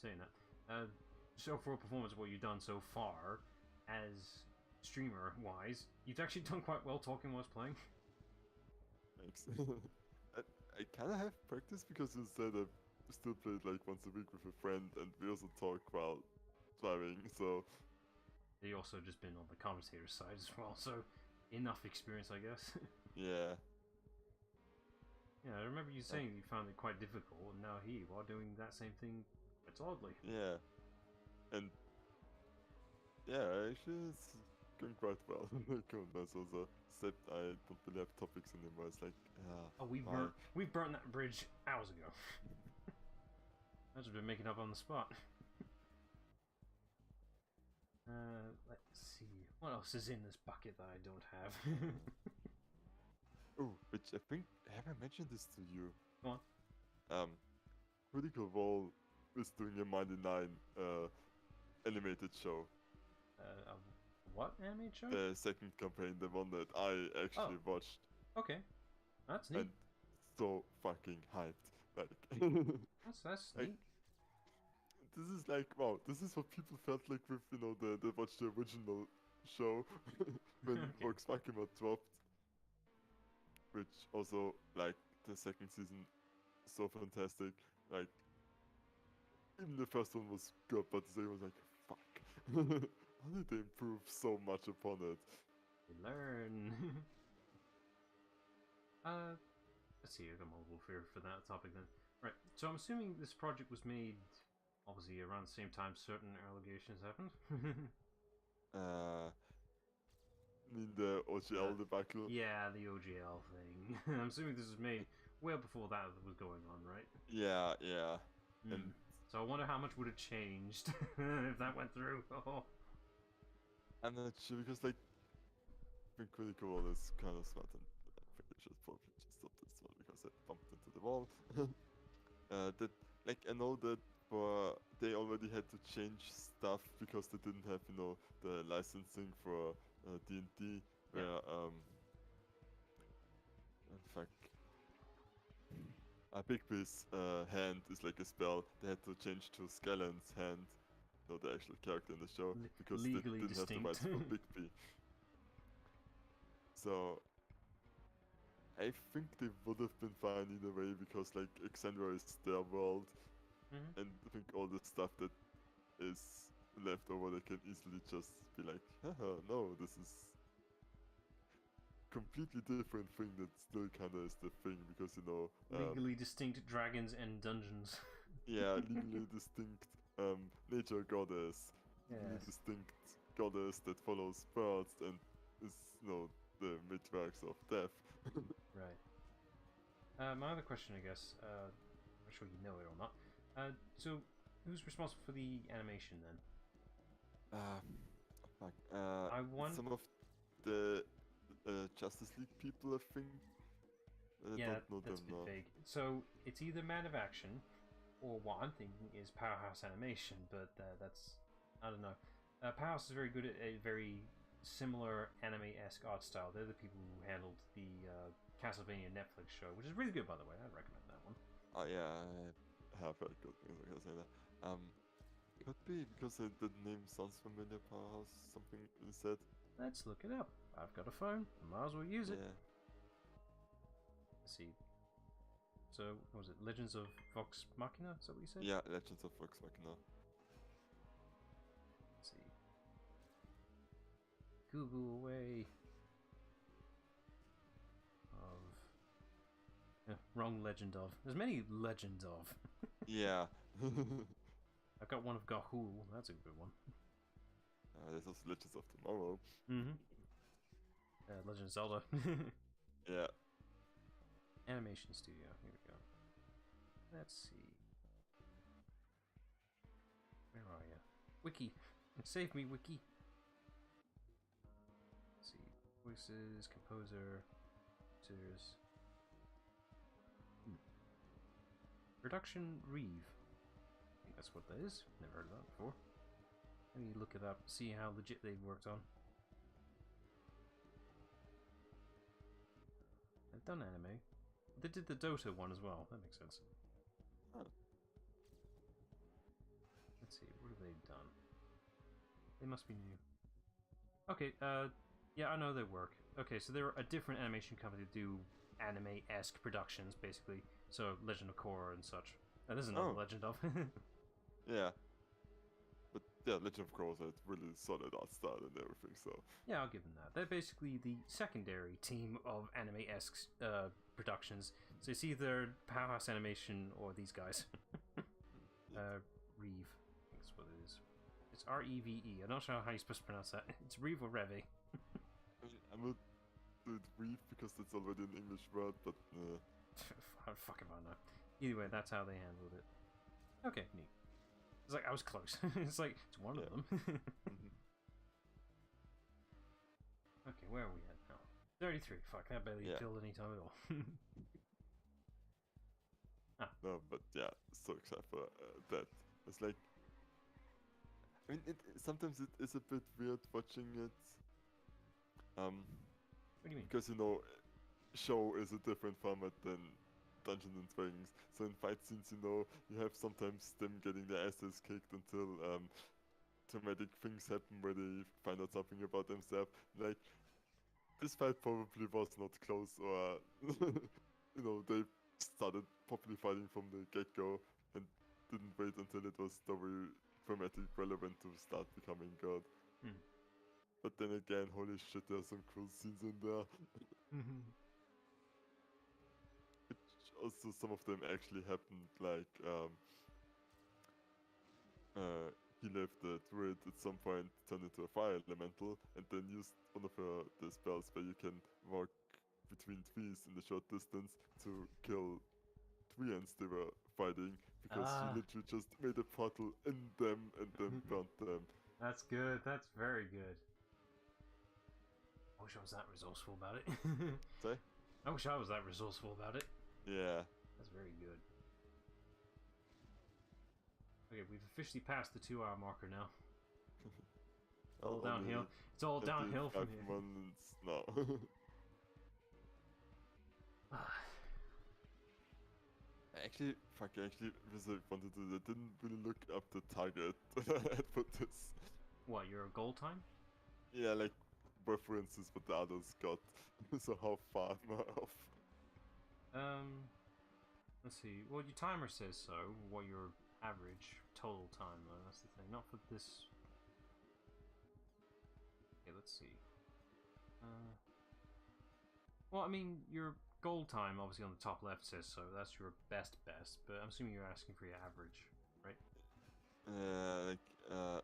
Speaker 1: saying that, so for a performance of what you've done so far, as streamer-wise, you've actually done quite well talking whilst playing.
Speaker 2: Thanks. I kind of have practice because you said I still played like once a week with a friend, and we also talk while driving, so
Speaker 1: They also just been on the commentator side as well, so enough experience, I guess.
Speaker 2: yeah.
Speaker 1: Yeah, I remember you saying you found it quite difficult, and now here you are doing that same thing oddly.
Speaker 2: Yeah, and yeah, actually it's going quite well. That's also, except I don't really have topics anymore. It's like,
Speaker 1: Oh, we've burnt that bridge hours ago. I've just been making up on the spot. Let's see. What else is in this bucket that I don't have?
Speaker 2: Oh, which I think, have I mentioned this to you?
Speaker 1: Go on.
Speaker 2: Critical Role is doing a 99 animated show.
Speaker 1: What animated show?
Speaker 2: The second campaign, the one that I actually watched.
Speaker 1: Okay, that's neat.
Speaker 2: And so fucking hyped. Like,
Speaker 1: that's
Speaker 2: like,
Speaker 1: neat.
Speaker 2: this is like, wow, this is what people felt like with, you know, they watched the original show when Vox Machina dropped. Which also, like, the second season, so fantastic. Like, even the first one was good, but the second was like, fuck. How did they improve so much upon it?
Speaker 1: You learn. Let's see, I got my fear for that topic then. Right, so I'm assuming this project was made, obviously, around the same time certain allegations happened.
Speaker 2: In the OGL debacle?
Speaker 1: Yeah, the OGL thing. I'm assuming this was made well before that was going on, right?
Speaker 2: Yeah. And
Speaker 1: so I wonder how much would have changed if that went through. Oh.
Speaker 2: I'm not sure, because, like, I think Critical Role is kind of smart, and I think I should probably just stop this one because I bumped into the wall. That, like, I know that they already had to change stuff because they didn't have, you know, the licensing for D&D, where, fuck. Bigby's hand is like a spell. They had to change to Skellen's hand, not the actual character in the show, because they didn't have the rights for Bigby. So I think they would have been fine either way, because, like, Exandria is their world, and I think all the stuff that is left over, they can easily just be like, haha, no, this is completely different thing that still kinda is the thing, because, you know,
Speaker 1: legally distinct dragons and dungeons.
Speaker 2: Yeah, legally distinct nature goddess, legally distinct goddess that follows birds and is, you know, the matriarchs of death.
Speaker 1: Right. My other question, I guess, I'm not sure you know it or not. So, who's responsible for the animation then?
Speaker 2: I want some of the Justice League people, I think. I don't know
Speaker 1: that's
Speaker 2: them
Speaker 1: a bit
Speaker 2: now.
Speaker 1: vague. So it's either Man of Action, or what I'm thinking is Powerhouse Animation, but that's, I don't know. Powerhouse is very good at a very similar anime-esque art style. They're the people who handled the Castlevania Netflix show, which is really good, by the way. I'd recommend that one.
Speaker 2: Oh yeah, I have heard good things, I gotta say that. Could be because the name sounds familiar. Powerhouse, something you said.
Speaker 1: Let's look it up. I've got a phone. Might as well use it.
Speaker 2: Yeah.
Speaker 1: Let's see. So, what was it? Legends of Vox Machina? Is that what you said?
Speaker 2: Yeah, Legends of Vox Machina.
Speaker 1: Let's see. Google away. Wrong Legend of. There's many Legends of.
Speaker 2: Yeah.
Speaker 1: I've got one of Gahul. That's a good one.
Speaker 2: There's also Legends of Tomorrow.
Speaker 1: Legend of Zelda.
Speaker 2: Yeah.
Speaker 1: Animation Studio. Here we go. Let's see. Where are you? Wiki. Save me, Wiki. Let's see. Voices, composer, actors. Production Reeve. I think that's what that is. Never heard of that before. Let me look it up, see how legit they've worked on. They've done anime. They did the Dota one as well. That makes sense.
Speaker 2: Oh.
Speaker 1: Let's see, what have they done? They must be new. Okay, yeah, I know their work. Okay, so they're a different animation company that do anime-esque productions, basically. So, Legend of Korra and such. This is another Legend of.
Speaker 2: Yeah. But yeah, Legend of Korra had really solid art style and everything. So
Speaker 1: yeah, I'll give them that. They're basically the secondary team of anime-esque productions. So it's either Powerhouse Animation or these guys. Reeve, I think that's what it is. It's R-E-V-E. I'm not sure how you're supposed to pronounce that. It's Reeve or Reve.
Speaker 2: I'm not do it brief because that's already an English word, but
Speaker 1: fuck if I know. Either way, that's how they handled it. Okay, neat. It's like I was close. It's like it's one of them. Okay, where are we at now? 33. Fuck, that barely killed any time at all.
Speaker 2: No, but yeah, so excited for that. It's like, I mean, sometimes it is a bit weird watching it.
Speaker 1: What do you mean?
Speaker 2: Because, you know, show is a different format than Dungeons and Dragons. So in fight scenes, you know, you have sometimes them getting their asses kicked until traumatic things happen where they find out something about themselves. Like, this fight probably was not close, or, you know, they started properly fighting from the get-go and didn't wait until it was story dramatic relevant to start becoming God. But then again, holy shit, there's some cool scenes in there. Which also, some of them actually happened, like, he left the druid at some point, turned into a fire elemental, and then used one of the spells where you can walk between trees in a short distance to kill treants they were fighting, because he literally just made a portal in them and then burnt them.
Speaker 1: That's good. That's very good. I wish I was that resourceful about it.
Speaker 2: Sorry?
Speaker 1: I wish I was that resourceful about it.
Speaker 2: Yeah.
Speaker 1: That's very good. Okay, we've officially passed the 2-hour marker now. All downhill. It's all downhill from here.
Speaker 2: No. Actually, because I wanted to, I didn't really look up the target for this.
Speaker 1: What, your goal time?
Speaker 2: Yeah, like references what the others got. So how far am I off?
Speaker 1: Let's see. Well, your timer says so. What your average total time, though. That's the thing. Not for this. Okay, let's see. Well, I mean, your goal time, obviously on the top left says so. That's your best. But I'm assuming you're asking for your average, right?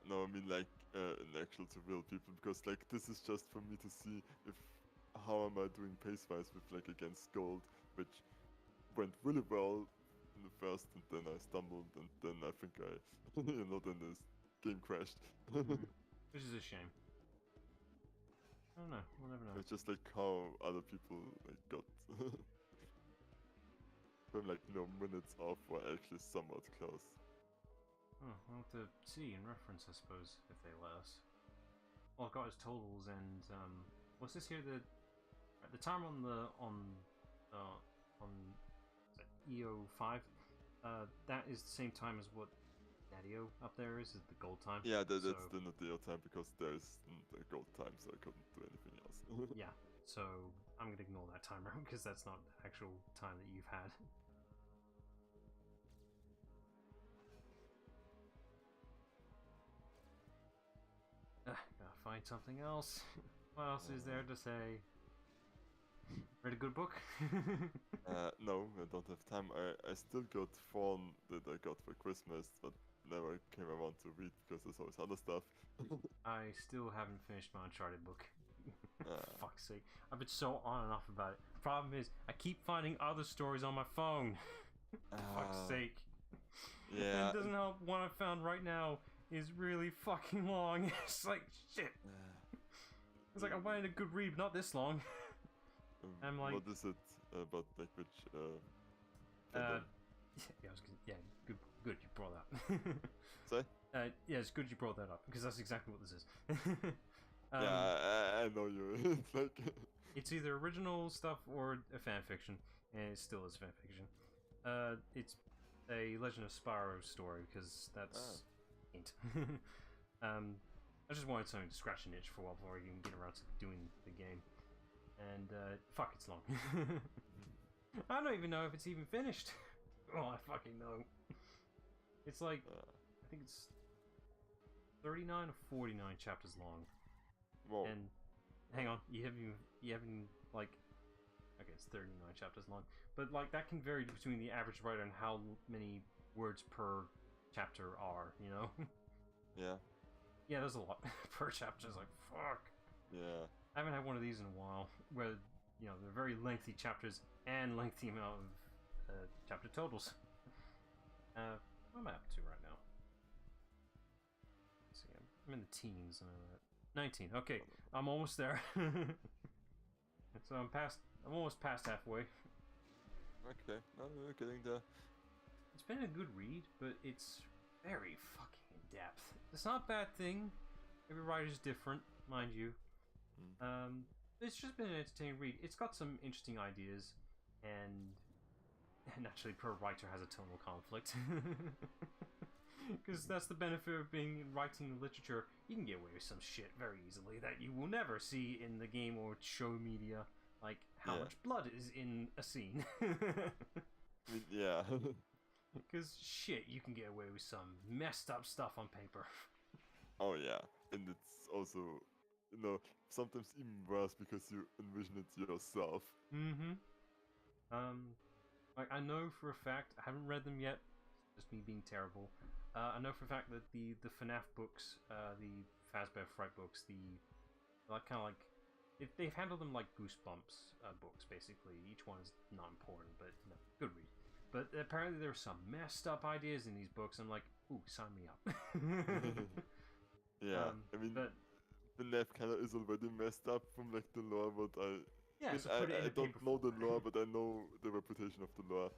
Speaker 2: No, I mean like in actual to real people, because like this is just for me to see if how am I doing pace-wise with like against gold, which went really well in the first, and then I stumbled, and then I think I, you know, then this game crashed.
Speaker 1: Which is a shame. I don't know. We'll never know.
Speaker 2: It's just like how other people like got from like, you know, minutes off were actually somewhat close.
Speaker 1: Oh, we'll have to see in reference, I suppose, if they let us. Well, I've got his totals, and what's this here? The time on the EO5. That is the same time as what Nadio up there is the gold time.
Speaker 2: Yeah, that's the Nadio time, because there's the gold time, so I couldn't do anything else.
Speaker 1: Yeah, so I'm gonna ignore that timer because that's not the actual time that you've had. Gotta find something else. What else is there to say? Read a good book?
Speaker 2: No, I don't have time. I still got Fawn that I got for Christmas, but never came around to read because there's always other stuff.
Speaker 1: I still haven't finished my Uncharted book. For fuck's sake. I've been so on and off about it. Problem is, I keep finding other stories on my phone. For fuck's sake.
Speaker 2: Yeah.
Speaker 1: And it doesn't help. One I found right now is really fucking long. It's like, shit. It's like, I wanted a good read, but not this long. I'm like,
Speaker 2: what is it about, like, which
Speaker 1: good you brought that.
Speaker 2: Sorry?
Speaker 1: Yeah, it's good you brought that up, because that's exactly what this is.
Speaker 2: Yeah, I know you. It's like
Speaker 1: it's either original stuff or a fan fiction, and it still is fan fiction. It's a Legend of Spyro story, because that's hint. I just wanted something to scratch an itch for a while before I even get around to doing the game. And, fuck, it's long. I don't even know if it's even finished. Oh, I fucking know. It's like, I think it's 39 or 49 chapters long.
Speaker 2: Whoa.
Speaker 1: And hang on, you haven't like, okay, it's 39 chapters long, but like that can vary between the average writer and how many words per chapter are, you know?
Speaker 2: Yeah.
Speaker 1: Yeah, there's a lot per chapter. It's like, fuck.
Speaker 2: Yeah.
Speaker 1: I haven't had one of these in a while, where, you know, they're very lengthy chapters and lengthy amount of chapter totals. What am I up to right now? Let's see, I'm in the teens. 19. Okay, I'm almost there. So I'm almost past halfway.
Speaker 2: Okay, no, we're getting there.
Speaker 1: It's been a good read, but it's very fucking in depth. It's not a bad thing. Every writer's different, mind you. It's just been an entertaining read. It's got some interesting ideas, and naturally per writer has a tonal conflict. Because that's the benefit of writing literature. You can get away with some shit very easily that you will never see in the game or show media. Like how much blood is in a scene.
Speaker 2: Yeah.
Speaker 1: Because shit, you can get away with some messed up stuff on paper.
Speaker 2: Oh yeah, and it's also, you know, sometimes even worse because you envision it yourself.
Speaker 1: Like I know for a fact, I haven't read them yet, just me being terrible. I know for a fact that the FNAF books, the Fazbear Fright books, they've handled them like Goosebumps books, basically. Each one is not important, but no, good read. But apparently there are some messed up ideas in these books. I'm like, ooh, sign me up.
Speaker 2: Yeah, I mean, the FNAF kind of is already messed up from like the lore, but I don't know the lore, but I know the reputation of the lore.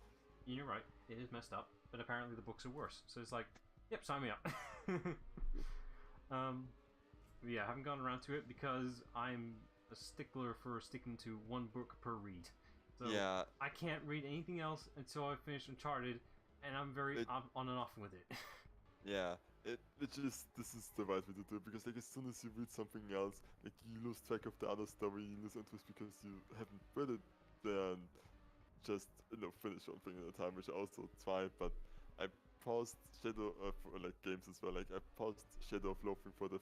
Speaker 1: You're right, it is messed up, but apparently the books are worse. So it's like, yep, sign me up. Yeah, I haven't gone around to it because I'm a stickler for sticking to one book per read. So
Speaker 2: yeah.
Speaker 1: I can't read anything else until I finish Uncharted, and I'm very on and off with it.
Speaker 2: Yeah, this is the right way to do it, because like as soon as you read something else, like you lose track of the other story, you lose interest because you haven't read it there and just, you know, finish one thing at a time, which I also tried, but I paused Shadow of, like games as well, like I paused Shadow of Loathing for the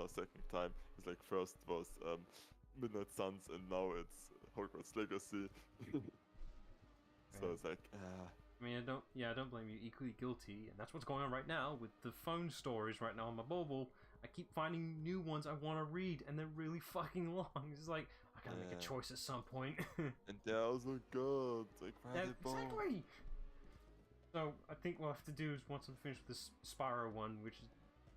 Speaker 2: second time. It's like first was Midnight Suns and now it's Hogwarts Legacy. So it's like,
Speaker 1: I mean, I don't blame you. Equally guilty, and that's what's going on right now with the phone stories right now on my mobile. I keep finding new ones I want to read, and they're really fucking long. It's like, I gotta make a choice at some point.
Speaker 2: And they're also good. Like,
Speaker 1: exactly! So, I think what I have to do is, once I'm finished with this Spyro one, which is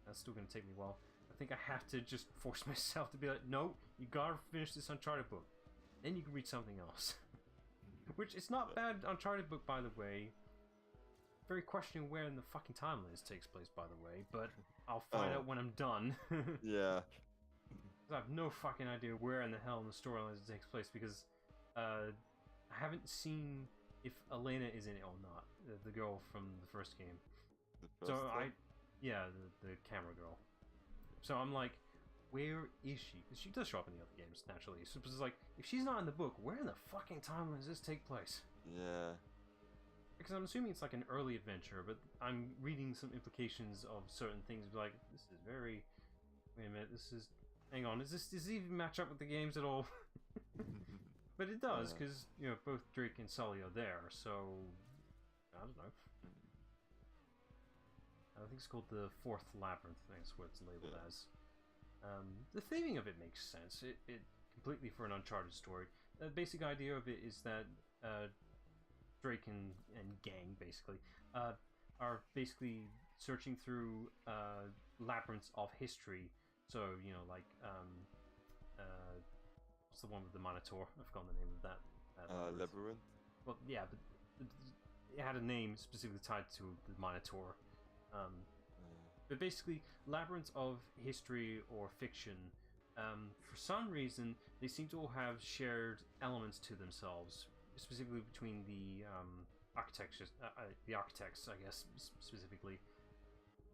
Speaker 1: that's still gonna take me a while, I think I have to just force myself to be like, no, you gotta finish this Uncharted book. Then you can read something else. Which, it's not bad Uncharted book, by the way. Very questioning where in the fucking timeline this takes place, by the way, but I'll find out when I'm done.
Speaker 2: Yeah.
Speaker 1: I have no fucking idea where in the hell in the storyline it takes place, because I haven't seen if Elena is in it or not, the girl from the first game. The camera girl. So I'm like, where is she? Because she does show up in the other games, naturally. So it's like, if she's not in the book, where in the fucking timeline does this take place?
Speaker 2: Yeah.
Speaker 1: Because I'm assuming it's like an early adventure, but I'm reading some implications of certain things. Like, this is very... Wait a minute, this is... Hang on, does this even match up with the games at all? But it does, because, you know, both Drake and Sully are there, so... I don't know. I think it's called the Fourth Labyrinth, that's what it's labeled as. The theming of it makes sense. It completely for an Uncharted story. The basic idea of it is that Drake and gang, basically, are basically searching through labyrinths of history. So, you know, like, what's the one with the Minotaur? I've forgotten the name of that.
Speaker 2: Labyrinth?
Speaker 1: Well, yeah, but it had a name specifically tied to the Minotaur. But basically, labyrinths of history or fiction, for some reason, they seem to all have shared elements to themselves, specifically between the architects, I guess, specifically.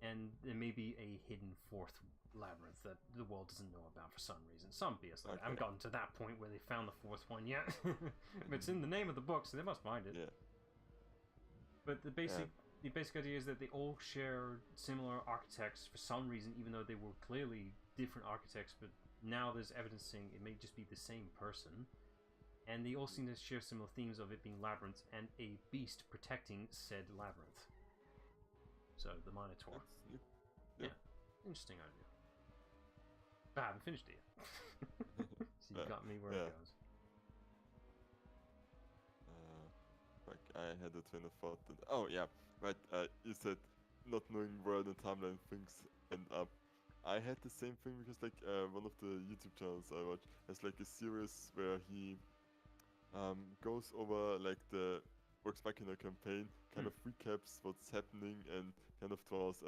Speaker 1: And there may be a hidden fourth labyrinth that the world doesn't know about for some reason. Some BS. I haven't gotten to that point where they found the fourth one yet. But it's in the name of the book, so they must find it.
Speaker 2: Yeah.
Speaker 1: But the the basic idea is that they all share similar architects for some reason, even though they were clearly different architects. But now there's evidence saying it may just be the same person. And they all seem to share similar themes of it being labyrinth and a beast protecting said labyrinth. So the Minotaur. Yeah, interesting idea. But I haven't finished it yet. So you got me where it goes.
Speaker 2: Like I had a train of thought that, oh yeah, right, you said not knowing where the timeline things end up. I had the same thing because like one of the YouTube channels I watch has like a series where he goes over like the Works Machina campaign, kind of recaps what's happening and kind of draws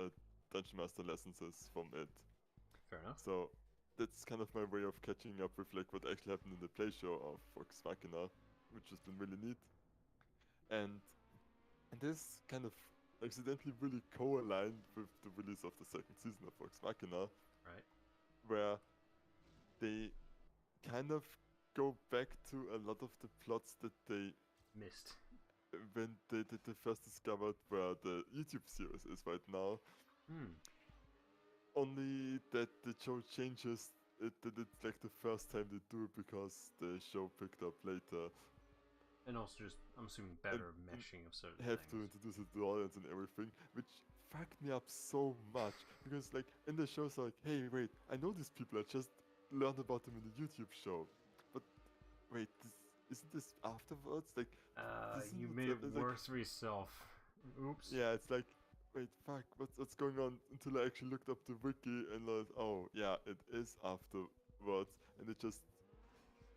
Speaker 2: Dungeon Master lessons from it.
Speaker 1: Fair enough.
Speaker 2: So that's kind of my way of catching up with like what actually happened in the play show of Works Machina, which has been really neat. And this kind of accidentally really co-aligned with the release of the second season of Vox Machina.
Speaker 1: Right.
Speaker 2: Where they kind of go back to a lot of the plots that they
Speaker 1: missed
Speaker 2: when they first discovered where the YouTube series is right now. Only that the show changes it, that it's like the first time they do it because the show picked up later.
Speaker 1: And also just, I'm assuming, better meshing of certain
Speaker 2: have
Speaker 1: things.
Speaker 2: to introduce it to the audience and everything, which fucked me up so much. Because, like, in the show's like, hey, wait, I know these people, I just learned about them in the YouTube show. But, wait, isn't this afterwards? Like,
Speaker 1: you made it worse for yourself. Oops.
Speaker 2: Yeah, it's like, wait, fuck, what's going on? Until I actually looked up the wiki and like, oh, yeah, it is afterwards. And it just...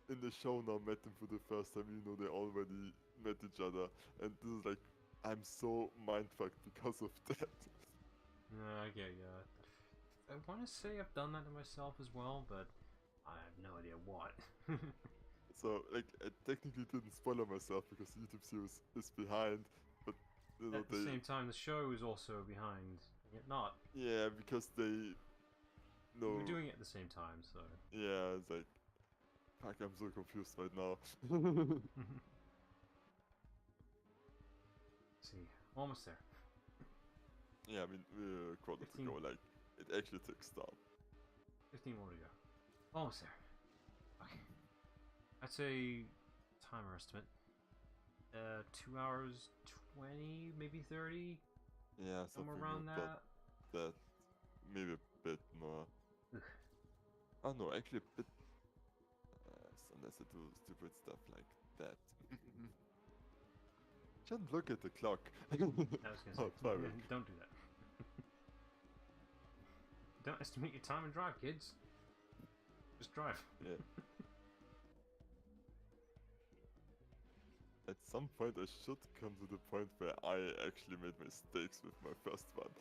Speaker 2: in the show now met them for the first time, even though they already met each other. And this is like, I'm so mindfucked because of that.
Speaker 1: Okay, yeah. I want to say I've done that to myself as well, but I have no idea what.
Speaker 2: So, like, I technically didn't spoil myself because the YouTube series is behind, but, you know,
Speaker 1: at the same time, the show is also behind, yet not.
Speaker 2: Yeah, because they... No.
Speaker 1: We're doing it at the same time, so...
Speaker 2: Yeah, it's like... Fuck, I'm so confused right now.
Speaker 1: See, almost there.
Speaker 2: Yeah, I mean, we're quarter to go, like, it actually takes time.
Speaker 1: 15 more to go. Almost there. Okay. I'd say timer estimate. 2 hours 20, maybe 30?
Speaker 2: Yeah,
Speaker 1: somewhere
Speaker 2: something
Speaker 1: around
Speaker 2: like that. Maybe a bit more. Oh no, actually a bit... unless I do stupid stuff like that. Shouldn't look at the clock.
Speaker 1: I was gonna say, don't do that. Don't estimate your time and drive, kids. Just drive.
Speaker 2: Yeah. At some point I should come to the point where I actually made mistakes with my first one.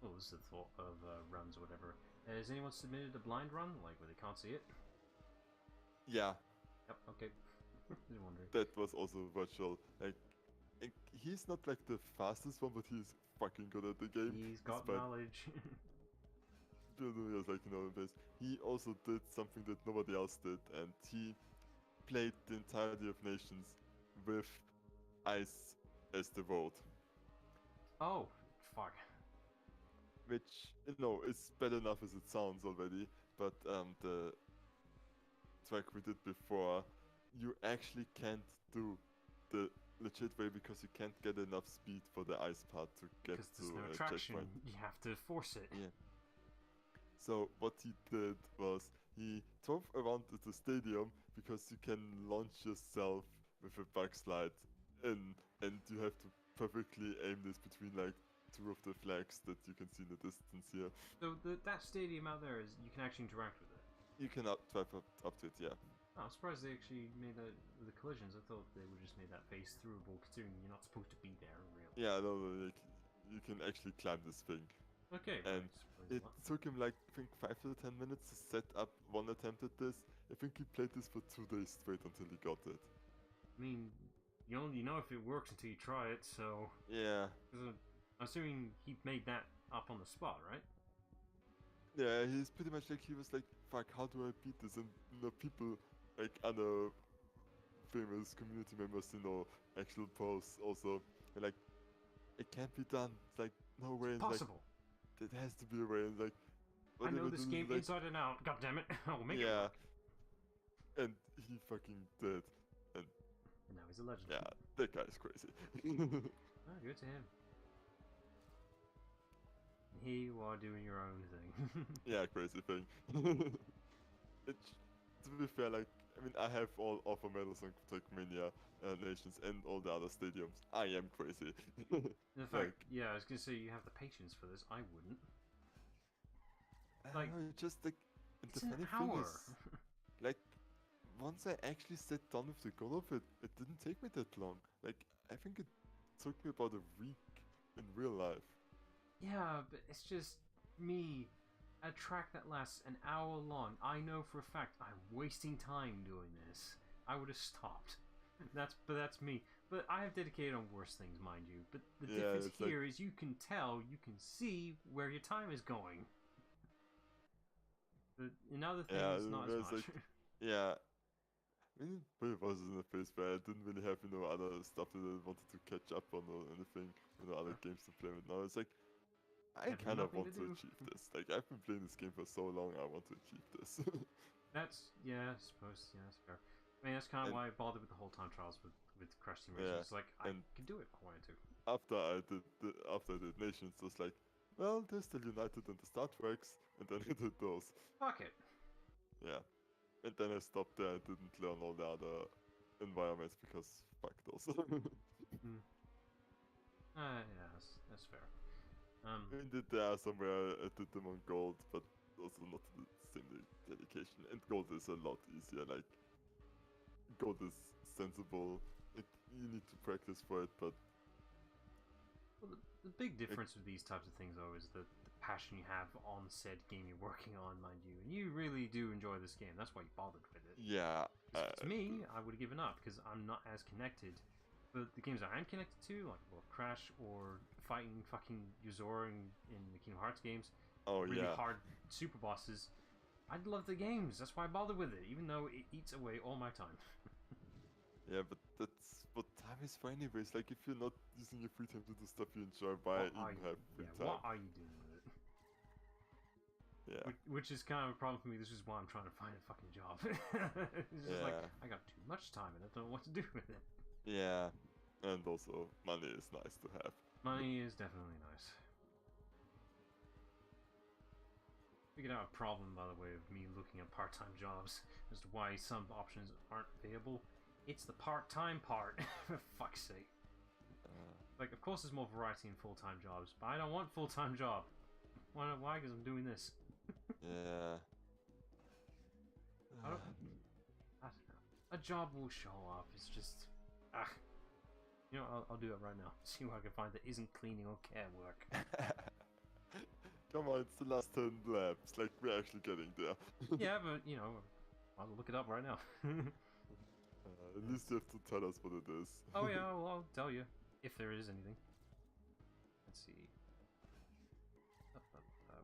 Speaker 1: What was the thought of runs or whatever? Has anyone submitted a blind run, like where they can't see it?
Speaker 2: Yeah.
Speaker 1: Yep, okay. Just wondering.
Speaker 2: That was also virtual. Like, he's not like the fastest one, but he's fucking good at the game.
Speaker 1: He's got knowledge.
Speaker 2: Like, you know, this. He also did something that nobody else did, and he played the entirety of Nations with ice as the road.
Speaker 1: Oh, fuck.
Speaker 2: Which, you know, is bad enough as it sounds already, but the track we did before, you actually can't do the legit way because you can't get enough speed for the ice part to get
Speaker 1: because
Speaker 2: to
Speaker 1: there's no
Speaker 2: a
Speaker 1: traction.
Speaker 2: checkpoint.
Speaker 1: You have to force it.
Speaker 2: Yeah. So what he did was he drove around the stadium because you can launch yourself with a backslide in, and you have to perfectly aim this between like two of the flags that you can see in the distance here.
Speaker 1: So that stadium out there, you can actually interact with it?
Speaker 2: You can drive up to it, yeah.
Speaker 1: Oh, I'm surprised they actually made that with the collisions. I thought they would just made that phase throughable, considering you're not supposed to be there, really.
Speaker 2: Yeah, no, like, you can actually climb this thing.
Speaker 1: Okay,
Speaker 2: and
Speaker 1: right.
Speaker 2: it took him like, I think 5 to 10 minutes to set up one attempt at this. I think he played this for 2 days straight until he got it.
Speaker 1: I mean, you only know if it works until you try it, so...
Speaker 2: Yeah.
Speaker 1: I'm assuming he made that up on the spot, right?
Speaker 2: Yeah, he's pretty much like, he was like, fuck, how do I beat this? And, you know, people, like other famous community members, you know, actual posts also, they're like, it can't be done. It's like, no way. It's
Speaker 1: Possible.
Speaker 2: like, there has to be a way. And like,
Speaker 1: I know
Speaker 2: whatever
Speaker 1: this
Speaker 2: this
Speaker 1: game
Speaker 2: is, like,
Speaker 1: inside and out. God damn it! I'll make it
Speaker 2: yeah,
Speaker 1: work.
Speaker 2: and he fucking did. And
Speaker 1: And now he's a legend.
Speaker 2: yeah, that guy is crazy.
Speaker 1: Oh, good to him. Here you are doing your own thing.
Speaker 2: Yeah, crazy thing. To be fair, like, I mean, I have all offer medals on TrackMania nations and all the other stadiums. I am crazy.
Speaker 1: In fact, yeah, I was gonna say you have the patience for this. I wouldn't. Like,
Speaker 2: just like,
Speaker 1: it's
Speaker 2: the
Speaker 1: an
Speaker 2: funny thing
Speaker 1: hour.
Speaker 2: is, like, once I actually sat down with the goal of it, it didn't take me that long. Like, I think it took me about a week in real life.
Speaker 1: Yeah, but it's just me. A track that lasts an hour long. I know for a fact I'm wasting time doing this. I would have stopped. That's me. But I have dedicated on worse things, mind you. But the difference here is you can tell, you can see where your time is going. But in other things, not as much.
Speaker 2: Like, yeah. I mean, it was in a phase where I didn't really have, other stuff that I wanted to catch up on or anything, other games to play with. Now it's like, I kind of want to achieve this. Like, I've been playing this game for so long, I want to achieve this.
Speaker 1: That's that's fair. I mean, that's kind of why I bothered with the whole time trials with Crash Team Racing. It's like, I could do it if I wanted to.
Speaker 2: After I did Nations, it was like, well, there's still United and the Star Treks, and then I did those.
Speaker 1: Fuck it.
Speaker 2: Yeah. And then I stopped there. I didn't learn all the other environments because fuck those.
Speaker 1: Yeah, that's fair.
Speaker 2: I mean, there are somewhere I did them on gold, but also not the same dedication. And gold is a lot easier. Like, gold is sensible. You need to practice for it, but
Speaker 1: well, the big difference with these types of things, though, is the passion you have on said game you're working on, mind you. And you really do enjoy this game. That's why you bothered with it.
Speaker 2: Yeah.
Speaker 1: If it's me, I would have given up because I'm not as connected. But the games I am connected to, like Crash or fighting fucking Yuzora in the Kingdom Hearts games, really hard super bosses, I'd love the games. That's why I bother with it, even though it eats away all my time.
Speaker 2: Yeah, but that's what time is for anyways. Like, if you're not using your free time to do stuff you enjoy, why even have free time?
Speaker 1: What are you doing with it?
Speaker 2: Yeah.
Speaker 1: Which is kind of a problem for me. This is why I'm trying to find a fucking job. It's just like, I got too much time and I don't know what to do with it.
Speaker 2: Yeah. And also, money is nice to have.
Speaker 1: Money is definitely nice. Figured out a problem, by the way, of me looking at part-time jobs as to why some options aren't available. It's the part-time part, for fuck's sake. Like, of course there's more variety in full-time jobs, but I don't want full-time job. Why? Because I'm doing this.
Speaker 2: Yeah.
Speaker 1: I don't know. A job will show up. It's just, you know, I'll do it right now. See what I can find that isn't cleaning or care work.
Speaker 2: Come on, it's the last 10 laps. Like, we're actually getting there.
Speaker 1: Yeah, but you know, I'll look it up right now.
Speaker 2: At least you have to tell us what it is.
Speaker 1: Oh yeah, well, I'll tell you if there is anything. Let's see.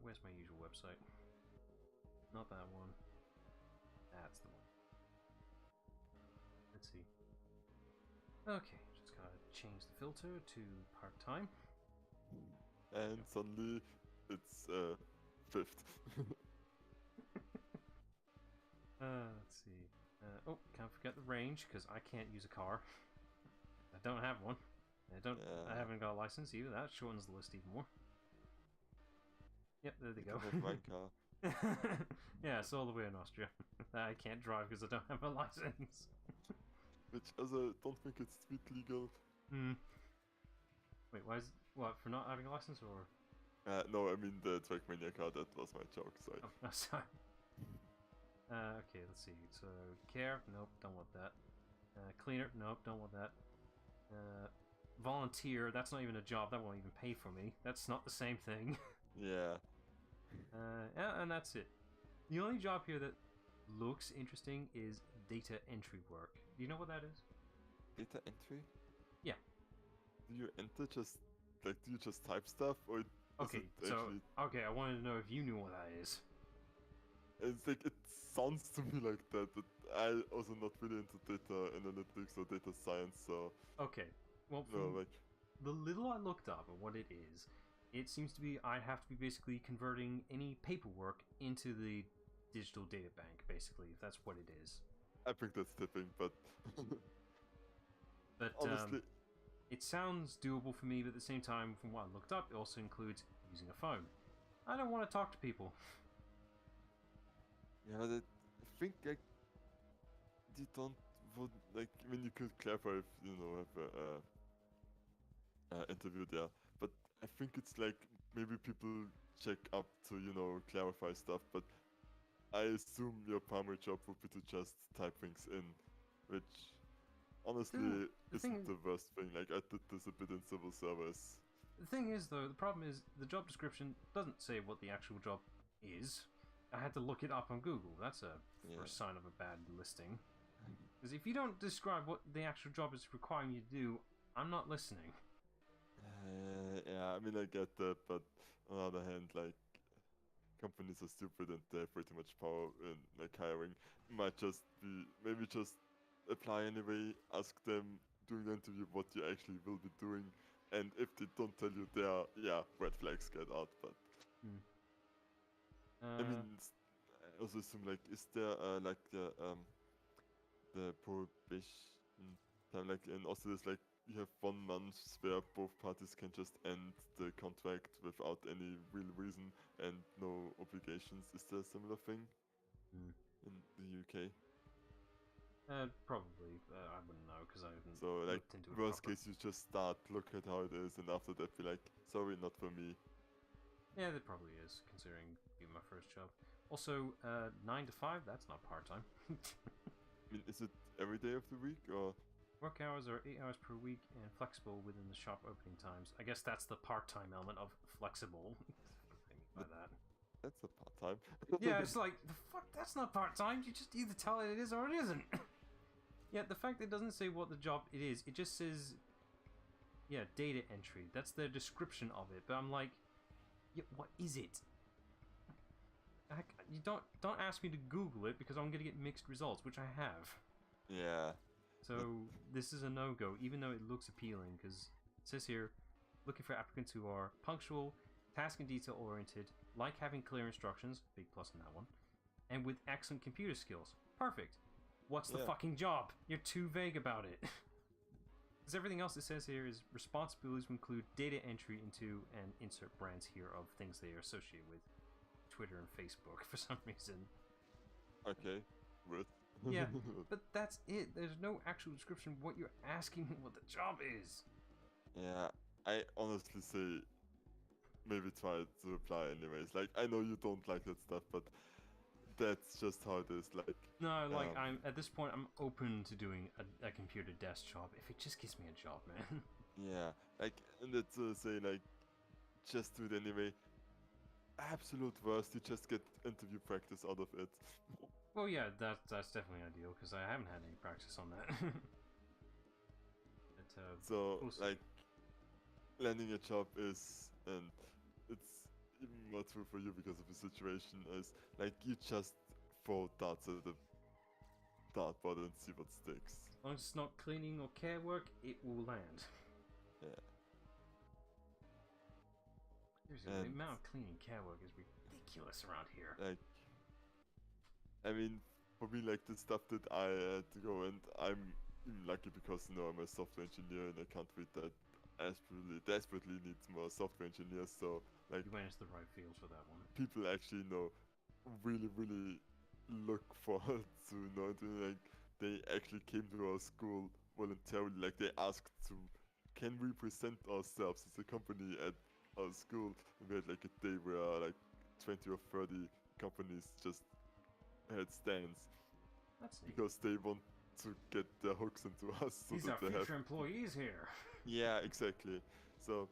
Speaker 1: Where's my usual website? Not that one. That's the one. Let's see. Okay, just gotta change the filter to part-time.
Speaker 2: And suddenly, it's 5th.
Speaker 1: Let's see. Oh, can't forget the range because I can't use a car. I don't have one. I haven't got a license either. That shortens the list even more. Yep, there they go.
Speaker 2: My car.
Speaker 1: Yeah, it's all the way in Austria. I can't drive because I don't have a license.
Speaker 2: Which, also, don't think it's street legal.
Speaker 1: Wait, why is what, for not having a license or?
Speaker 2: No, I mean the TrackMania car. That was my joke. Sorry.
Speaker 1: Oh, sorry. Okay, let's see. So care, nope, don't want that. Cleaner, nope, don't want that. Volunteer, that's not even a job. That won't even pay for me. That's not the same thing.
Speaker 2: Yeah.
Speaker 1: Yeah, and that's it. The only job here that looks interesting is data entry work. Do you know what that is?
Speaker 2: Data entry?
Speaker 1: Yeah.
Speaker 2: Do you enter just, like, do you just type stuff, or
Speaker 1: okay, so, okay, I wanted to know if you knew what that is.
Speaker 2: it's like it sounds to me like that, but I also not really into data analytics or data science, so
Speaker 1: Okay, well,
Speaker 2: no, like
Speaker 1: the little I looked up at what it is, it seems to be I have to be basically converting any paperwork into the digital data bank, basically, if that's what it is.
Speaker 2: I think that's tipping, but
Speaker 1: But
Speaker 2: honestly,
Speaker 1: it sounds doable for me, but at the same time, from what I looked up, it also includes using a phone. I don't want to talk to people.
Speaker 2: yeah, that, I think like you don't would like. I mean, you could clarify if you know have a interview there, but I think it's like maybe people check up to clarify stuff, but I assume your primary job would be to just type things in, which honestly isn't the worst thing. Like I did this a bit in civil service.
Speaker 1: The thing is, though, the problem is the job description doesn't say what the actual job is. I had to look it up on Google. That's a first sign of a bad listing. Because if you don't describe what the actual job is requiring you to do, I'm not listening.
Speaker 2: Yeah, I mean I get that, but on the other hand, like companies are stupid and they have pretty much power in like hiring. Might just be maybe just apply anyway, ask them during the interview what you actually will be doing, and if they don't tell you there, yeah, red flags get out. But I mean, I also assume like is there like the prohibition time, like in Austria there's like you have 1 month where both parties can just end the contract without any real reason and no obligations. Is there a similar thing in the UK?
Speaker 1: Probably. I wouldn't know because I haven't
Speaker 2: So like
Speaker 1: looked into it
Speaker 2: worst
Speaker 1: proper.
Speaker 2: case you just start, look at how it is, and after that be like, sorry, not for me.
Speaker 1: Yeah, there probably is, considering being my first job. Also, 9 to 5, that's not part-time.
Speaker 2: I mean, is it every day of the week or?
Speaker 1: Work hours are 8 hours per week and flexible within the shop opening times. I guess that's the part-time element of flexible. What do I mean by that?
Speaker 2: That's a part-time.
Speaker 1: Yeah, it's like, the fuck, that's not part-time. You just either tell it is or it isn't. Yeah, the fact that it doesn't say what the job it is, it just says, yeah, data entry. That's the description of it. But I'm like, yeah, what is it? You don't ask me to Google it because I'm gonna get mixed results, which I have.
Speaker 2: Yeah.
Speaker 1: So this is a no-go, even though it looks appealing, because it says here, looking for applicants who are punctual, task and detail-oriented, like having clear instructions, big plus on that one, and with excellent computer skills. Perfect. What's the fucking job? You're too vague about it. Because everything else it says here is responsibilities will include data entry into and insert brands here of things they are associated with. Twitter and Facebook for some reason.
Speaker 2: Okay. Ruth.
Speaker 1: Yeah, but that's it. There's no actual description of what you're asking me what the job is.
Speaker 2: Yeah, I honestly say maybe try to apply anyways. Like, I know you don't like that stuff, but that's just how it is. Like,
Speaker 1: no, like I'm at this point, I'm open to doing a computer desk job if it just gives me a job, man.
Speaker 2: Yeah, like, and it's say like, just do it anyway. Absolute worst, you just get interview practice out of it.
Speaker 1: Well, yeah, that's definitely ideal because I haven't had any practice on that. But,
Speaker 2: so
Speaker 1: we'll
Speaker 2: like, landing a job is, and it's even more true for you because of the situation, is like you just throw darts at the dartboard and see what sticks.
Speaker 1: As long as it's not cleaning or care work, it will land.
Speaker 2: Yeah.
Speaker 1: Seriously, the amount of cleaning care work is ridiculous around here.
Speaker 2: Like, I mean, for me, like the stuff that I had to go, and I'm lucky because I'm a software engineer in a country that desperately needs more software engineers. So like,
Speaker 1: you went into the right field for that one.
Speaker 2: People actually really look forward to like they actually came to our school voluntarily. Like they asked to, can we present ourselves as a company at our school? And we had like a day where like 20 or 30 companies just had stands.
Speaker 1: That's neat.
Speaker 2: Because they want to get their hooks into us. So
Speaker 1: These
Speaker 2: that
Speaker 1: are
Speaker 2: they
Speaker 1: future employees here.
Speaker 2: Yeah, exactly. So,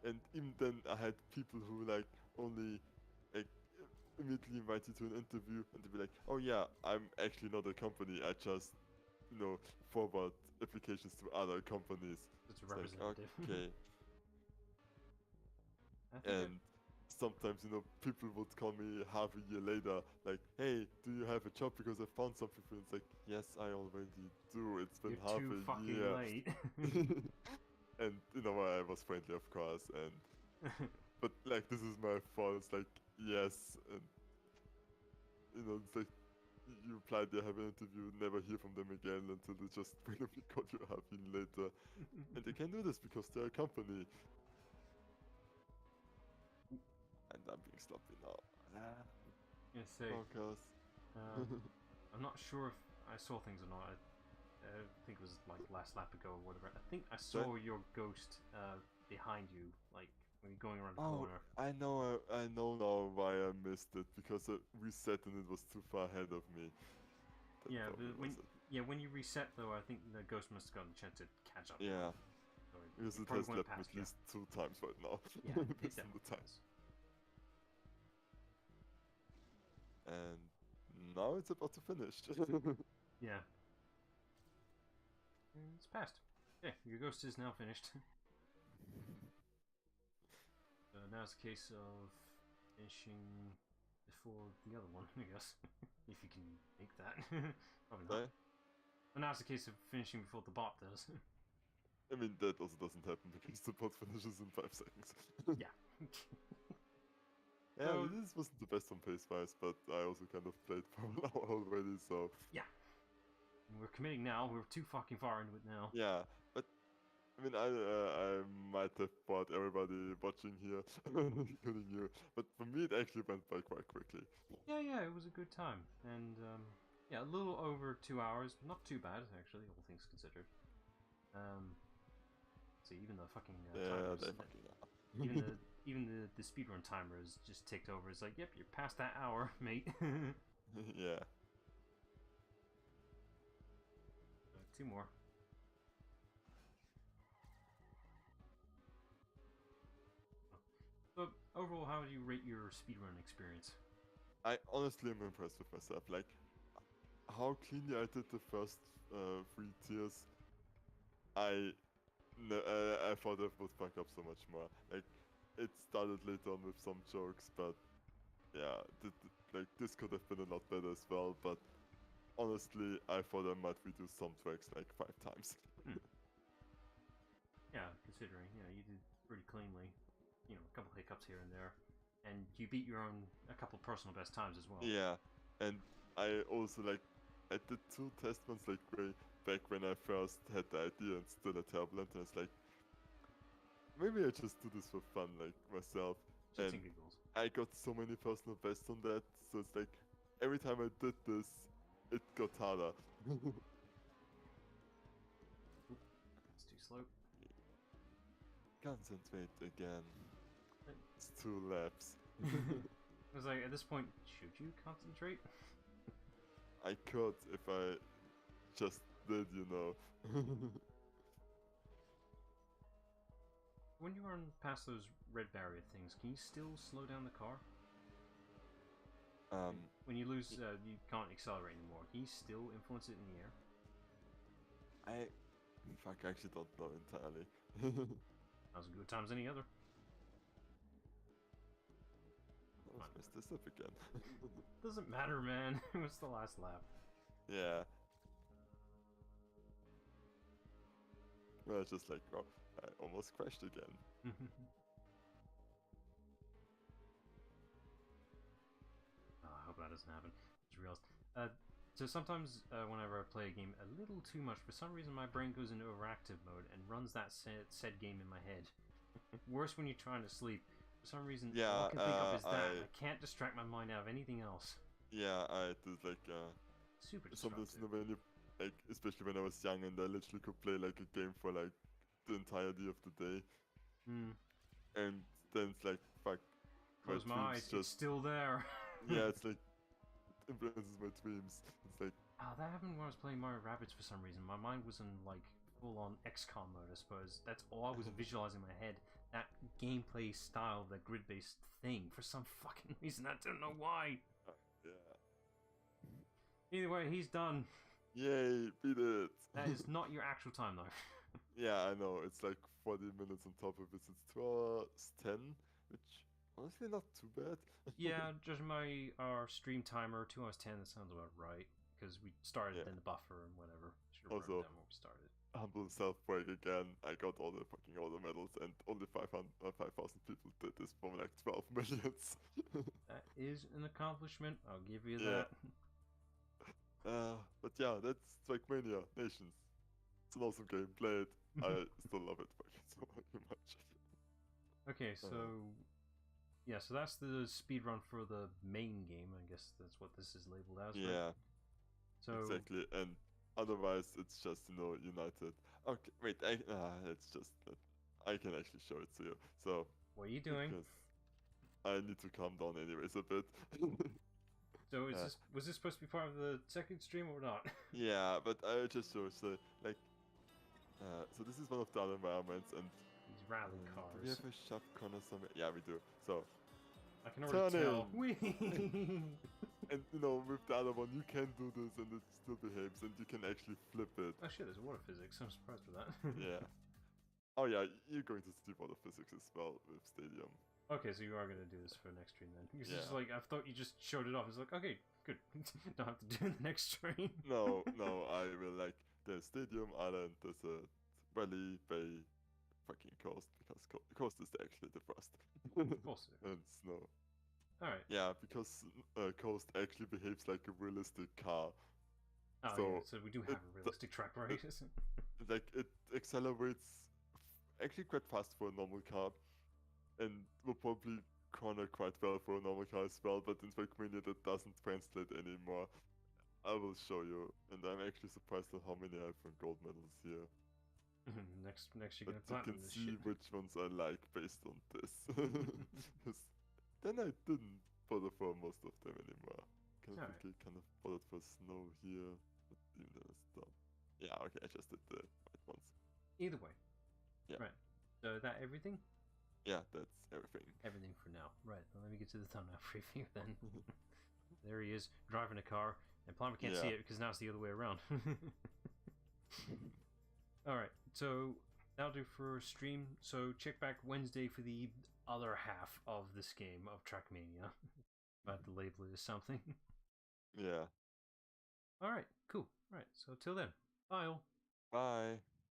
Speaker 2: and even then I had people who like only like immediately invite you to an interview and they'd be like, oh yeah, I'm actually not a company, I just, forward applications to other companies.
Speaker 1: It's a representative.
Speaker 2: Like, okay. And sometimes, you know, people would call me half a year later, like, hey, do you have a job because I found something for you? It's like, yes, I already do. It's been
Speaker 1: You're
Speaker 2: half
Speaker 1: too
Speaker 2: a
Speaker 1: fucking
Speaker 2: year.
Speaker 1: late.
Speaker 2: And, you know, I was friendly, of course, and but, like, this is my fault. It's like, yes, and, you know, it's like, you applied, you have an interview, never hear from them again until they just randomly call you half a year later. And they can do this because they're a company. And I'm being sloppy now.
Speaker 1: Yeah, say,
Speaker 2: Focus.
Speaker 1: I'm not sure if I saw things or not. I think it was like last lap ago or whatever. I think I saw your ghost behind you, like when you're going around the corner.
Speaker 2: I know now why I missed it, because it reset and it was too far ahead of me. That
Speaker 1: Yeah,
Speaker 2: probably
Speaker 1: but
Speaker 2: was it.
Speaker 1: when you reset though, I think the ghost must have gotten a chance to catch up.
Speaker 2: Yeah,
Speaker 1: Or
Speaker 2: because it
Speaker 1: probably
Speaker 2: has
Speaker 1: went
Speaker 2: left me
Speaker 1: past
Speaker 2: at least 2 times right now.
Speaker 1: Yeah, it
Speaker 2: based on the
Speaker 1: definitely
Speaker 2: time.
Speaker 1: does.
Speaker 2: And now it's about to finish.
Speaker 1: Yeah. And it's passed. Yeah, your ghost is now finished. Now it's a case of finishing before the other one, I guess. If you can make that. Probably not.
Speaker 2: Sorry?
Speaker 1: But now it's a case of finishing before the bot does.
Speaker 2: I mean, that also doesn't happen because the bot finishes in 5 seconds.
Speaker 1: Yeah.
Speaker 2: Yeah,
Speaker 1: So-
Speaker 2: this wasn't the best on pace-wise, but I also kind of played for an hour already, so...
Speaker 1: Yeah. We're committing now. We're too fucking far into it now.
Speaker 2: Yeah, but... I mean, I might have bored everybody watching here, including you, but for me it actually went by quite quickly.
Speaker 1: Yeah, it was a good time. And, yeah, a little over 2 hours. Not too bad, actually, all things considered. See, even the fucking timers...
Speaker 2: they fucking are.
Speaker 1: even the speedrun timer is just ticked over. It's like, yep, you're past that hour, mate.
Speaker 2: Yeah.
Speaker 1: 2 more. But overall, how would you rate your speedrun experience?
Speaker 2: I honestly am impressed with myself. Like, how cleanly I did the first 3 tiers. I thought I would fuck up so much more. Like, it started later on with some jokes, but yeah, like this could have been a lot better as well. But honestly, I thought I might redo some tracks like 5 times.
Speaker 1: Yeah, considering you did pretty cleanly. A couple hiccups here and there, and you beat your own a couple personal best times as well.
Speaker 2: Yeah, and I also I did 2 test ones like way back when I first had the idea and still a terrible, and I was like, maybe I just do this for fun, like myself.
Speaker 1: Shits
Speaker 2: And
Speaker 1: and giggles.
Speaker 2: I got so many personal bests on that, so it's like every time I did this, it got harder.
Speaker 1: It's too slow.
Speaker 2: Concentrate again. It's 2 laps.
Speaker 1: I was like, at this point, should you concentrate?
Speaker 2: I could if I just did, you know.
Speaker 1: When you run past those red barrier things, can you still slow down the car? When you lose, you can't accelerate anymore. Can you still influence it in the air?
Speaker 2: I actually don't know entirely.
Speaker 1: As good time as any other.
Speaker 2: Let's mess this up again.
Speaker 1: Doesn't matter, man. It was the last lap.
Speaker 2: Yeah. Well, it's just like, oh, I almost crashed again.
Speaker 1: I hope that doesn't happen. It's real. So sometimes whenever I play a game a little too much, for some reason my brain goes into overactive mode and runs that said game in my head. Worse when you're trying to sleep. For some reason, all I can think of is that. I can't distract my mind out of anything else.
Speaker 2: Yeah, I did like
Speaker 1: super
Speaker 2: sometimes,
Speaker 1: destructive.
Speaker 2: when you, like, especially when I was young and I literally could play like a game for like the entirety of the day. And then it's like, fuck,
Speaker 1: Close my eyes, it's still there.
Speaker 2: Yeah, it's like, it influences my dreams. It's like...
Speaker 1: that happened when I was playing Mario Rabbids for some reason. My mind was in like full-on XCOM mode, I suppose. That's all I was visualizing in my head. That gameplay style, the grid-based thing, for some fucking reason. I don't know why.
Speaker 2: Yeah.
Speaker 1: Either way, he's done.
Speaker 2: Yay, beat it.
Speaker 1: That is not your actual time, though.
Speaker 2: Yeah, I know. It's like 40 minutes on top of it. It's 2 hours 10, which honestly not too bad.
Speaker 1: Yeah, judging my our stream timer, 2 hours 10, that sounds about right. Because we started
Speaker 2: Yeah.
Speaker 1: in the buffer and whatever. Should have wrote
Speaker 2: Also,
Speaker 1: down when we started.
Speaker 2: humble self-brag again. I got all the medals, and only 5,000 people did this from like 12 millions.
Speaker 1: That is an accomplishment. I'll give you
Speaker 2: Yeah.
Speaker 1: that.
Speaker 2: But yeah, that's TrackMania Nations. It's an awesome game. Play it. I still love it fucking so very much.
Speaker 1: Okay, so yeah, so that's the speedrun for the main game. I guess that's what this is labeled as, right?
Speaker 2: Yeah,
Speaker 1: So
Speaker 2: exactly. And otherwise, it's just United. Okay, wait. It's just that I can actually show it to you. So
Speaker 1: what are you doing?
Speaker 2: because I need to calm down anyways a bit.
Speaker 1: So was this supposed to be part of the second stream or not?
Speaker 2: Yeah, but I just show so like so this is one of the other environments, and
Speaker 1: These rally
Speaker 2: do
Speaker 1: cars.
Speaker 2: we have a sharp corner somewhere? Yeah, we do. So
Speaker 1: I can already tell.
Speaker 2: And with the other one you can do this and it still behaves, and you can actually flip it.
Speaker 1: Oh shit, there's water physics. I'm surprised with that.
Speaker 2: Yeah. Oh yeah, you're going to see water physics as well with Stadium.
Speaker 1: Okay, so you are going to do this for next stream then. Because it's
Speaker 2: Yeah.
Speaker 1: just like, I thought you just showed it off. It's like, okay, good. Don't have to do it the next stream.
Speaker 2: No, I will like there's Stadium Island, there's a Valley, Bay, fucking Coast, because Coast is actually the first.
Speaker 1: Of course.
Speaker 2: And Snow.
Speaker 1: Alright.
Speaker 2: Yeah, because Coast actually behaves like a realistic car.
Speaker 1: Oh,
Speaker 2: so
Speaker 1: yeah, so we do have a realistic track, right?
Speaker 2: Like, it accelerates actually quite fast for a normal car, and will probably corner quite well for a normal car as well, but in TrackMania that doesn't translate anymore. I will show you, and I'm actually surprised at how many I have gold medals here.
Speaker 1: next you're
Speaker 2: But
Speaker 1: gonna
Speaker 2: you
Speaker 1: platinum
Speaker 2: can
Speaker 1: this
Speaker 2: see
Speaker 1: shit.
Speaker 2: which ones I like based on this. 'Cause then I didn't bother for most of them anymore. Kind of bothered for Snow here, but even then I stopped. Yeah, okay, I just did the right ones.
Speaker 1: Either way.
Speaker 2: Yeah.
Speaker 1: Right. So that everything?
Speaker 2: Yeah, that's everything.
Speaker 1: Everything for now. Right, well, let me get to the thumbnail preview then. There he is, driving a car, and Palmer can't see it because now it's the other way around. Alright, so that'll do for stream. So check back Wednesday for the other half of this game of TrackMania. I had to label it as something.
Speaker 2: Yeah.
Speaker 1: Alright, cool. Right, so till then, bye all.
Speaker 2: Bye.